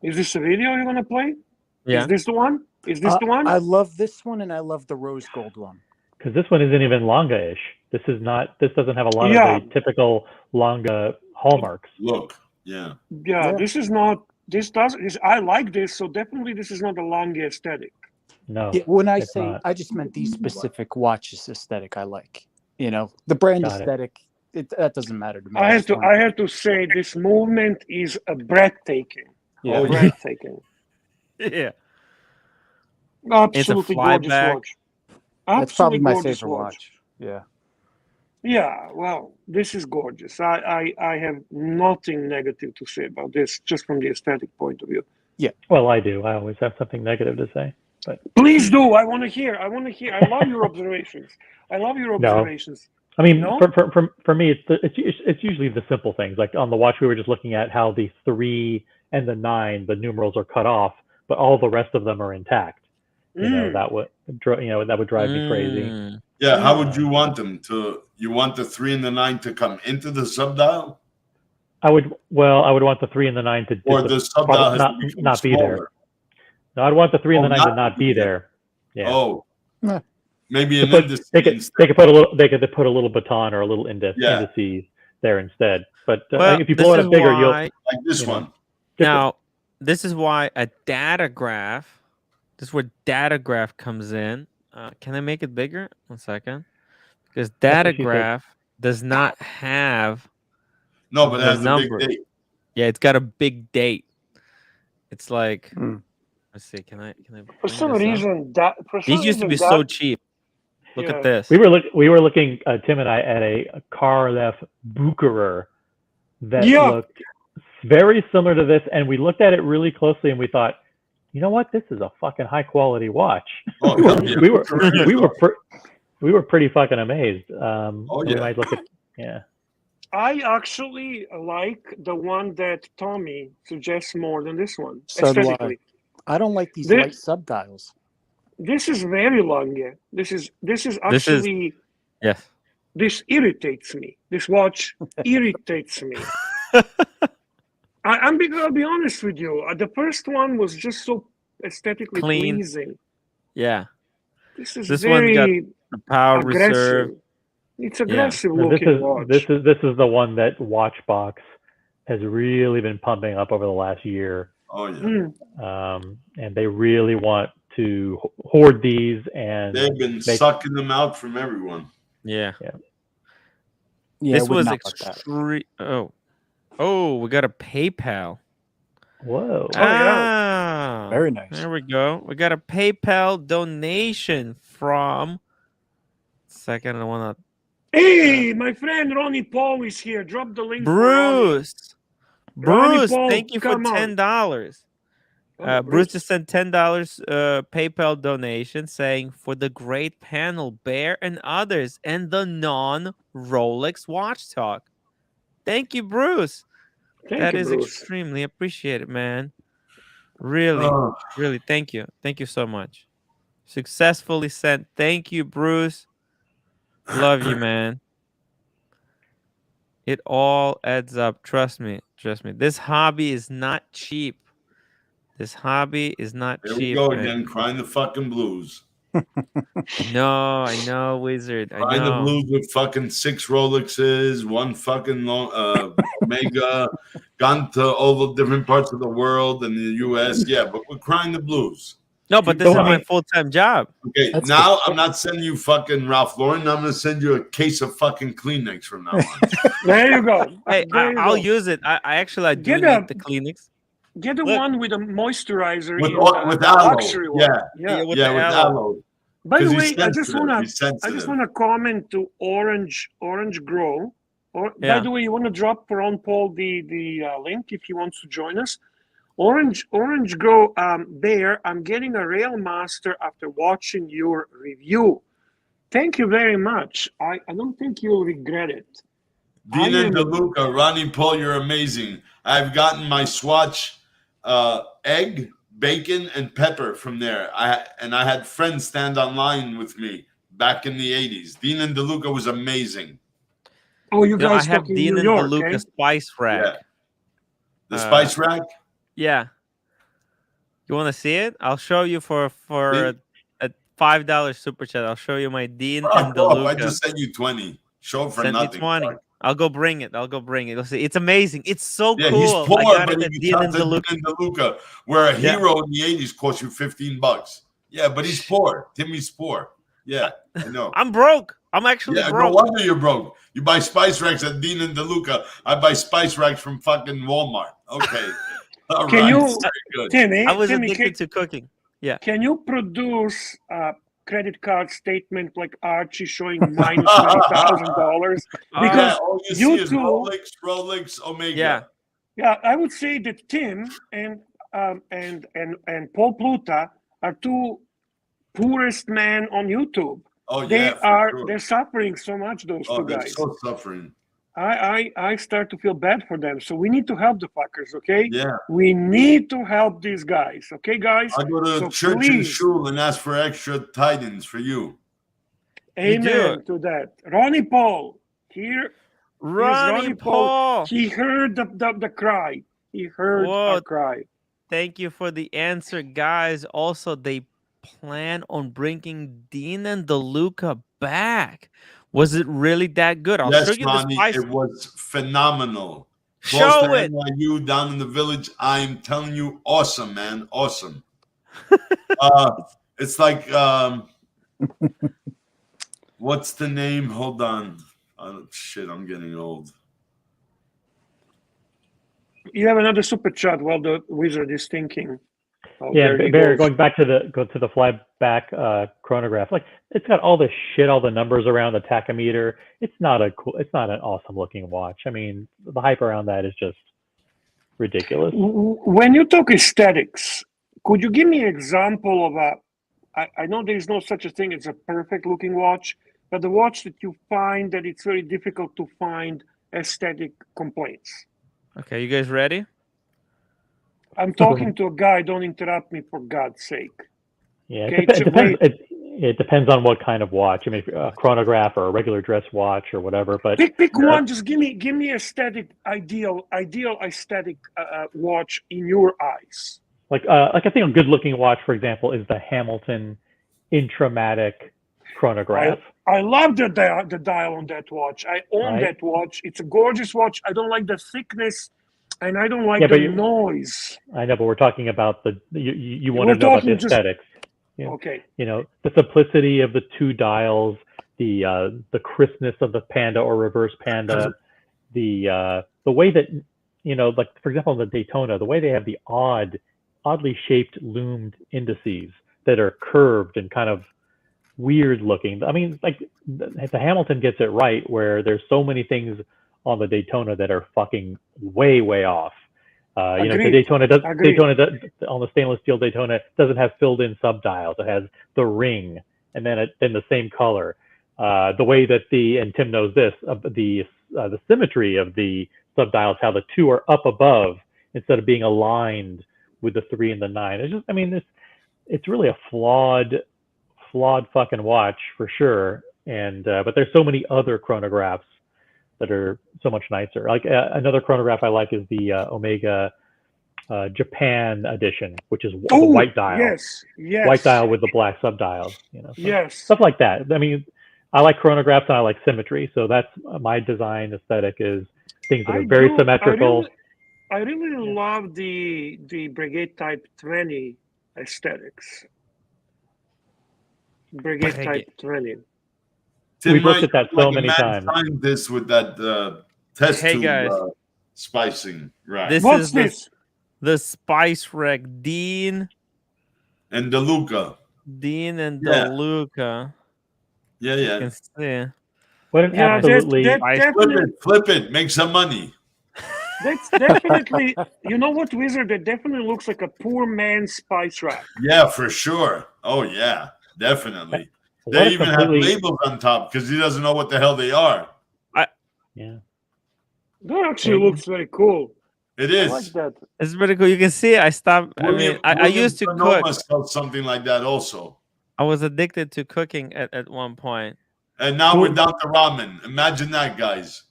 Is this a video you're going to play? Yeah. Is this the one? I love this one and I love the rose gold one. Because this one isn't even Lange-ish. This doesn't have a lot of the typical Lange hallmarks. Look, yeah. This is not, I like this, so definitely this is not a Lange aesthetic. No. When I say not. I just meant these specific watches aesthetic I like. You know, the brand aesthetic, that doesn't matter to me. I have to say this movement is a breathtaking. Yeah. Breathtaking. Yeah. Absolutely gorgeous watch. That's probably my favorite watch. Yeah. Yeah, well, this is gorgeous. I have nothing negative to say about this, just from the aesthetic point of view. Yeah. Well, I do. I always have something negative to say. But please do. I want to hear. I love your observations. No. I mean, for me, it's usually the simple things. Like on the watch, we were just looking at how the 3 and the 9, the numerals are cut off, but all the rest of them are intact. You know, that would drive me crazy. Yeah. How would you want them to? You want the 3 and the 9 to come into the subdial? I would want the 3 and the 9 to the subdial not be there. No, I'd want the 3 and the 9 to not be there. Yeah. Oh. Maybe they could put a little baton or a little indices there instead. But if you blow it up bigger, you'll like this one. Now, this is why a data graph. This is where data graph comes in. Can I make it bigger? 1 second. Because data graph does not have No, but it the has a big number. date. Yeah, it's got a big date. It's like, let's see. Can I? For some reason, these used to be so cheap. Look at this. We were looking, Tim and I, at a Korolev Bucherer that looked very similar to this, and we looked at it really closely, and we thought, you know what? This is a fucking high quality watch. Oh, yeah. we were pretty fucking amazed. We might look at I actually like the one that Tommy suggests more than this one. So do I don't like these light subdials. This is very long. Yeah. This is actually yes. This irritates me. This watch irritates me. I'll be honest with you. The first one was just so aesthetically pleasing. Yeah. This one got the power aggressive. reserve. It's aggressive looking watch. This is the one that Watchbox has really been pumping up over the last year. Oh yeah. And they really want to hoard these, and they've been sucking them out from everyone. Yeah. This was extreme. Oh, we got a PayPal. Whoa. Yeah. Very nice. There we go. We got a PayPal donation from. Second, I want to. Hey, my friend Ronnie Paul is here. Drop the link. Bruce. Paul, thank you for $10. Bruce just sent $10 PayPal donation saying for the great panel, Bear and others, and the non-Rolex watch talk. Thank you, Bruce. That is extremely appreciated, man. Really, really, thank you. Thank you so much. Successfully sent. Thank you, Bruce. Love you, man. It all adds up. Trust me. This hobby is not cheap. This hobby is not cheap. Here we go again, crying the fucking blues. I know, Wizard. I know. Crying the blues with fucking 6 Rolexes, 1 fucking Omega, gone to all the different parts of the world and the U.S. Yeah, but we're crying the blues. No, but this is my full-time job. Okay, now I'm not sending you fucking Ralph Lauren. I'm going to send you a case of fucking Kleenex from now on. There you go. Hey, I'll use it. I do need the Kleenex. Get the one with a moisturizer. With aloe. Yeah, with aloe. By the way, I just want to comment to Orange Grow. By the way, you want to drop Ron Paul the link if he wants to join us. Orange Grow, Bear, I'm getting a Rail Master after watching your review. Thank you very much. I don't think you'll regret it. Dean and DeLuca, Ronnie Paul, you're amazing. I've gotten my Swatch egg, bacon, and pepper from there. I had friends stand online with me back in the 80s. Dean and DeLuca was amazing. Oh, you guys I have Dean and DeLuca Spice Rack. Yeah. The Spice Rack? Yeah. You want to see it? I'll show you for a $5 super chat. I'll show you my Dean and DeLuca. I just sent you 20. Show for Send nothing. Me 20. I'll go bring it. You'll see. It's amazing. It's so cool. He's poor, I got but it at Dean and DeLuca, where a hero in the 80s cost you $15. Yeah, but he's poor. Timmy's poor. Yeah, I know. I'm broke. I'm actually broke. No wonder you're broke. You buy spice racks at Dean and DeLuca. I buy spice racks from fucking Walmart. Okay. All Can right. you, Timmy? I was addicted to cooking. Yeah. Can you produce a credit card statement like Archie showing minus $20,000? Because you two, Rolex, Omega. Yeah. I would say that Tim and Paul Pluta are two poorest men on YouTube. Oh yeah, they're suffering so much. Those two guys. They're so suffering. I start to feel bad for them. So we need to help the fuckers, okay? Yeah. We need to help these guys, okay, guys? I go to church and shul and ask for extra tidings for you. Amen to that. Ronnie Paul, here. Ronnie Paul. He heard the cry. He heard our cry. Thank you for the answer, guys. Also, they plan on bringing Dean and DeLuca back. Was it really that good? I'll show you Ronnie, the spice. It was phenomenal. Close Show to it. NYU, down in the village. I'm telling you, awesome, man, awesome. It's like, what's the name? Hold on. Shit, I'm getting old. You have another super chat while the wizard is thinking. Oh, yeah, Bear, going back to the flyback chronograph, like it's got all the shit, all the numbers around the tachometer. It's not an awesome looking watch. I mean, the hype around that is just ridiculous. When you talk aesthetics, could you give me an example of I know there is no such a thing as a perfect looking watch, but the watch that you find that it's very difficult to find aesthetic complaints? Okay, you guys ready? I'm talking to a guy. Don't interrupt me, for God's sake. Yeah, it depends on what kind of watch. I mean, a chronograph or a regular dress watch or whatever. But pick one. Just give me aesthetic ideal aesthetic watch in your eyes. Like I think a good looking watch, for example, is the Hamilton Intramatic chronograph. I love the dial on that watch. I own that watch. It's a gorgeous watch. I don't like the thickness, and I don't like the noise. I know, but we're talking about you want to know about the aesthetics. Okay. You know, the simplicity of the two dials, the crispness of the Panda or reverse Panda, the way that, you know, like for example in the Daytona, the way they have the oddly shaped loomed indices that are curved and kind of weird looking. I mean, like the Hamilton gets it right, where there's so many things on the Daytona that are fucking way off. You know, the Daytona on the stainless steel Daytona doesn't have filled in subdials. It has the ring and then in the same color. The way that and Tim knows this, the symmetry of the subdials, how the two are up above instead of being aligned with the 3 and the 9. It's just, I mean, it's really a flawed fucking watch for sure. And but there's so many other chronographs that are so much nicer. Like another chronograph I like is the Omega Japan edition, which is the white dial. Yes. White dial with the black subdials. You know, yes. Stuff like that. I mean, I like chronographs and I like symmetry. So that's my design aesthetic, is things that are very symmetrical. I really love the Brigade Type 20 aesthetics. Brigade Type 20. We've looked at that so many times. Find this with that test tube spicing, right? What's this? The Spice Rack Dean and DeLuca. Dean and DeLuca. Yeah. You can see. What an absolutely flip it, make some money. That's definitely, you know what, Wizard? That definitely looks like a poor man's Spice Rack. Yeah, for sure. Oh yeah, definitely. They even have labels on top because he doesn't know what the hell they are. That actually looks very cool. It is. I like that. It's pretty cool. You can see I stopped. I used to cook. Something like that also. I was addicted to cooking at one point. And now we're down to ramen. Imagine that, guys.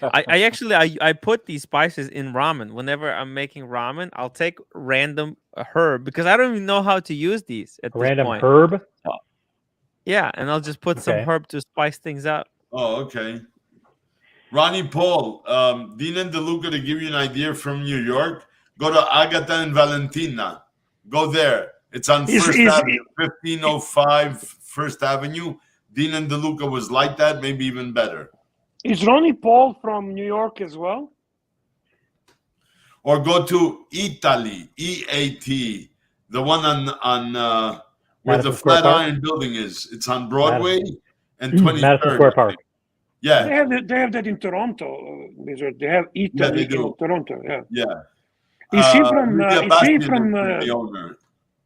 I actually put these spices in ramen. Whenever I'm making ramen, I'll take random herb because I don't even know how to use these at this random point. Herb? Yeah, and I'll just put some herb to spice things up. Oh, okay. Ronnie Paul, Dean and DeLuca, to give you an idea from New York, go to Agata and Valentina. Go there. It's on First Avenue, 1505 First Avenue. Dean and DeLuca was like that, maybe even better. Is Ronnie Paul from New York as well? Or go to Italy, EAT, the one on where the Flatiron Building is. It's on Broadway and 23rd. Madison Square Park. Yeah, they have that in Toronto. They have Italy in Toronto. Yeah. Is he from?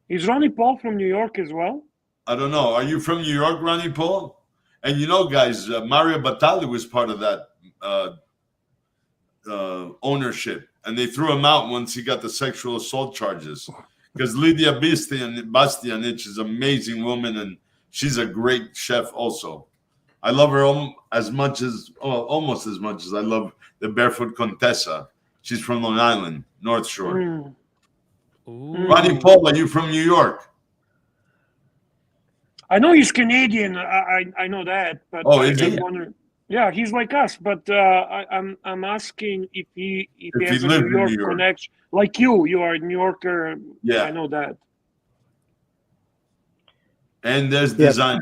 Is Ronnie Paul from New York as well? I don't know. Are you from New York, Ronnie Paul? And you know, guys, Mario Batali was part of that ownership, and they threw him out once he got the sexual assault charges. Because Lydia Bastianich is an amazing woman, and she's a great chef also. I love her almost as much as I love the Barefoot Contessa. She's from Long Island, North Shore. Ronnie Paul, are you from New York? I know he's Canadian. I know that, but is he? Yeah, he's like us, but I'm asking if he has a New York connection, like you. You are a New Yorker. Yeah, I know that. And there's design.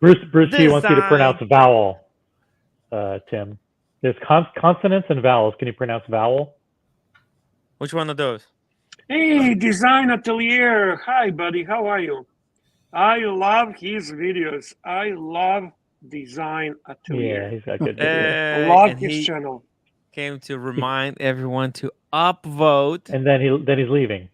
Bruce G wants you to pronounce vowel. Tim, there's consonants and vowels. Can you pronounce vowel? Which one of those? Hey, Design Atelier. Hi, buddy. How are you? I love his videos. I love Design Atelier. Yeah, he's got good videos. I love his channel. Came to remind everyone to upvote. And then he's leaving.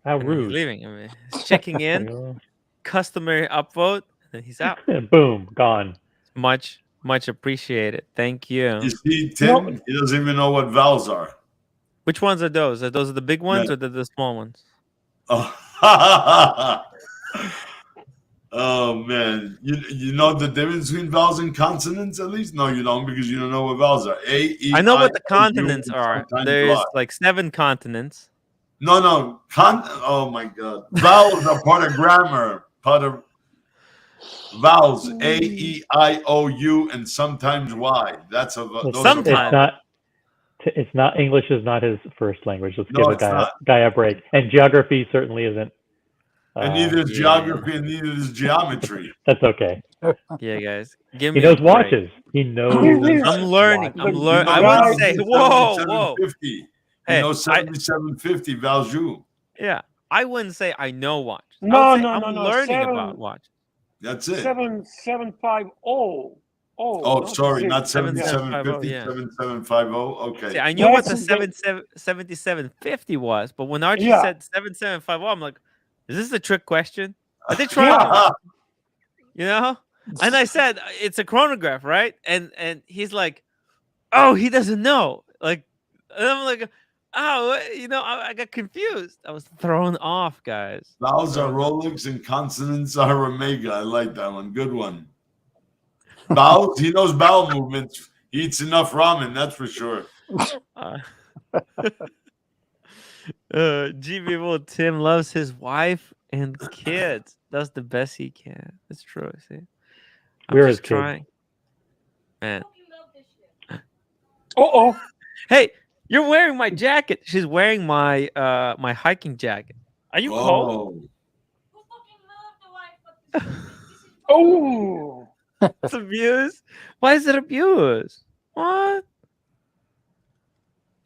How rude. He's leaving. I mean, he's checking in. Customary upvote. And he's out. Boom, gone. Much appreciated. Thank you. You see, Tim, he doesn't even know what vowels are. Which ones are those? Are those the big ones or the small ones? Oh, oh man. You know the difference between vowels and consonants at least? No, you don't, because you don't know what vowels are. A, E, I know what the continents are. There's like 7 continents. No. Oh my God. Vowels are part of grammar. Part of vowels. A, E, I, O, U, and sometimes Y. That's a sometimes. It's not English is not his first language. Let's give a guy a break. And geography certainly isn't. And neither is geography and neither is geometry. That's okay. Yeah, guys. He knows watches. He knows. I'm learning. I wouldn't say. Whoa. He knows 7750 Valjoux. Yeah, I wouldn't say I know watch. No. I'm learning about watch. That's it. 7750. Oh, sorry, not 7750, 7750. Okay. See, I knew what the 7750 was, but when Archie said 7750, I'm like, is this a trick question? Are they trying to, you know? And I said, it's a chronograph, right? And he's like, oh, he doesn't know. Like, and I'm like, oh, I got confused. I was thrown off, guys. Vowels are Rolex and consonants are Omega. I like that one. Good one. Bowels, he knows bowel movements. He eats enough ramen, that's for sure. GBO Tim loves his wife and kids. Does the best he can. That's true. See, we're just trying, man. Hey, you're wearing my jacket. She's wearing my my hiking jacket. Are you cold? Oh. It's abuse. Why is it abuse? What?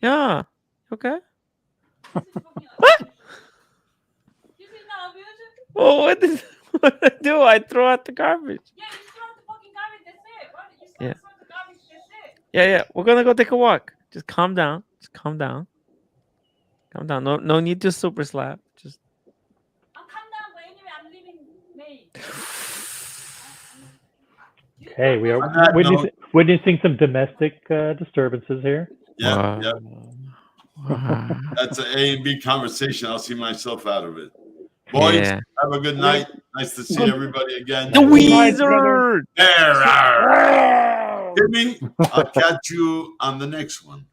Yeah. Okay. What? Oh, what did I do? I throw out the garbage. Yeah, you throw out the fucking garbage. That's it. Why did you throw the garbage? That's it. Yeah. We're gonna go take a walk. Just calm down. Calm down. No need to super slap. Just. I'll calm down, but anyway, I'm leaving May. Hey, we are witnessing some domestic disturbances here. Yeah. That's an A and B conversation. I'll see myself out of it. Boys, have a good night. Nice to see everybody again. The Wizard! Timmy, I'll catch you on the next one.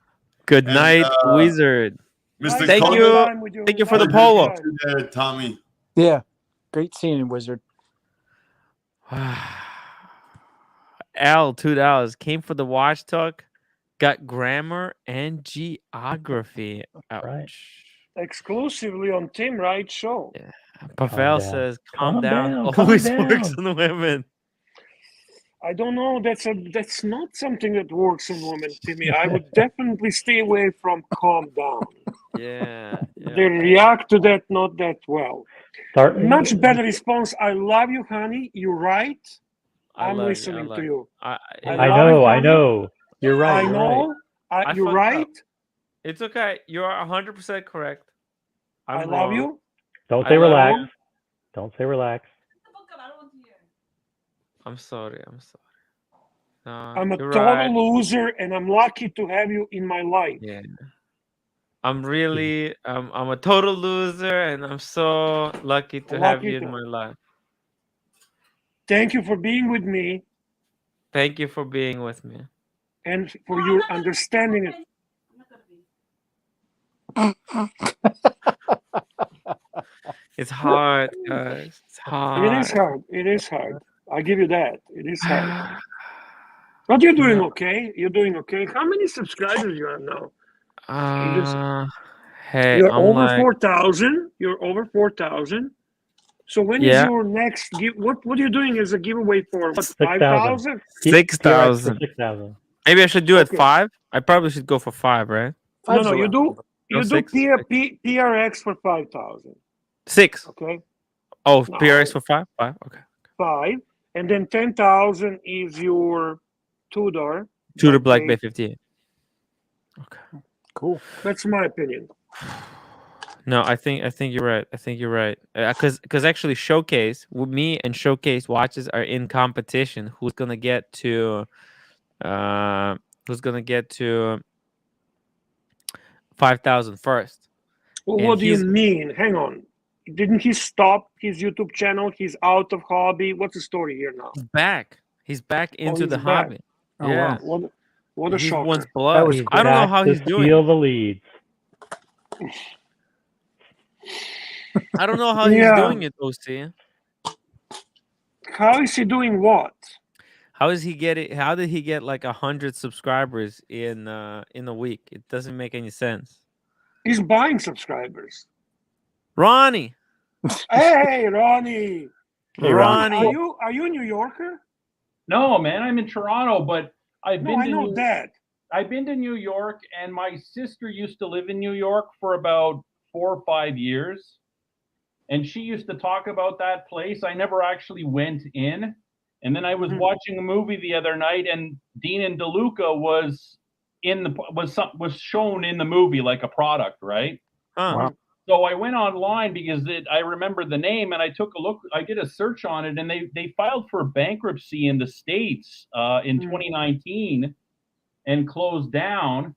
Good night, Wizard. Mr. Thank you for the polo. There, Tommy. Yeah, great seeing you, Wizard. L, $2 came for the watch talk, got grammar and geography. Ouch. Right. Exclusively on Tim Wright show. Yeah. Pavel says, calm down. Always works on women. I don't know. That's not something that works on women, Timmy. I would definitely stay away from calm down. Yeah. They react to that not that well. Much better response. I love you, honey. You're right. I'm listening to you. I know. You're right. I know. You're right. It's okay. You are 100% correct. I love you. Don't say relax. Don't say relax. I'm sorry. I'm a total loser, and I'm lucky to have you in my life. Yeah. I'm a total loser, and I'm so lucky to have you in my life. Thank you for being with me. Thank you for being with me. And for your understanding. It's hard, guys. It's hard. It is hard. I give you that. It is hard. But you're doing okay. You're doing okay. How many subscribers you have now? Hey, you're I'm over like 4,000. You're over 4,000. So when is your next give? What are you doing as a giveaway for? What, 5,000? 6,000. 6,000. Maybe I should do it 5. I probably should go for 5, right? No, you do PRX for 5,000. 6. Okay. Oh, no. PRX for 5? 5. Okay. 5, and then 10,000 is your Tudor. Tudor Black Bay 58. Okay. Cool. That's my opinion. No, I think you're right. I think you're right. Because actually, Showcase with me and Showcase watches are in competition. Who's gonna get to 5,000 first? Well, what do you mean? Hang on. Didn't he stop his YouTube channel? He's out of hobby. What's the story here now? He's back. He's back into the hobby. Oh, yeah. Wow. What a shocker. Wants blood. I don't know how he's doing. Steal the leads. I don't know how he's doing it, OC. How is he doing what? How did he get like 100 subscribers in a week? It doesn't make any sense. He's buying subscribers. Ronnie. Hey, Ronnie. Hey, Ronnie. Are you a New Yorker? No, man, I'm in Toronto, but I've been to New York, and my sister used to live in New York for about 4 or 5 years. And she used to talk about that place. I never actually went in. And then I was watching a movie the other night, and Dean and DeLuca was shown in the movie like a product, right? Wow. So I went online because I remembered the name, and I took a look. I did a search on it, and they filed for bankruptcy in the States in 2019 and closed down.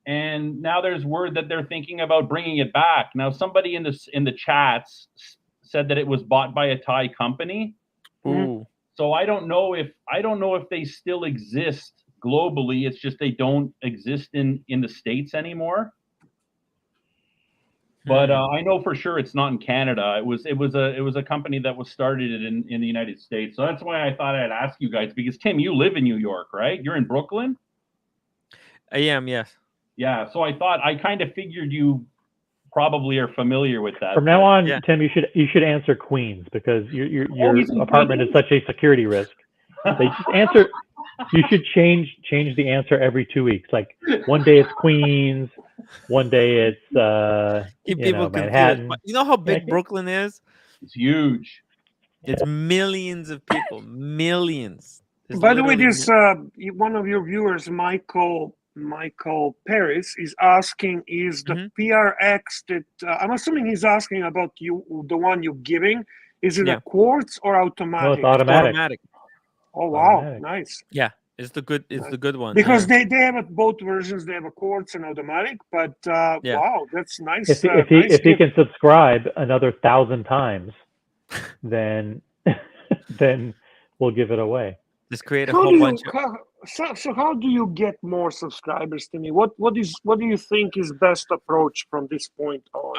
And now there's word that they're thinking about bringing it back. Now, somebody in the chats said that it was bought by a Thai company. Ooh. So I don't know if they still exist globally. It's just they don't exist in the States anymore. But I know for sure it's not in Canada. It was a company that was started in the United States. So that's why I thought I'd ask you guys, because Tim, you live in New York, right? You're in Brooklyn? I am, yes. Yeah, so I kind of figured you probably are familiar with that. From now on, Tim, you should answer Queens, because your apartment is such a security risk. They just answer. You should change the answer every 2 weeks. Like one day it's Queens, one day it's Manhattan. You know how big Brooklyn is? It's huge. It's millions of people. Millions. By the way, this one of your viewers, Michael Paris, is asking, is the PRX that I'm assuming he's asking about the one you're giving, is it a quartz or automatic? No, it's automatic. Oh wow, automatic. Nice. Yeah, it's the good one. Because they have both versions. They have a quartz and automatic, but wow, that's nice. If he can subscribe another 1,000 times, then we'll give it away. Just create a whole bunch of. So how do you get more subscribers to me? What do you think is best approach from this point on?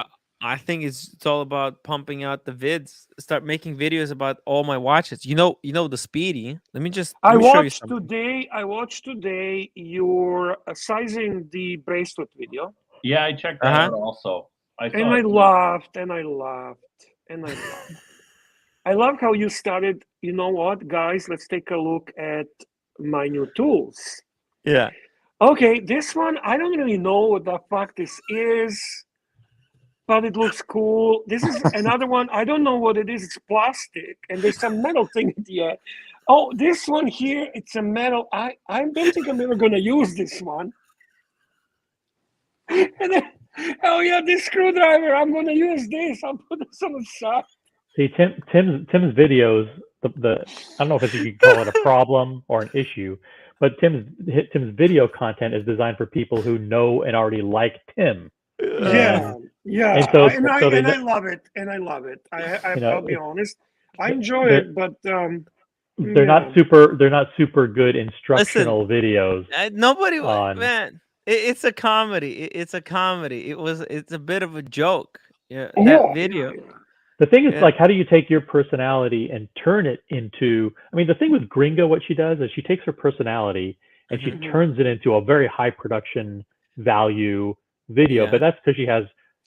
I think it's all about pumping out the vids. Start making videos about all my watches. You know the Speedy. Let me show you something. I watched today your sizing the bracelet video. Yeah, I checked that out also. I laughed. I love how you started. You know what, guys? Let's take a look at my new tools. Yeah. Okay, this one, I don't really know what the fuck this is, but it looks cool. This is another one. I don't know what it is. It's plastic, and there's some metal thing at the end. Oh, this one here, it's a metal. I don't think I'm ever going to use this one. And then, oh yeah, this screwdriver, I'm going to use this. I'll put this on the side. See, Tim's videos, I don't know if you could call it a problem or an issue, but Tim's video content is designed for people who know and already like Tim. Yeah. And I love it. I'll be honest. I enjoy it, but they're not super good instructional videos. Nobody man. It's a comedy. It's a comedy. It's a bit of a joke. Yeah, that video. The thing is, like, how do you take your personality and turn it into? I mean, the thing with Gringa, what she does is she takes her personality and she turns it into a very high production value video. But that's because she has.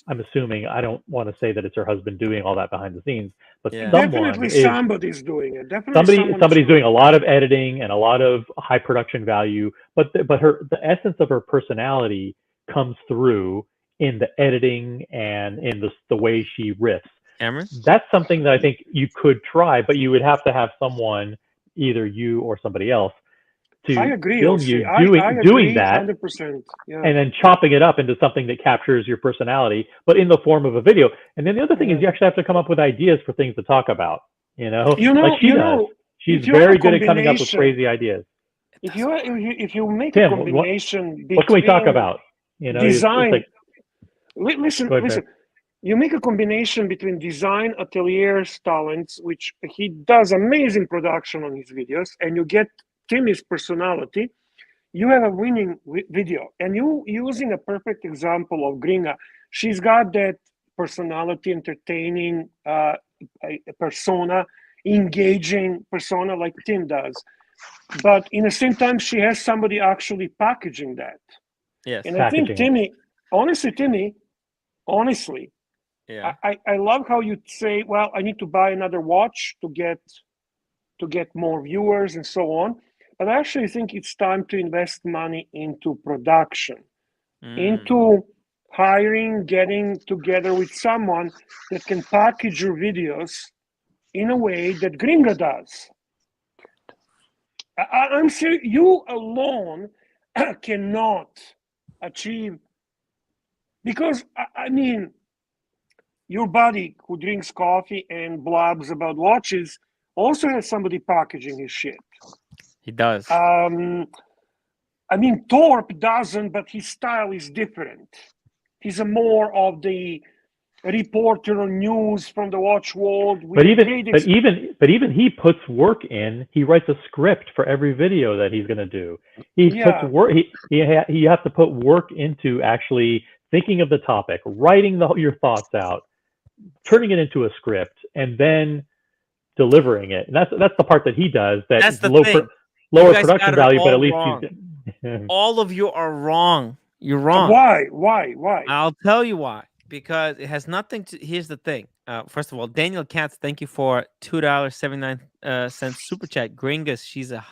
I'm assuming, I don't want to say that it's her husband doing all that behind the scenes, but somebody's doing it. Definitely somebody's doing a lot of editing and a lot of high production value. But the essence of her personality comes through in the editing and in the way she riffs. Cameron? That's something that I think you could try, but you would have to have someone, either you or somebody else, to film you doing that, 100%, and then chopping it up into something that captures your personality, but in the form of a video. And then the other thing is you actually have to come up with ideas for things to talk about. Like she does. She's very good at coming up with crazy ideas. If you make a combination between what can we talk about? Design. Listen. You make a combination between design, ateliers, talents, which he does amazing production on his videos, and you get Timmy's personality, you have a winning video. And you using a perfect example of Gringa. She's got that personality, entertaining persona, engaging persona like Tim does. But in the same time, she has somebody actually packaging that. Yes. And I think Timmy, honestly, yeah. I love how you say, well, I need to buy another watch to get more viewers and so on. But I actually think it's time to invest money into production, into hiring, getting together with someone that can package your videos in a way that Gringa does. I'm serious. You alone cannot achieve, because I mean, your buddy who drinks coffee and blabs about watches also has somebody packaging his shit. He does. I mean, Thorpe doesn't, but his style is different. He's a more of the reporter on news from the watch world. But even he puts work in. He writes a script for every video that he's going to do. He puts work. He has to put work into actually thinking of the topic, writing your thoughts out, turning it into a script, and then delivering it. And that's the part that he does. That's the thing. Lower production value, but at least he's. All of you are wrong. You're wrong. Why? I'll tell you why. Because it has nothing to. Here's the thing. First of all, Daniel Katz, thank you for $2.79 super chat. Gringas, she's a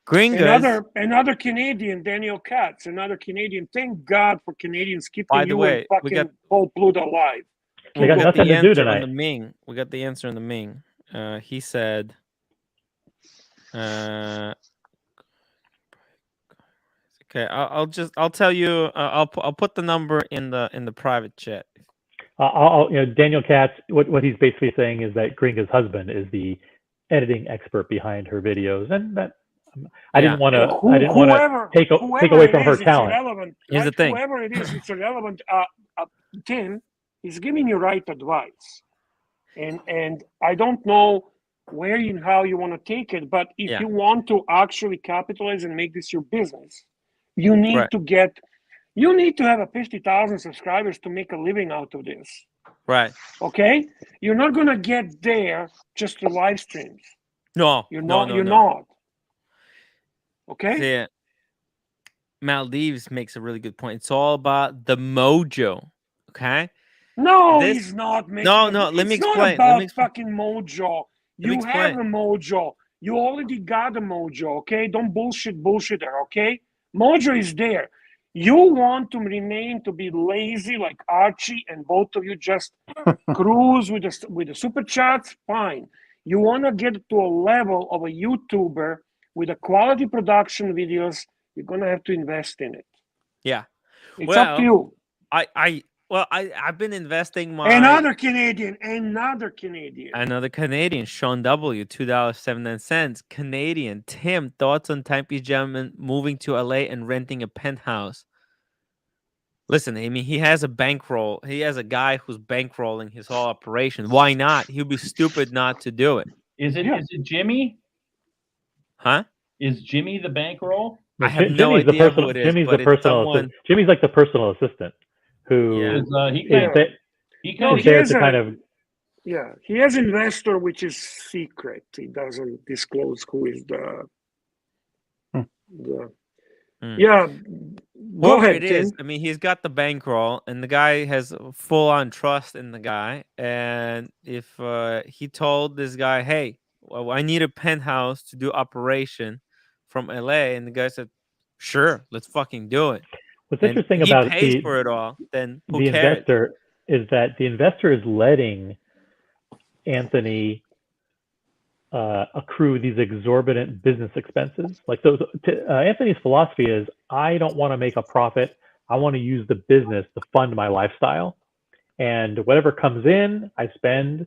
Gringas. Another Canadian, Daniel Katz, another Canadian. Thank God for Canadians keeping By the way, and fucking Paul Pluto alive. We got nothing to do tonight. We got the answer in the Ming. He said. Okay, I'll tell you. I'll put the number in the private chat. Daniel Katz. What he's basically saying is that Gringa's husband is the editing expert behind her videos, and that I didn't want to take away from her talent. Here's the thing. Whoever it is, it's irrelevant. Tim is giving you right advice, and I don't know where and how you want to take it, but if you want to actually capitalize and make this your business, you need to have 50,000 subscribers to make a living out of this. Right. Okay? You're not going to get there just through live streams. No. You're not. Okay? Yeah. Maldives makes a really good point. It's all about the mojo. Okay? No, he's not making No, let me explain. It's not about fucking mojo. You have a mojo. You already got a mojo, okay? Don't bullshit there, okay? Mojo is there. You want to remain to be lazy like Archie, and both of you just cruise with the super chats, fine. You want to get to a level of a YouTuber with a quality production videos, you're going to have to invest in it. Yeah. It's up to you. I've been investing Another Canadian, Sean W, $2.79. Canadian, Tim, thoughts on typepiece gentleman moving to LA and renting a penthouse? Listen, I mean, he has a bankroll. He has a guy who's bankrolling his whole operation. Why not? He'd be stupid not to do it. Is it Jimmy? Huh? Is Jimmy the bankroll? I have no idea who it is. Jimmy's like the personal assistant who he kind of there to kind of Yeah, he has investor, which is secret. He doesn't disclose who is the. Yeah, go Whoever ahead, it is, Tim. I mean, he's got the bankroll, and the guy has full on trust in the guy. And if he told this guy, "Hey, well, I need a penthouse to do operation from LA," and the guy said, "Sure, let's fucking do it." What's And interesting he about pays for it all, then who the cares? investor is that the investor is letting Anthony accrue these exorbitant business expenses. Like those, Anthony's philosophy is, I don't want to make a profit. I want to use the business to fund my lifestyle, and whatever comes in, I spend,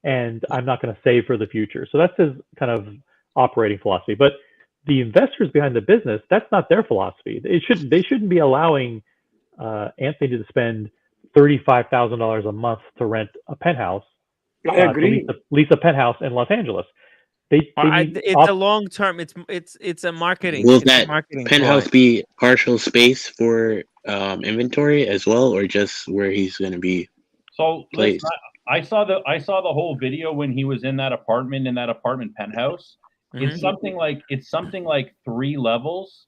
and I'm not going to save for the future. So that's his kind of operating philosophy. But the investors behind the business, that's not their philosophy. They shouldn't be allowing Anthony to spend $35,000 a month to rent a penthouse. I agree. To lease a penthouse in Los Angeles. It's a long term. It's a marketing. Will it's that a marketing penthouse be partial space for inventory as well, or just where he's going to be placed? Listen, I saw the whole video when he was in that apartment penthouse. Mm-hmm. It's something like 3 levels,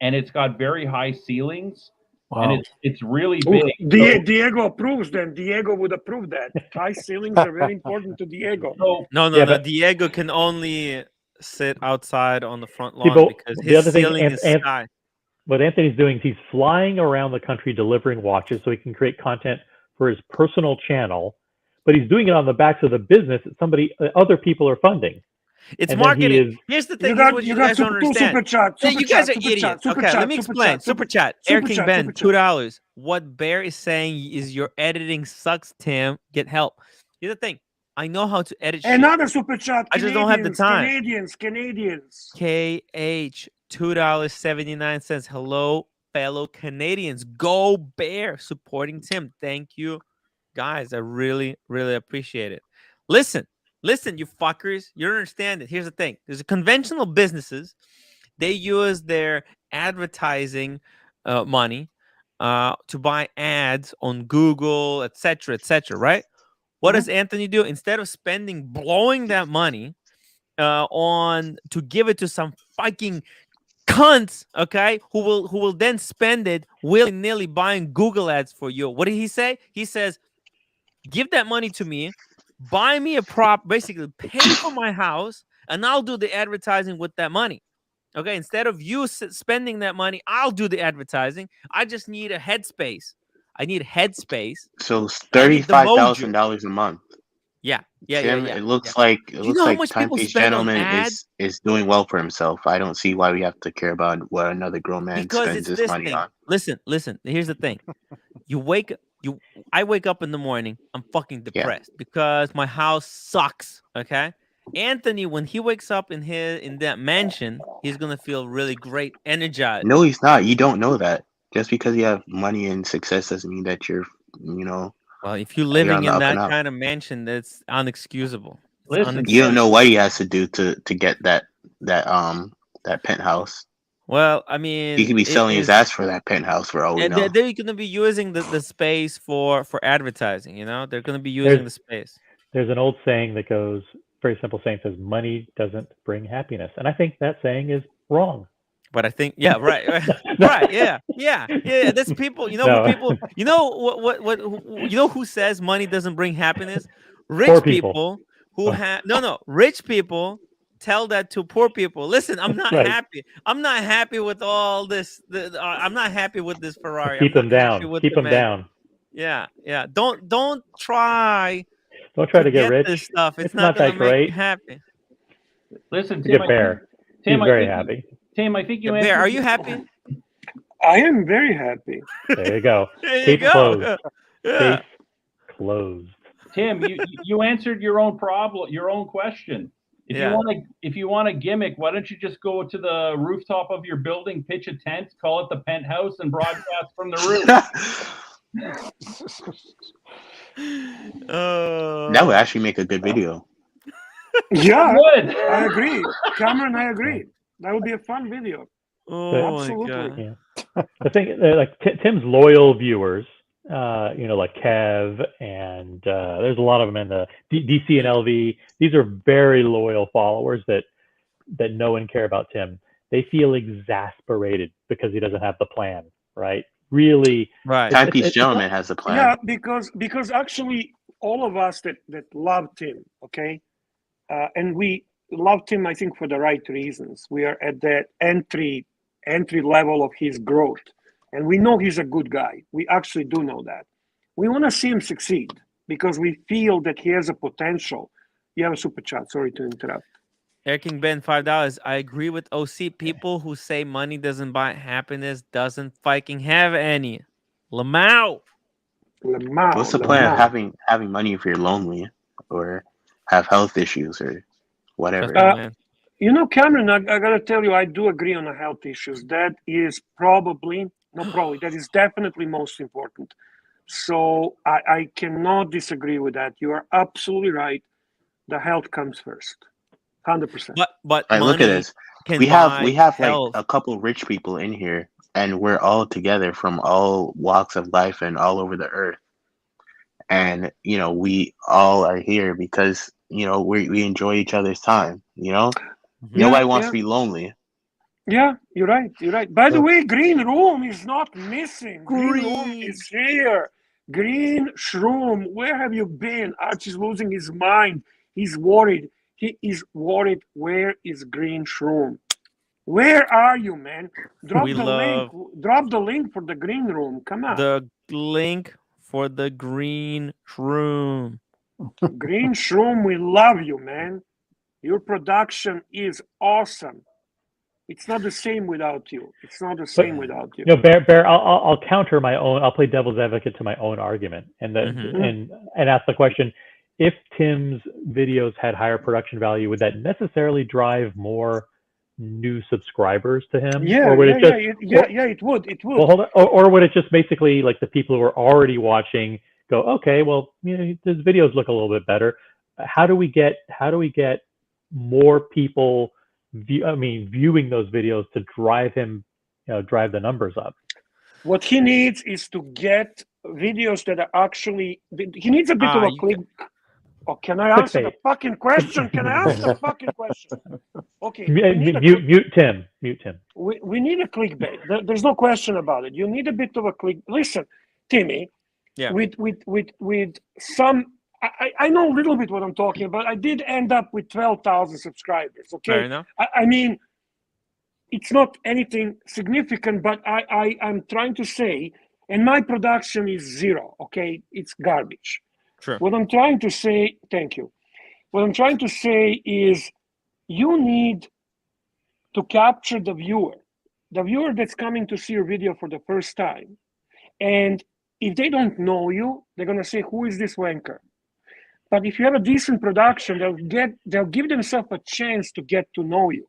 and it's got very high ceilings. Wow. And it's really big. Diego approves. Then Diego would approve that. High ceilings are very important to Diego. No. Diego can only sit outside on the front lawn because his ceiling is sky. What Anthony's doing is he's flying around the country delivering watches so he can create content for his personal channel, but he's doing it on the backs of the business that other people are funding. It's marketing. Here's the thing. You guys don't understand. You guys are idiots. Okay, let me explain. Super chat. Air King Ben, $2. What Bear is saying is your editing sucks, Tim. Get help. Here's the thing. I know how to edit shit. Another super chat. I just don't have the time. Canadians. KH, $2.79. Hello, fellow Canadians. Go Bear, supporting Tim. Thank you, guys. I really, really appreciate it. Listen, you fuckers. You don't understand it. Here's the thing. There's conventional businesses. They use their advertising money to buy ads on Google, etc., right? What does Anthony do? Instead of blowing that money on to give it to some fucking cunts, okay, who will then spend it willy-nilly buying Google ads for you. What did he say? He says, give that money to me. Buy me a prop, basically pay for my house, and I'll do the advertising with that money. Okay, instead of you spending that money, I'll do the advertising. I just need a headspace. I need headspace. So $35,000 a month. Yeah. Tim, it looks like Timepiece Gentleman is doing well for himself. I don't see why we have to care about what another grown man spends his money on. Listen. Here's the thing. I wake up in the morning, I'm fucking depressed because my house sucks. Okay, Anthony, when he wakes up in that mansion, he's gonna feel really great, energized. No, he's not. You don't know that. Just because you have money and success doesn't mean that you're, Well, if you're living in that kind of mansion, that's unexcusable. Listen, you don't know what he has to do to get that penthouse. Well, I mean, he could be selling his ass for that penthouse for all we know. They're going to be using the space for advertising. They're going to be using the space. There's an old saying that goes, very simple saying, says money doesn't bring happiness, and I think that saying is wrong. But I think, right, yeah. That's people. People. Who says money doesn't bring happiness? Rich people who have rich people tell that to poor people. Listen, I'm not happy. I'm not happy with all this. I'm not happy with this Ferrari. Keep them down. Keep them down. Yeah. Don't try. Don't try to get rich. This stuff. It's not that great. Happy. Listen, Tim. He's very happy. Tim, I think you. Bear, are you happy? I am very happy. There you go. Case closed. Case closed. Tim, you answered your own problem, your own question. If you want a gimmick, why don't you just go to the rooftop of your building, pitch a tent, call it the penthouse, and broadcast from the roof? That would actually make a good video. Yeah, I agree. Cameron, I agree. That would be a fun video. Oh, absolutely. Yeah. The thing, like Tim's loyal viewers like Kev, and there's a lot of them in the DC and LV. These are very loyal followers that know and care about Tim. They feel exasperated because he doesn't have the plan, right? Really, right. Timepiece Gentleman has a plan. Yeah, because actually all of us that love Tim, okay, and we love Tim, I think, for the right reasons. We are at that entry level of his growth, and we know he's a good guy. We actually do know that. We want to see him succeed because we feel that he has a potential. You have a super chat. Sorry to interrupt. Air King Ben, $5. I agree with OC. People who say money doesn't buy happiness doesn't fucking have any. Lamau. What's the plan of having money if you're lonely or have health issues or whatever? Cameron, I gotta tell you, I do agree on the health issues. That is that is definitely most important. So I cannot disagree with that. You are absolutely right. The health comes first. 100%. But right, look at this. We have like a couple rich people in here, and we're all together from all walks of life and all over the earth. And we all are here because we enjoy each other's time. Nobody wants to be lonely. Yeah, you're right. By the way, Green Room is not missing. Green Room is here. Green Shroom, where have you been? Archie's losing his mind. He's worried. He is worried. Where is Green Shroom? Where are you, man? Drop the link for the Green Room. Come on. The link for the Green Shroom. Green Shroom, we love you, man. Your production is awesome. It's not the same without you. Bear, I'll counter my own. I'll play devil's advocate to my own argument, and ask the question: if Tim's videos had higher production value, would that necessarily drive more new subscribers to him? It would. Well, hold on. Or would it just basically like the people who are already watching go, okay, well, his videos look a little bit better. How do we get more people viewing those videos to drive the numbers up? What he needs is to get videos that are actually. He needs a bit of a click. Oh, can I answer the fucking question? Okay. Mute Tim. We need a clickbait. There's no question about it. You need a bit of a click. Listen, Timmy. Yeah. With some. I know a little bit what I'm talking about. I did end up with 12,000 subscribers. Okay. Fair enough. I mean, it's not anything significant, but I'm trying to say, and my production is 0. Okay, it's garbage. Sure. What I'm trying to say, thank you. What I'm trying to say is, you need to capture the viewer that's coming to see your video for the first time, and if they don't know you, they're gonna say, "Who is this wanker?" But if you have a decent production, they'll give themselves a chance to get to know you,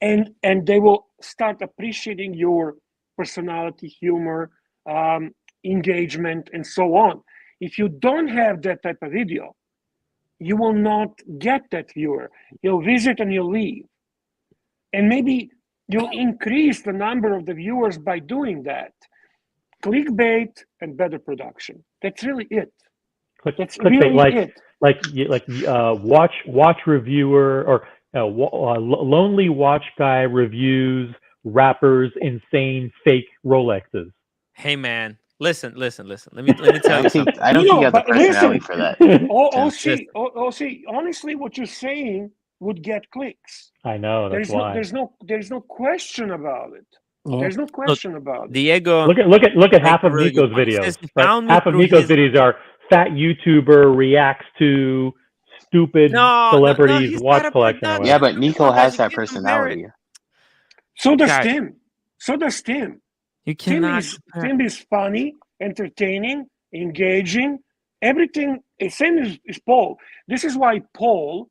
and they will start appreciating your personality, humor, engagement, and so on. If you don't have that type of video, you will not get that viewer. You'll visit and you'll leave, and maybe you'll increase the number of the viewers by doing that. Clickbait and better production. That's really it. That's clickbait, really it. Watch reviewer or lonely watch guy reviews rappers insane fake Rolexes. Hey man, listen. Let me tell you something. I don't think you have the personality for that. Honestly, what you're saying would get clicks. I know. That's why. There's no question about it. There's no question about it. Diego, look at half of Nico's videos. Half of Nico's videos are fat YouTuber reacts to stupid celebrities watch collection. Yeah, but Nico has that personality. So does Tim. You cannot. Tim is funny, entertaining, engaging. Everything. Same as Paul. This is why Paul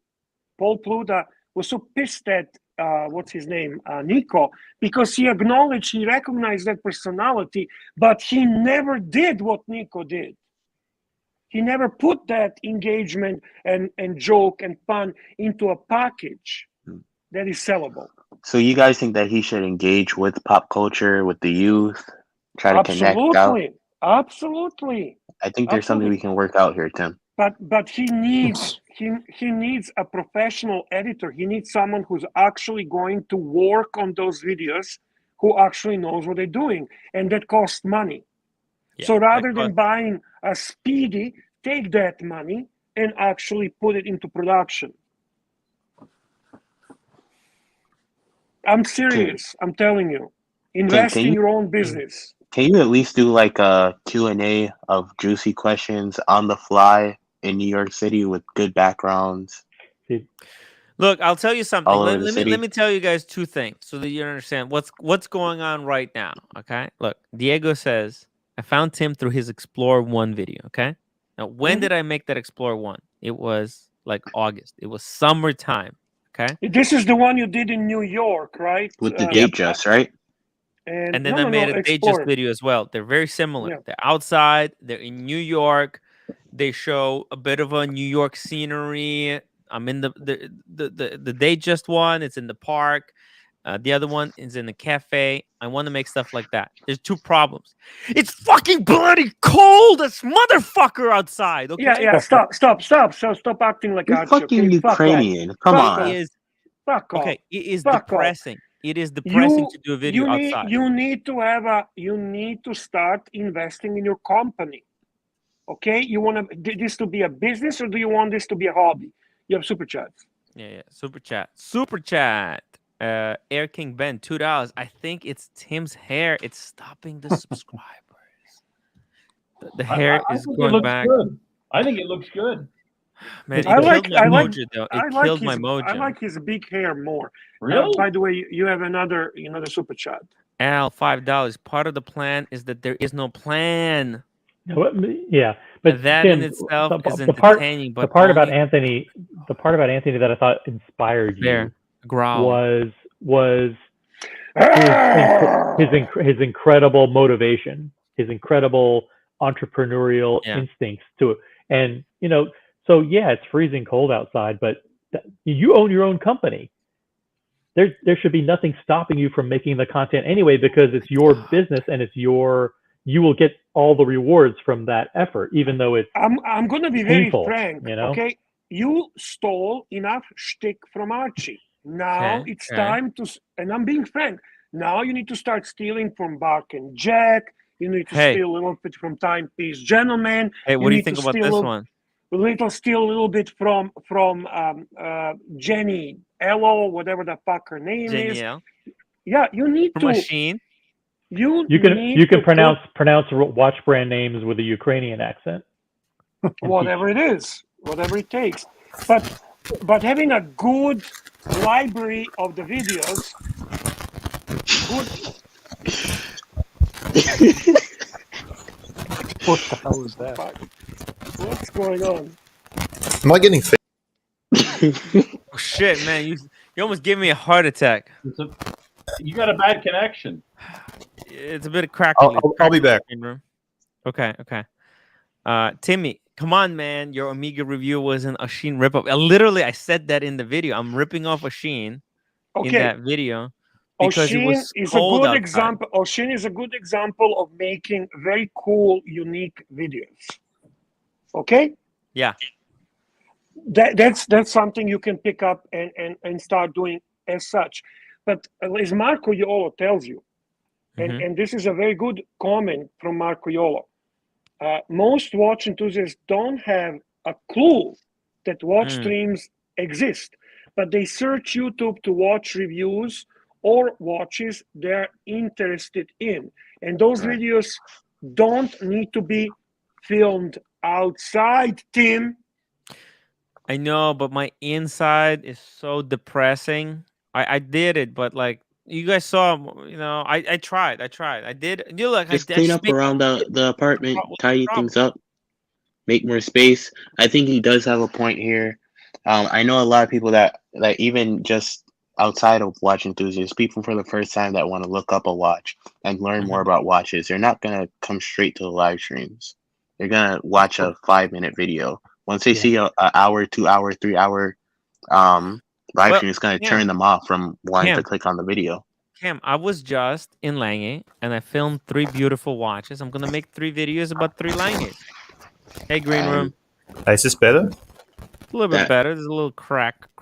Pluta was so pissed at what's his name, Nico, because he recognized that personality, but he never did what Nico did. He never put that engagement and joke and fun into a package that is sellable. So you guys think that he should engage with pop culture, with the youth, try to connect out? Absolutely. I think there's something we can work out here, Tim. But he needs a professional editor. He needs someone who's actually going to work on those videos, who actually knows what they're doing, and that costs money. Yeah, so rather than buying a Speedy, take that money and actually put it into production. I'm serious. I'm telling you. Invest in your own business. Can you at least do like a Q&A of juicy questions on the fly in New York City with good backgrounds? Look, I'll tell you something. Let me tell you guys two things so that you understand what's going on right now. Okay. Look, Diego says I found Tim through his Explore 1 video. Okay. Now, when did I make that Explore 1? It was like August. It was summertime. Okay. This is the one you did in New York, right? With the Datejust, right? And then I made a Datejust video as well. They're very similar. Yeah. They're outside. They're in New York. They show a bit of a New York scenery. I'm in the Datejust one. It's in the park. The other one is in the cafe. I want to make stuff like that. There's two problems. It's fucking bloody cold as motherfucker outside. Okay? Yeah. Stop. So stop acting like you're fucking Ukrainian. Come on. Fuck off. Okay, it is depressing. It is depressing to do a video outside. You need to start investing in your company. Okay, you want this to be a business, or do you want this to be a hobby? You have super chats. Yeah. Super chat. Air King Ben, $2. I think it's Tim's hair. It's stopping the subscribers. The hair is going back. Good. I think it looks good. Man, it killed my mojo, though. It killed my mojo. I like his big hair more. Really? By the way, you have another super chat. Al, $5. Part of the plan is that there is no plan. Yeah, but that Tim, in itself is entertaining. The part about Anthony that I thought inspired you was his incredible motivation, his incredible entrepreneurial instincts to it, and So yeah, it's freezing cold outside, but you own your own company. There should be nothing stopping you from making the content anyway, because it's your business and you will get all the rewards from that effort, even though it's I'm going to be painful, very frank. Okay, you stole enough shtick from Archie. Now it's time to, and I'm being frank. Now you need to start stealing from Bark and Jack. You need to steal a little bit from Timepiece Gentleman. Hey, what do you think about this one? Steal a little bit from Jenny Ello, whatever the fuck her name is. Yeah, you need from Machine. You can pronounce watch brand names with a Ukrainian accent. Whatever it is, whatever it takes. But having a good library of the videos. What the hell is that? What's going on? Am I getting fit? Oh, shit, man. You almost gave me a heart attack. You got a bad connection. It's a bit of crackling. I'll be back. Okay. Timmy, come on, man. Your Amiga review was an Oshin ripoff. Literally, I said that in the video. I'm ripping off Oshin in that video. Because Oshin it was is cold a good outside. example. Oshin is a good example of making very cool, unique videos. Okay? Yeah. That's something you can pick up and start doing as such. But as Marco Iolo tells you, and this is a very good comment from Marco Iolo, most watch enthusiasts don't have a clue that watch streams exist, but they search YouTube to watch reviews or watches they're interested in. And those videos don't need to be filmed outside, Tim. I know, but my inside is so depressing. I did it, but like you guys saw, I tried. I did. Just clean up around the apartment, tidy things up, make more space. I think he does have a point here. I know a lot of people that even just outside of watch enthusiasts, people for the first time that want to look up a watch and learn more about watches, they're not going to come straight to the live streams. They're going to watch a 5-minute video. Once they see an hour, 2 hour, 3 hour live stream, it's going to turn them off from wanting to click on the video. Cam, I was just in Lange and I filmed 3 beautiful watches. I'm gonna make 3 videos about 3 Langes. Hey, Green Room. Hey, is this better? A little bit better. There's a little crackling.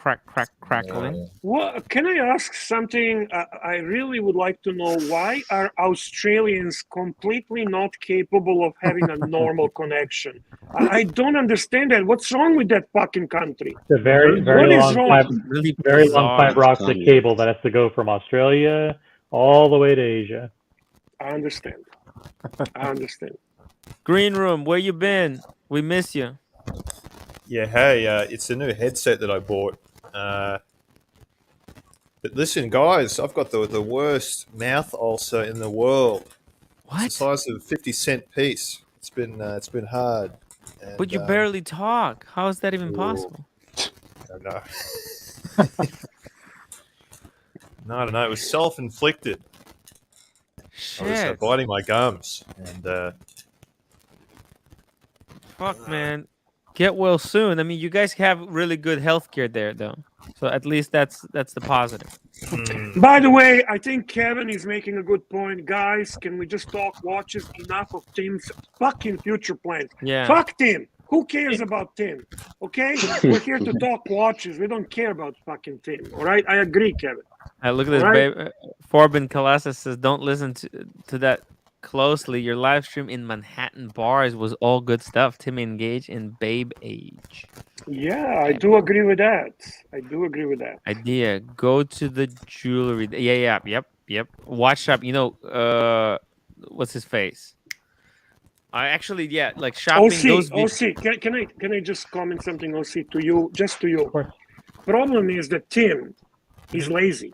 Well, can I ask something? I really would like to know, why are Australians completely not capable of having a normal connection? I don't understand that. What's wrong with that fucking country? It's a very long fiber optic cable that has to go from Australia all the way to Asia. I understand. Green Room, where you been? We miss you. Yeah, hey, it's a new headset that I bought. But listen, guys, I've got the worst mouth ulcer in the world. What? It's the size of a 50-cent piece. It's been hard. And, but you barely talk. How is that even possible? I don't know. No, I don't know. It was self-inflicted. Shit. I was biting my gums, and fuck, man. Get well soon. I mean, you guys have really good healthcare there, though. So at least that's the positive. By the way, I think Kevin is making a good point. Guys, can we just talk watches? Enough of Tim's fucking future plans. Yeah. Fuck Tim. Who cares about Tim? Okay? We're here to talk watches. We don't care about fucking Tim. All right? I agree, Kevin. Look at this, babe. Forbin Kalasa says, don't listen to that closely. Your live stream in Manhattan bars was all good stuff. Tim engaged in babe age. Yeah, I do agree with that. Idea. Go to the jewelry. Yep. Watch shop. You know, what's his face? I actually, like shopping. OC. Can I just comment something, OC, to you? Just to you. Problem is that Tim, he's lazy.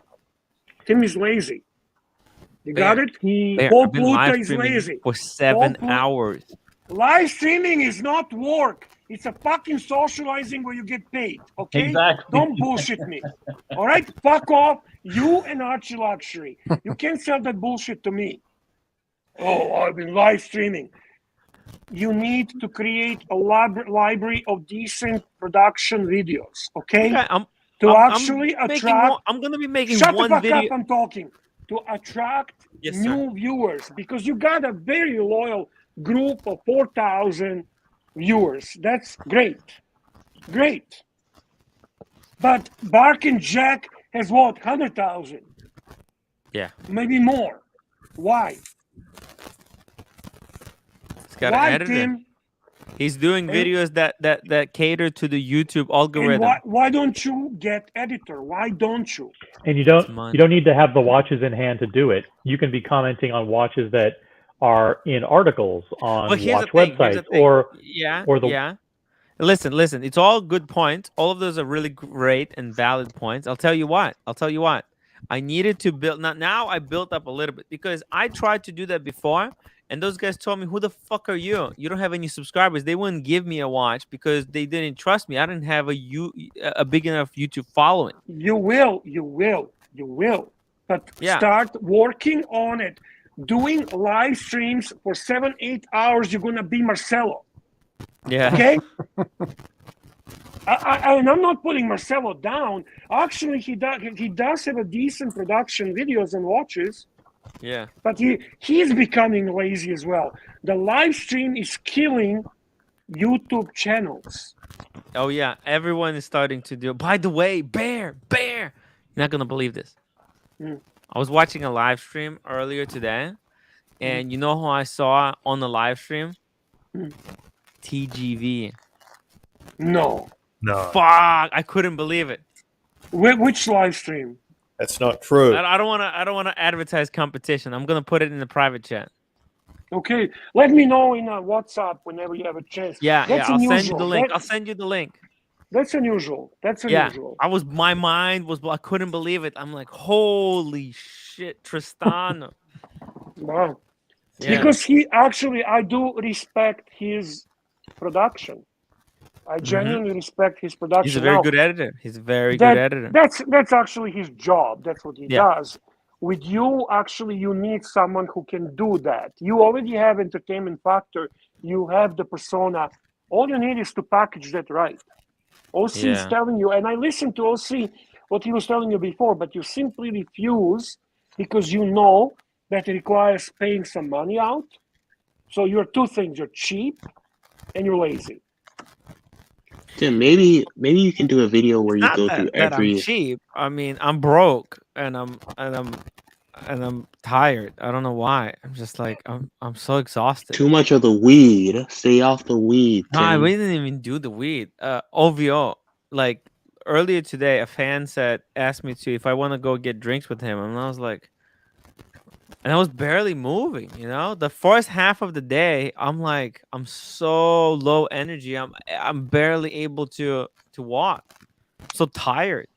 Tim is lazy. You got it? Paul Pluta is lazy. For 7 hours. Live streaming is not work. It's a fucking socializing where you get paid. Okay? Exactly. Don't bullshit me. All right? Fuck off. You and Archie Luxury. You can't sell that bullshit to me. Oh, I've been live streaming. You need to create a library of decent production videos. Okay? I'm going to be making one video. Shut the fuck up, I'm talking. To attract new viewers, because you got a very loyal group of 4,000 viewers. That's great. But Bark and Jack has what, 100,000? Yeah. Maybe more. Why? He's got an editor. Tim? He's doing videos that cater to the YouTube algorithm. Why don't you get editor? Why don't you? And you don't need to have the watches in hand to do it. You can be commenting on watches that are in articles on watch websites or the. Listen. It's all good points. All of those are really great and valid points. I'll tell you what. I needed to build. Now I built up a little bit because I tried to do that before. And those guys told me, who the fuck are you? You don't have any subscribers. They wouldn't give me a watch because they didn't trust me. I didn't have a big enough YouTube following. You will. But start working on it. Doing live streams for 7-8 hours, you're going to be Marcelo. Yeah. Okay? And I'm not putting Marcelo down. Actually, he does have a decent production videos and watches. Yeah. But he's becoming lazy as well. The live stream is killing YouTube channels. Oh, yeah. Everyone is starting to do. By the way, Bear. You're not going to believe this. I was watching a live stream earlier today. And you know who I saw on the live stream? TGV. No. Fuck. I couldn't believe it. Which live stream? That's not true. I don't want to advertise competition. I'm gonna put it in the private chat. Okay, let me know in WhatsApp whenever you have a chance. Yeah, I'll send you the link. That's unusual. My mind was. I couldn't believe it. I'm like, holy shit, Tristano. Wow. Yeah. Because I do respect his production. I genuinely respect his production. He's a very good editor. That's actually his job. That's what he does. With you, actually, you need someone who can do that. You already have entertainment factor. You have the persona. All you need is to package that right. OC is telling you, and I listened to OC, what he was telling you before, but you simply refuse because you know that it requires paying some money out. So you're two things: you're cheap and you're lazy. Tim, maybe you can do a video where you go through that I'm every. cheap. I mean, I'm broke and I'm tired. I don't know why. I'm just like I'm so exhausted. Too much of the weed. Stay off the weed, Tim. We didn't even do the weed. OVO. Like earlier today, a fan asked me if I want to go get drinks with him, and I was like, and I was barely moving. You know, the first half of the day, I'm so low energy. I'm barely able to walk. I'm so tired.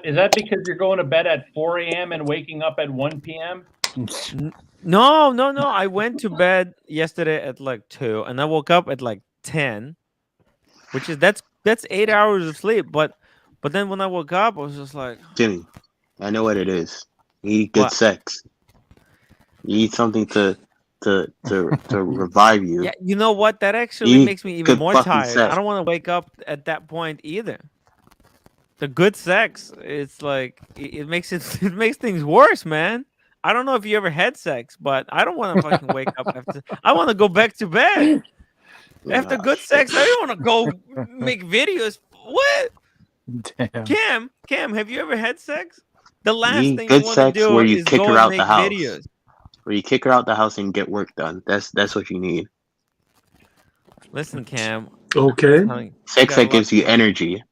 Is that because you're going to bed at 4 a.m. and waking up at 1 p.m.? No. I went to bed yesterday at like 2, and I woke up at like 10, which is that's 8 hours of sleep. But then when I woke up, I was just like, Jimmy, I know what it is. You need good sex. You need something to revive you. Yeah, you know what? That actually makes me even more tired. Sex. I don't want to wake up at that point either. The good sex, it's like it makes things worse, man. I don't know if you ever had sex, but I don't want to fucking wake up after. I want to go back to bed. After good sex, I don't want to go make videos. What? Damn. Cam, have you ever had sex? The last thing you want to do where you is kick go her and out make the house. videos. Where you kick her out the house and get work done. That's what you need. Listen, Cam. Okay. Sex that gives you energy.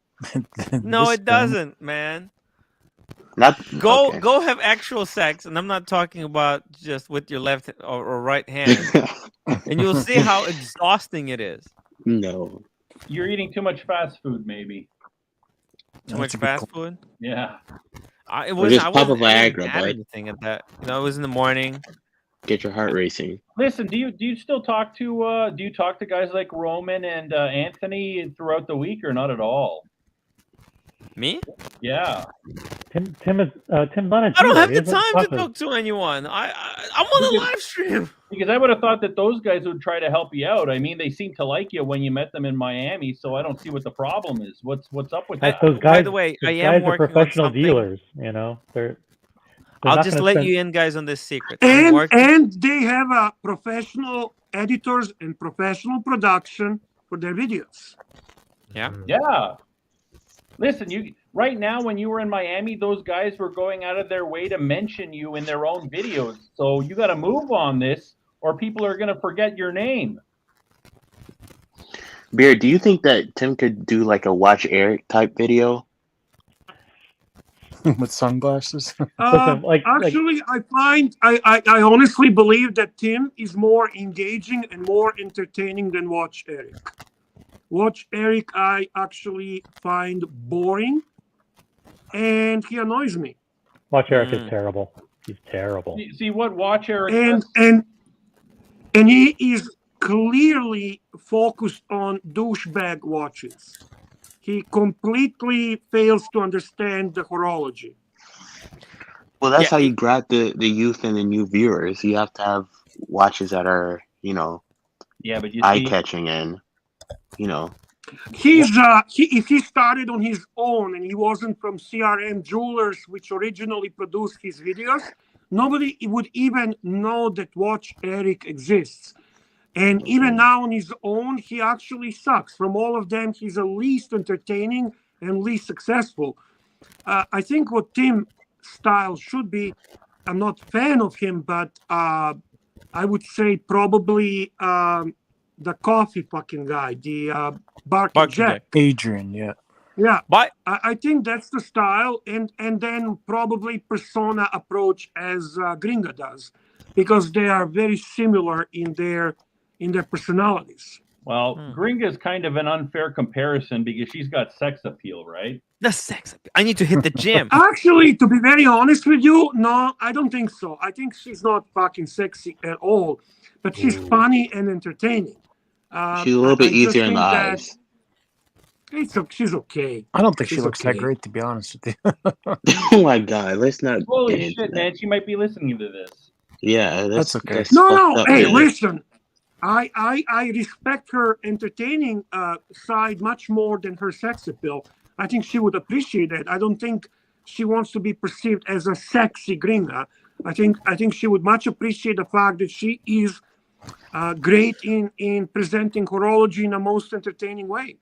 No, it doesn't, man. Go have actual sex, and I'm not talking about just with your left or right hand, and you'll see how exhausting it is. No. You're eating too much fast food, maybe. Too much fast food? Yeah. I wasn't mad at anything at that. You know, it was in the morning. Get your heart racing. Listen, do you still talk to guys like Roman and Anthony throughout the week, or not at all? Me? Yeah. Tim's not a I don't have the time to talk to anyone. I'm on a live stream. Because I would have thought that those guys would try to help you out. I mean, they seem to like you when you met them in Miami, so I don't see what the problem is. What's up with that? Those guys, by the way, I am working are professional on something. dealers. You know, I'll just let you in, guys, on this secret. And they have a professional editors and professional production for their videos. Yeah. Yeah. Listen, right now when you were in Miami, those guys were going out of their way to mention you in their own videos. So you got to move on this, or people are going to forget your name. Beard, do you think that Tim could do like a Watch Eric type video? With sunglasses? Actually, I honestly believe that Tim is more engaging and more entertaining than Watch Eric. Watch Eric, I actually find boring, and he annoys me. Watch Eric is terrible. He's terrible. See what Watch Eric and he is clearly focused on douchebag watches. He completely fails to understand the horology. Well, that's how you grab the youth and the new viewers. You have to have watches that are, but eye-catching and, if he started on his own and he wasn't from CRM Jewelers, which originally produced his videos, nobody would even know that Watch Eric exists. And even now on his own, he actually sucks. From all of them, he's the least entertaining and least successful. I think what Tim's style should be, I'm not a fan of him, but I would say probably the coffee fucking guy, the Barking Jack. Adrian, yeah. Yeah, but I think that's the style, and then probably persona approach as Gringa does, because they are very similar in their personalities. Well, Gringa is kind of an unfair comparison because she's got sex appeal, right? The sex appeal. I need to hit the gym. Actually, to be very honest with you, no, I don't think so. I think she's not fucking sexy at all, but she's funny and entertaining. She's a little bit easier in the eyes. She's okay. I don't think she looks that great, to be honest with you. Oh my god, let's not. Holy shit, man! She might be listening to this. Yeah, that's okay. No. Hey, listen. I respect her entertaining side much more than her sex appeal. I think she would appreciate it. I don't think she wants to be perceived as a sexy gringa. I think she would much appreciate the fact that she is great in presenting horology in a most entertaining way.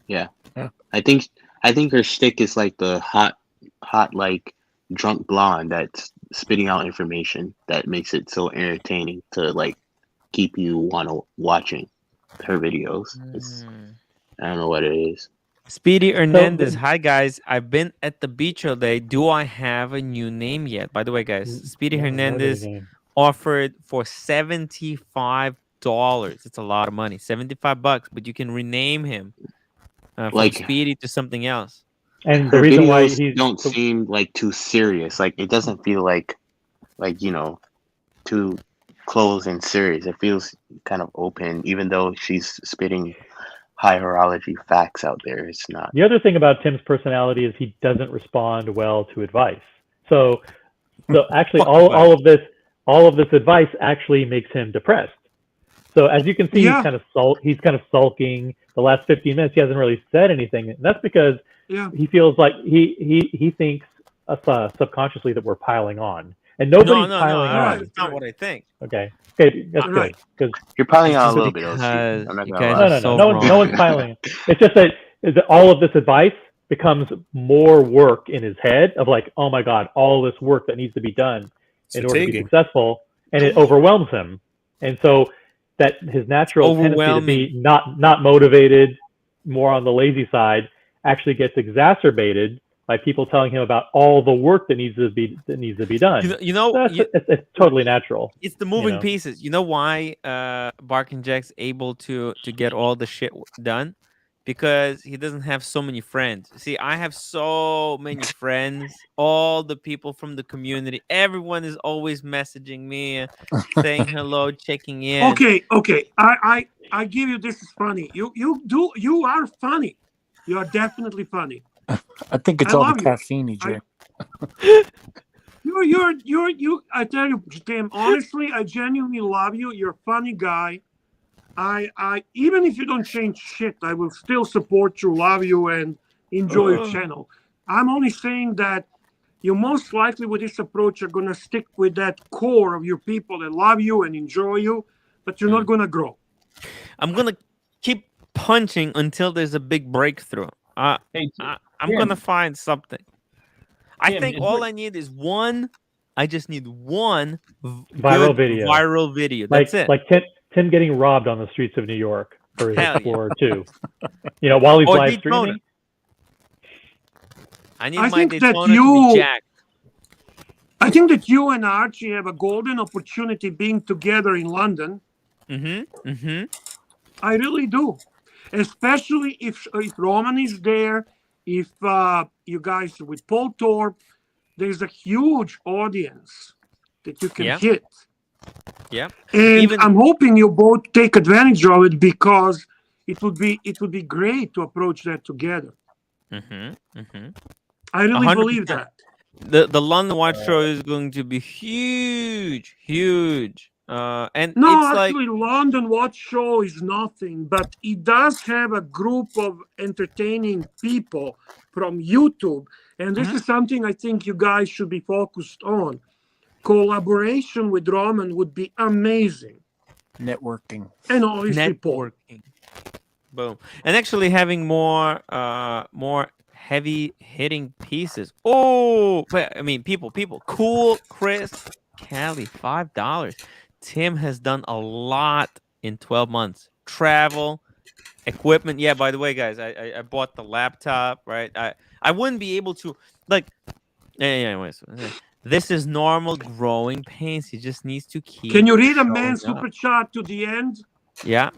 Yeah. I think her shtick is like the hot like drunk blonde that's spitting out information that makes it so entertaining to like keep you watching her videos. I don't know what it is. Speedy Hernandez, hi guys. I've been at the beach all day. Do I have a new name yet? By the way, guys, Speedy Hernandez offered for $75. It's a lot of money, $75, but you can rename him from Like Speedy to something else. And the reason why he don't seem like too serious. Like it doesn't feel like too close and serious. It feels kind of open, even though she's spitting high horology facts out there. It's not. The other thing about Tim's personality is he doesn't respond well to advice. So actually, all of this advice actually makes him depressed. So as you can see, he's kind of sulking. The last 15 minutes, he hasn't really said anything, and that's because he feels like he thinks subconsciously that we're piling on, and nobody's piling on. That's not what I think. Okay, that's good because you're piling on a little bit. No one's piling. It's just that all of this advice becomes more work in his head of like, oh my god, all this work that needs to be done in order to be successful, and it overwhelms him, and so that his natural tendency to be not motivated, more on the lazy side, actually gets exacerbated by people telling him about all the work that needs to be done. It's totally natural. It's the moving pieces. You know why Bark and Jack's able to get all the shit done? Because he doesn't have so many friends. See, I have so many friends, all the people from the community. Everyone is always messaging me, saying hello, checking in. Okay. I give you this is funny. You are funny. You are definitely funny. I think it's all the caffeine, Jay. You. I tell you, Tim. Honestly, I genuinely love you. You're a funny guy. I even if you don't change shit, I will still support you, love you, and enjoy your channel. I'm only saying that you most likely with this approach are gonna stick with that core of your people that love you and enjoy you, but you're not gonna grow. I'm gonna keep punching until there's a big breakthrough. I'm gonna find something. I think all I need is one. I just need one viral video. Viral video. That's it. Like Tim getting robbed on the streets of New York for his Explorer 2. While he's live streaming. I need my Daytona to be jacked. I think that you and Archie have a golden opportunity being together in London. I really do. Especially if Roman is there, if you guys with Paul Thorpe, there's a huge audience that you can hit. Yeah. And I'm hoping you both take advantage of it because it would be great to approach that together. I really 100%. Believe that. The London Watch Show is going to be huge. And no, it's actually, London Watch Show is nothing, but it does have a group of entertaining people from YouTube, and this is something I think you guys should be focused on. Collaboration with Roman would be amazing. Networking. And obviously networking. Boom. And actually having more heavy hitting pieces. Oh, I mean, people. Cool, Chris, Callie, $5. Tim has done a lot in 12 months. Travel, equipment. Yeah, by the way, guys, I bought the laptop, right? I wouldn't be able to, like, anyways. This is normal growing pains. He just needs to keep. Can you read a man's super chat to the end? Yeah.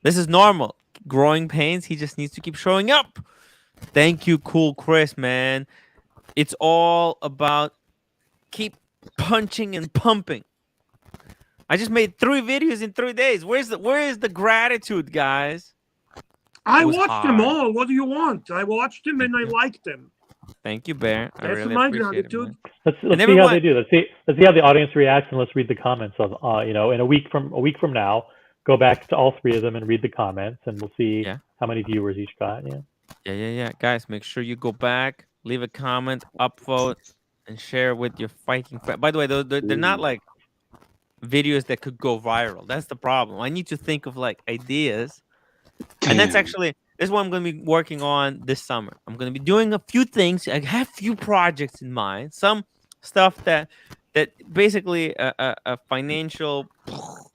This is normal growing pains. He just needs to keep showing up. Thank you, Cool Chris, man. It's all about keep punching and pumping. I just made 3 videos in 3 days. Where is the gratitude, guys? I watched them all. What do you want? I watched them and I liked them. Thank you, Bear. I That's really my appreciate gratitude. Let's see how they do. Let's see how the audience reacts, and let's read the comments of in a week from now. Go back to all 3 of them and read the comments, and we'll see how many viewers each got. Yeah. Guys, make sure you go back, leave a comment, upvote, and share with your fighting friend. By the way, they're not like videos that could go viral. That's the problem. I need to think of like ideas. Damn. And that's what I'm going to be working on this summer. I'm going to be doing a few things. I have a few projects in mind. Some stuff that basically a financial,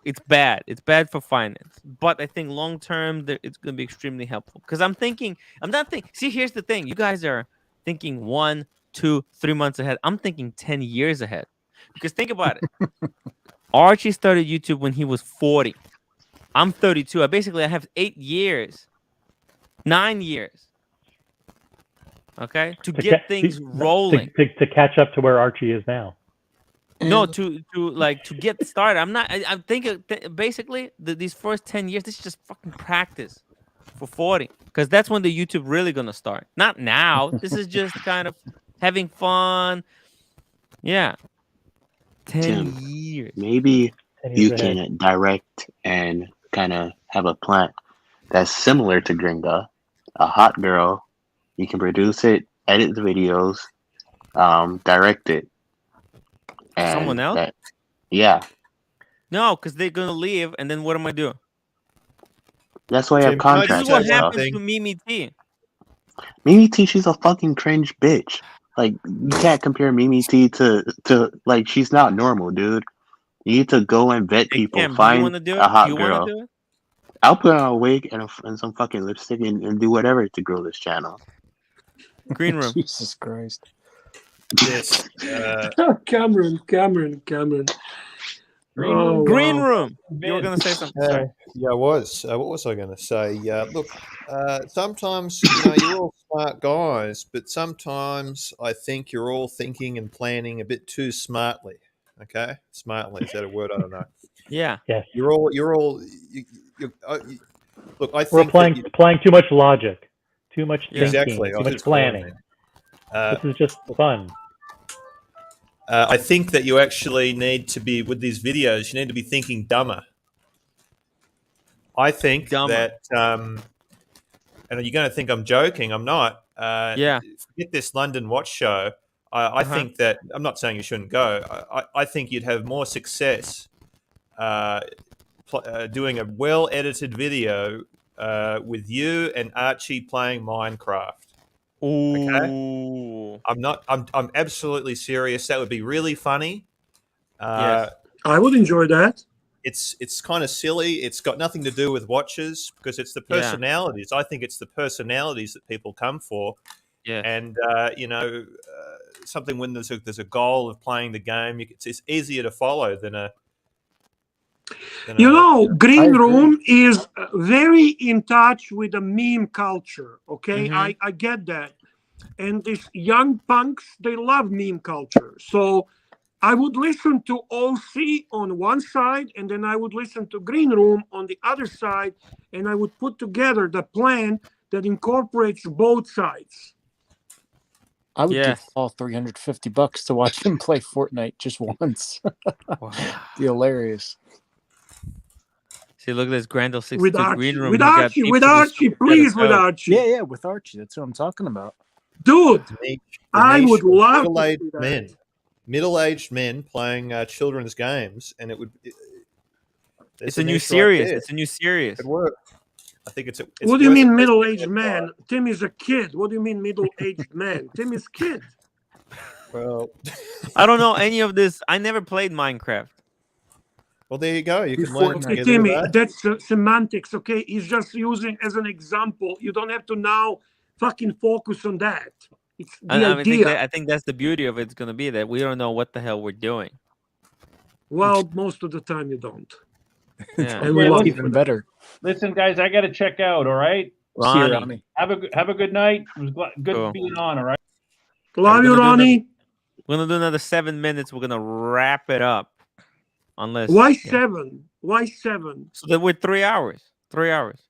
it's bad. It's bad for finance. But I think long term, it's going to be extremely helpful. Because see, here's the thing. You guys are thinking 1, 2, 3 months ahead. I'm thinking 10 years ahead. Because think about it. Archie started YouTube when he was 40. I'm 32. I have 8 years, 9 years. Okay, to get things rolling. To catch up to where Archie is now. No, to get started. I'm thinking basically these first 10 years. This is just fucking practice for 40, because that's when the YouTube really gonna start. Not now. This is just kind of having fun. Yeah. 10 years. Maybe you can direct and kind of have a plant that's similar to Gringa, a hot girl. You can produce it, edit the videos, direct it. And someone else? Yeah. No, because they're gonna leave, and then what am I doing? That's why I have contracts. This is what happens to Mimi T. Mimi T, she's a fucking cringe bitch. Like, you can't compare Mimi T to like, she's not normal, dude. You need to go and vet people. Find a hot girl. I'll put on a wig and some fucking lipstick and do whatever to grow this channel. Green room. Jesus Christ. Yes. Cameron. Green room. You were going to say something. Sorry. Yeah, I was. What was I going to say? Look, sometimes, you're all smart guys, but sometimes I think you're all thinking and planning a bit too smartly. Okay? Smartly. Is that a word? I don't know. Yeah. Yes. You're look, I think we're playing too much logic, too much thinking, exactly. too much planning. This is just fun. I think that you actually need to be, with these videos, you need to be thinking dumber. I think that, and you're going to think I'm joking. I'm not. Forget this London watch show. I think that, I'm not saying you shouldn't go. I think you'd have more success doing a well-edited video with you and Archie playing Minecraft. Ooh. Okay? I'm absolutely serious. That would be really funny. Yes. I would enjoy that. It's kind of silly. It's got nothing to do with watches because it's the personalities. I think it's the personalities that people come for. Yeah. And something when there's a goal of playing the game, it's easier to follow than a. Green Room is very in touch with the meme culture. Okay, I get that, and these young punks, they love meme culture. So I would listen to OC on one side, and then I would listen to Green Room on the other side, and I would put together the plan that incorporates both sides. I would give all $350 to watch him play Fortnite just once. Wow. Be hilarious. See, look at this Grandel 62 with Archie, Green Room. With Archie, please, with Archie. Yeah, with Archie. That's what I'm talking about. Dude, I would love middle-aged men playing children's games, and it would. It's a new series. It's a new series. It works. I think it's. What do you mean middle-aged man? Tim is a kid. What do you mean middle-aged man? Tim is kid. Well, I don't know any of this. I never played Minecraft. Well, there you go. You can learn together. Timmy, that's semantics, okay? He's just using as an example. You don't have to now fucking focus on that. It's the idea. I think that's the beauty of it's going to be that we don't know what the hell we're doing. Well, most of the time you don't. Yeah. And we're even better. Listen, guys, I got to check out. All right. Ronnie. Have a good night. It was good being on. All right. Love you, Ronnie. We're gonna do another 7 minutes. We're gonna wrap it up. Unless why 7? Why 7? So that we're 3 hours. 3 hours.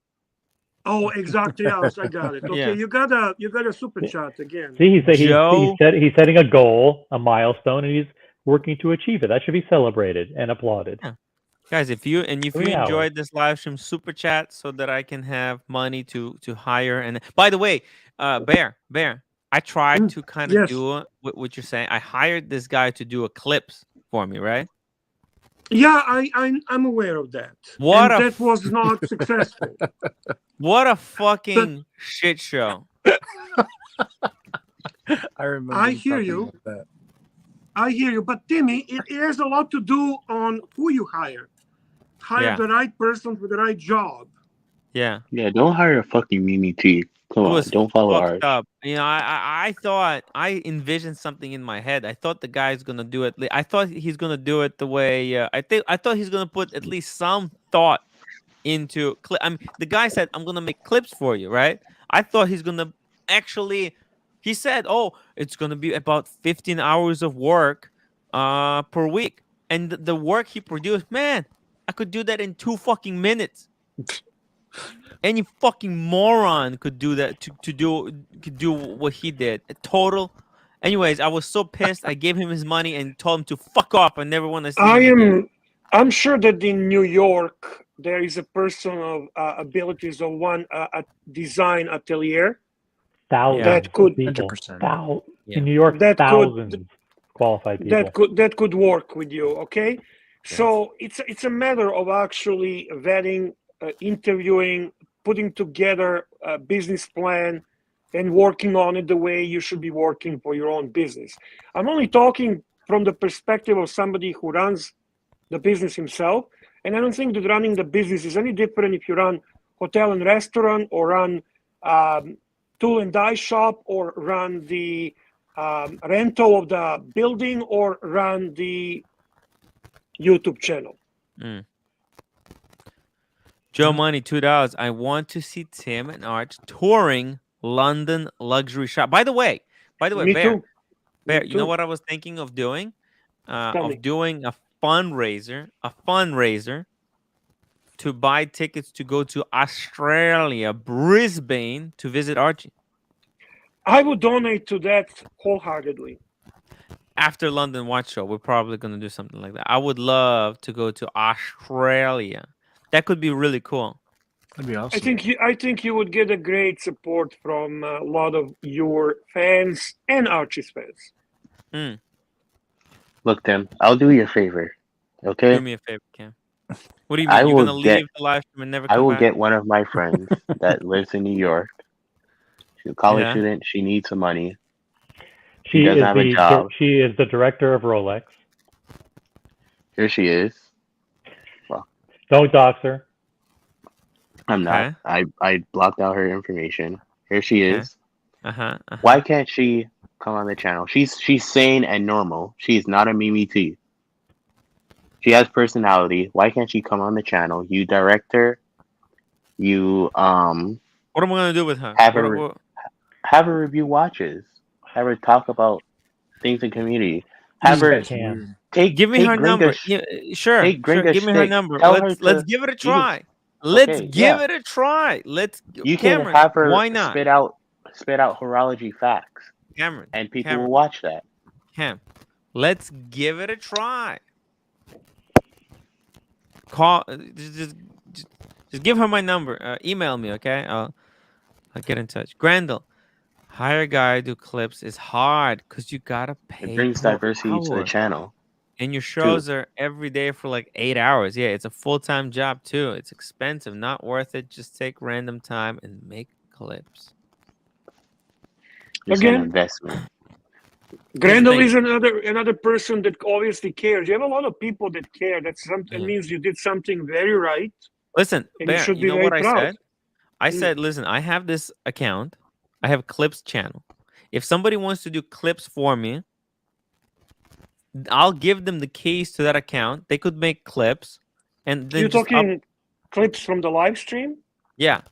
Oh, exactly. Yes, I got it. Okay, you got a super chat again. See, he's setting a goal, a milestone, and he's working to achieve it. That should be celebrated and applauded. Yeah. Guys, if you enjoyed this live stream, super chat so that I can have money to hire. And by the way, Bear, I tried to kind of do what you're saying. I hired this guy to do a clips for me, right? Yeah, I'm aware of that. That was not successful. What a fucking shit show. I remember. I hear you. I hear you, but Timmy, it has a lot to do on who you hire. Hire the right person for the right job. Yeah. Yeah, don't hire a fucking Mimi T. Come on, don't follow Arch. Up. You know, I thought I envisioned something in my head. I thought the guy's gonna do it. I thought he's gonna do it the way I thought he's gonna put at least some thought into clip. I mean, the guy said, "I'm gonna make clips for you," right? I thought he's gonna actually. He said, "Oh, it's gonna be about 15 hours of work, per week," and the work he produced, man, I could do that in 2 fucking minutes. Any fucking moron could do that could do what he did. Total. Anyways, I was so pissed. I gave him his money and told him to fuck off. I never want to see him again. I'm sure that in New York there is a person of abilities of one design atelier. Thousands that could 100%. In New York, thousands qualified people. That could work with you. Okay, so it's a matter of actually vetting, interviewing, putting together a business plan, and working on it the way you should be working for your own business. I'm only talking from the perspective of somebody who runs the business himself, and I don't think that running the business is any different if you run hotel and restaurant, or run tool and die shop, or run the rental of the building, or run the YouTube channel. Joe Money, $2. I want to see Tim and Arch touring London luxury shop. By the way, Me Bear, too. Bear, you know what I was thinking of doing? Doing a fundraiser to buy tickets to go to Australia, Brisbane, to visit Archie. I would donate to that wholeheartedly. After London Watch Show, we're probably going to do something like that. I would love to go to Australia. That could be really cool. That'd be awesome. I think you would get a great support from a lot of your fans and Archie's fans. Look, Tim, I'll do you a favor. Okay? Do me a favor, Cam. What do you mean? You're going to leave the live stream and never come back? I will get one of my friends that lives in New York. She's a college student. She needs some money. She doesn't have a job. She is the director of Rolex. Here she is. Well, don't dox her. I'm not. I blocked out her information. Here she is. Why can't she come on the channel? She's sane and normal. She's not a Mimi T. She has personality. Why can't she come on the channel? You direct her. You What am I gonna do with her? Have her review watches. Have her talk about things in community. Have her give me her number. Sure. Give me her number. Let's give it a try. Let's give it a try. You Cameron, can have her why not? spit out horology facts. Cameron. And people will watch that. Cam, let's give it a try. Call just give her my number. Email me, okay? I'll get in touch. Grandel, hire a guy do clips is hard because you gotta pay. It brings diversity to the channel. And your shows are every day for like 8 hours. Yeah, it's a full-time job too. It's expensive, not worth it. Just take random time and make clips. It's an investment. Grendel is another person that obviously cares. You have a lot of people that care. That means you did something very right. Listen, and Bear, you should you be know very what proud. I said? I said, listen, I have this account. I have a clips channel. If somebody wants to do clips for me, I'll give them the keys to that account. They could make clips, and then you're talking clips from the live stream. Yeah.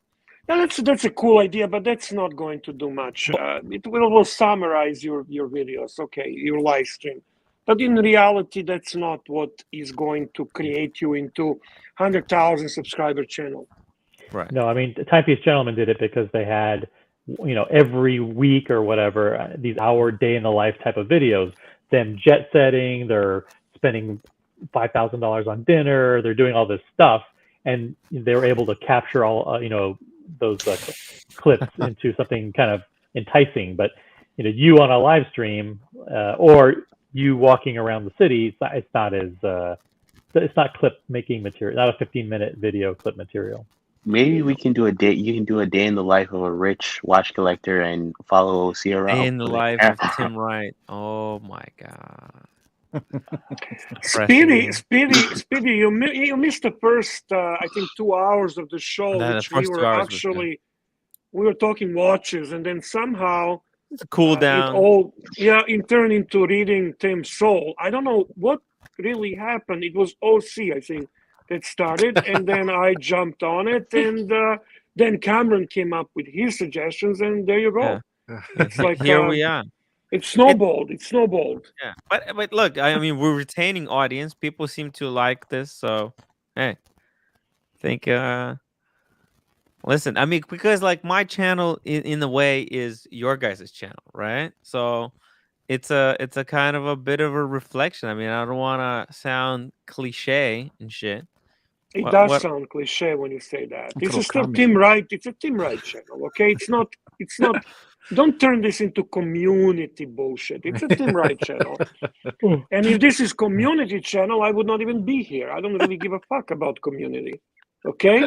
Now that's a cool idea, but that's not going to do much. It will summarize your videos, okay, your live stream. But in reality, that's not what is going to create you into 100,000 subscriber channel. Right. No, I mean, Timepiece Gentlemen did it because they had, every week or whatever, these hour day in the life type of videos. Them jet setting, they're spending $5,000 on dinner, they're doing all this stuff, and they were able to capture all, those clips into something kind of enticing. But you on a live stream or you walking around the city. It's not as it's not clip making material, not a 15-minute video clip material. Maybe we can do a day. You can do a day in the life of a rich watch collector and follow OC around. Day in the life of Tim Wright. Oh my god. Speedy, you missed the first, I think, 2 hours of the show, which we were talking watches, and then somehow it's a cool down. It turned into reading Tim's soul. I don't know what really happened. It was OC, I think, that started, and then I jumped on it, and then Cameron came up with his suggestions, and there you go. Yeah. It's like here we are. It's snowballed. Yeah, but look, I mean, we're retaining audience. People seem to like this, so hey, I think listen, I mean, because like my channel in a way is your guys' channel, right? So it's a kind of a bit of a reflection. I mean, I don't want to sound cliche and shit. It does sound cliche when you say that. This is still Tim Wright. It's a Tim Wright channel, okay? It's not. Don't turn this into community bullshit. It's a Tim Wright channel. And if this is community channel, I would not even be here. I don't really give a fuck about community, okay?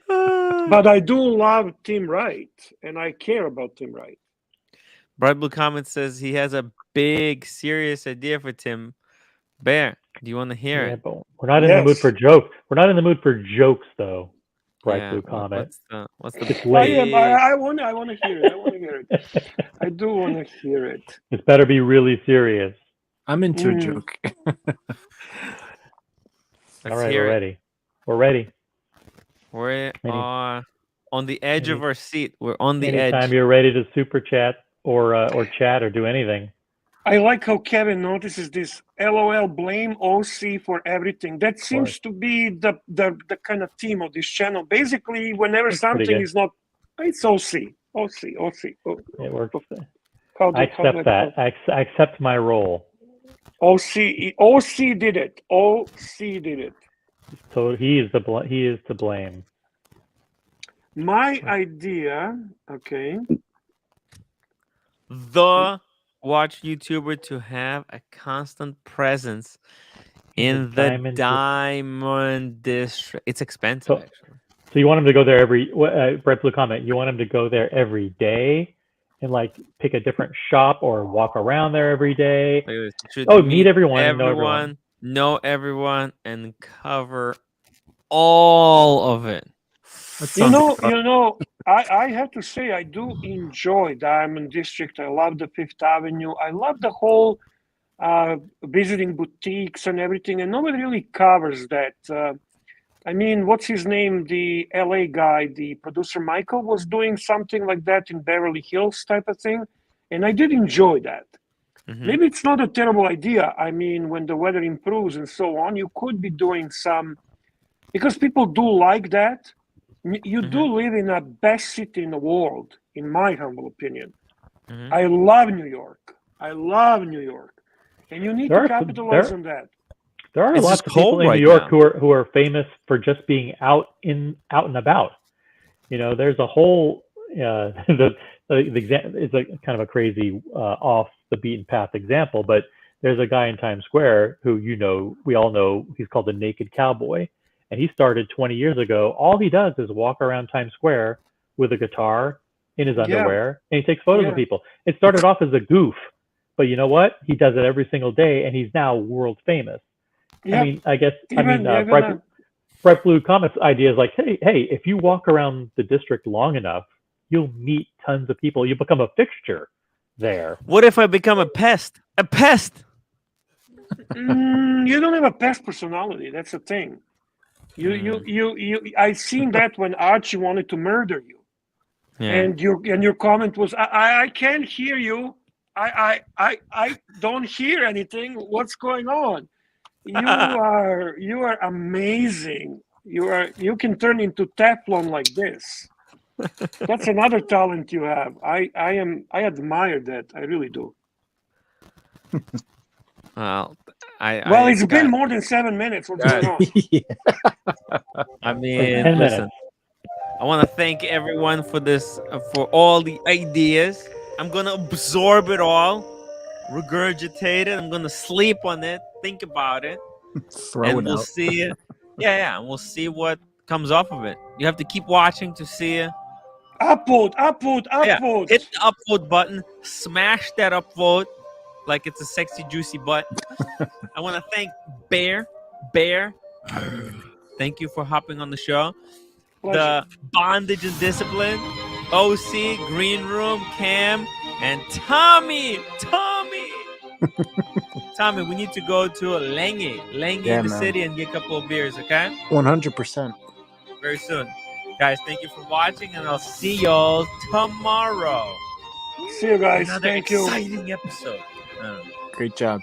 But I do love Tim Wright, and I care about Tim Wright. Bright Blue Comment says he has a big, serious idea for Tim. Bear, do you want to hear it? But we're not in the mood for jokes. We're not in the mood for jokes, though. Bright Blue Comment. What's the I want to hear it. I do want to hear it. This better be really serious. I'm into a joke. All right, we're ready. We're ready. We're on the edge of our seat. We're on the edge. Anytime you're ready to super chat or chat or do anything. I like how Kevin notices this. LOL, blame OC for everything. That seems to be the kind of theme of this channel. Basically, whenever something is not, it's OC. It works. I accept that. I accept my role. OC did it. OC did it. So he is to blame. My idea, okay. The watch YouTuber to have a constant presence in the Diamond District. It's expensive, actually. So you want him to go there every Brett Blue Comment. You want him to go there every day and like pick a different shop or walk around there every day. Meet everyone, know everyone, and cover all of it. You know, I have to say I do enjoy Diamond District. I love the Fifth Avenue. I love the whole visiting boutiques and everything, and nobody really covers that. I mean, what's his name? The LA guy, the producer Michael, was doing something like that in Beverly Hills type of thing, and I did enjoy that. Mm-hmm. Maybe it's not a terrible idea. I mean, when the weather improves and so on, you could be doing some, because people do like that. You do live in the best city in the world, in my humble opinion. Mm-hmm. I love New York. And you need to capitalize on that. There are lots of people in New York who are famous for just being out and about. You know, there's a whole it's a kind of a crazy off the beaten path example, but there's a guy in Times Square who we all know, he's called the Naked Cowboy. And he started 20 years ago. All he does is walk around Times Square with a guitar in his underwear, and he takes photos of people. It started off as a goof, but you know what? He does it every single day, and he's now world famous. Yeah. Bright Blue Comet's idea is like, hey, if you walk around the district long enough, you'll meet tons of people. You become a fixture there. What if I become a pest? A pest? You don't have a pest personality. That's the thing. I've seen that when Archie wanted to murder you, and your comment was, I can't hear you. I don't hear anything. What's going on? You are amazing. You can turn into Teflon like this. That's another talent you have. I admire that. I really do. Well, it's been more than 7 minutes. What's going on? I mean, listen, I want to thank everyone for this, for all the ideas. I'm gonna absorb it all, regurgitate it. I'm gonna sleep on it, think about it, and we'll see it. Yeah, and we'll see what comes off of it. You have to keep watching to see it. Upvote. Yeah, hit the upvote button. Smash that upvote like it's a sexy, juicy butt. I want to thank Bear. Thank you for hopping on the show. Pleasure. The Bondage and Discipline, OC, Green Room, Cam, and Tommy. Tommy, we need to go to Lengy in the city and get a couple of beers, okay? 100%. Very soon. Guys, thank you for watching, and I'll see y'all tomorrow. See you guys. Another Thank you. Exciting episode. Great job.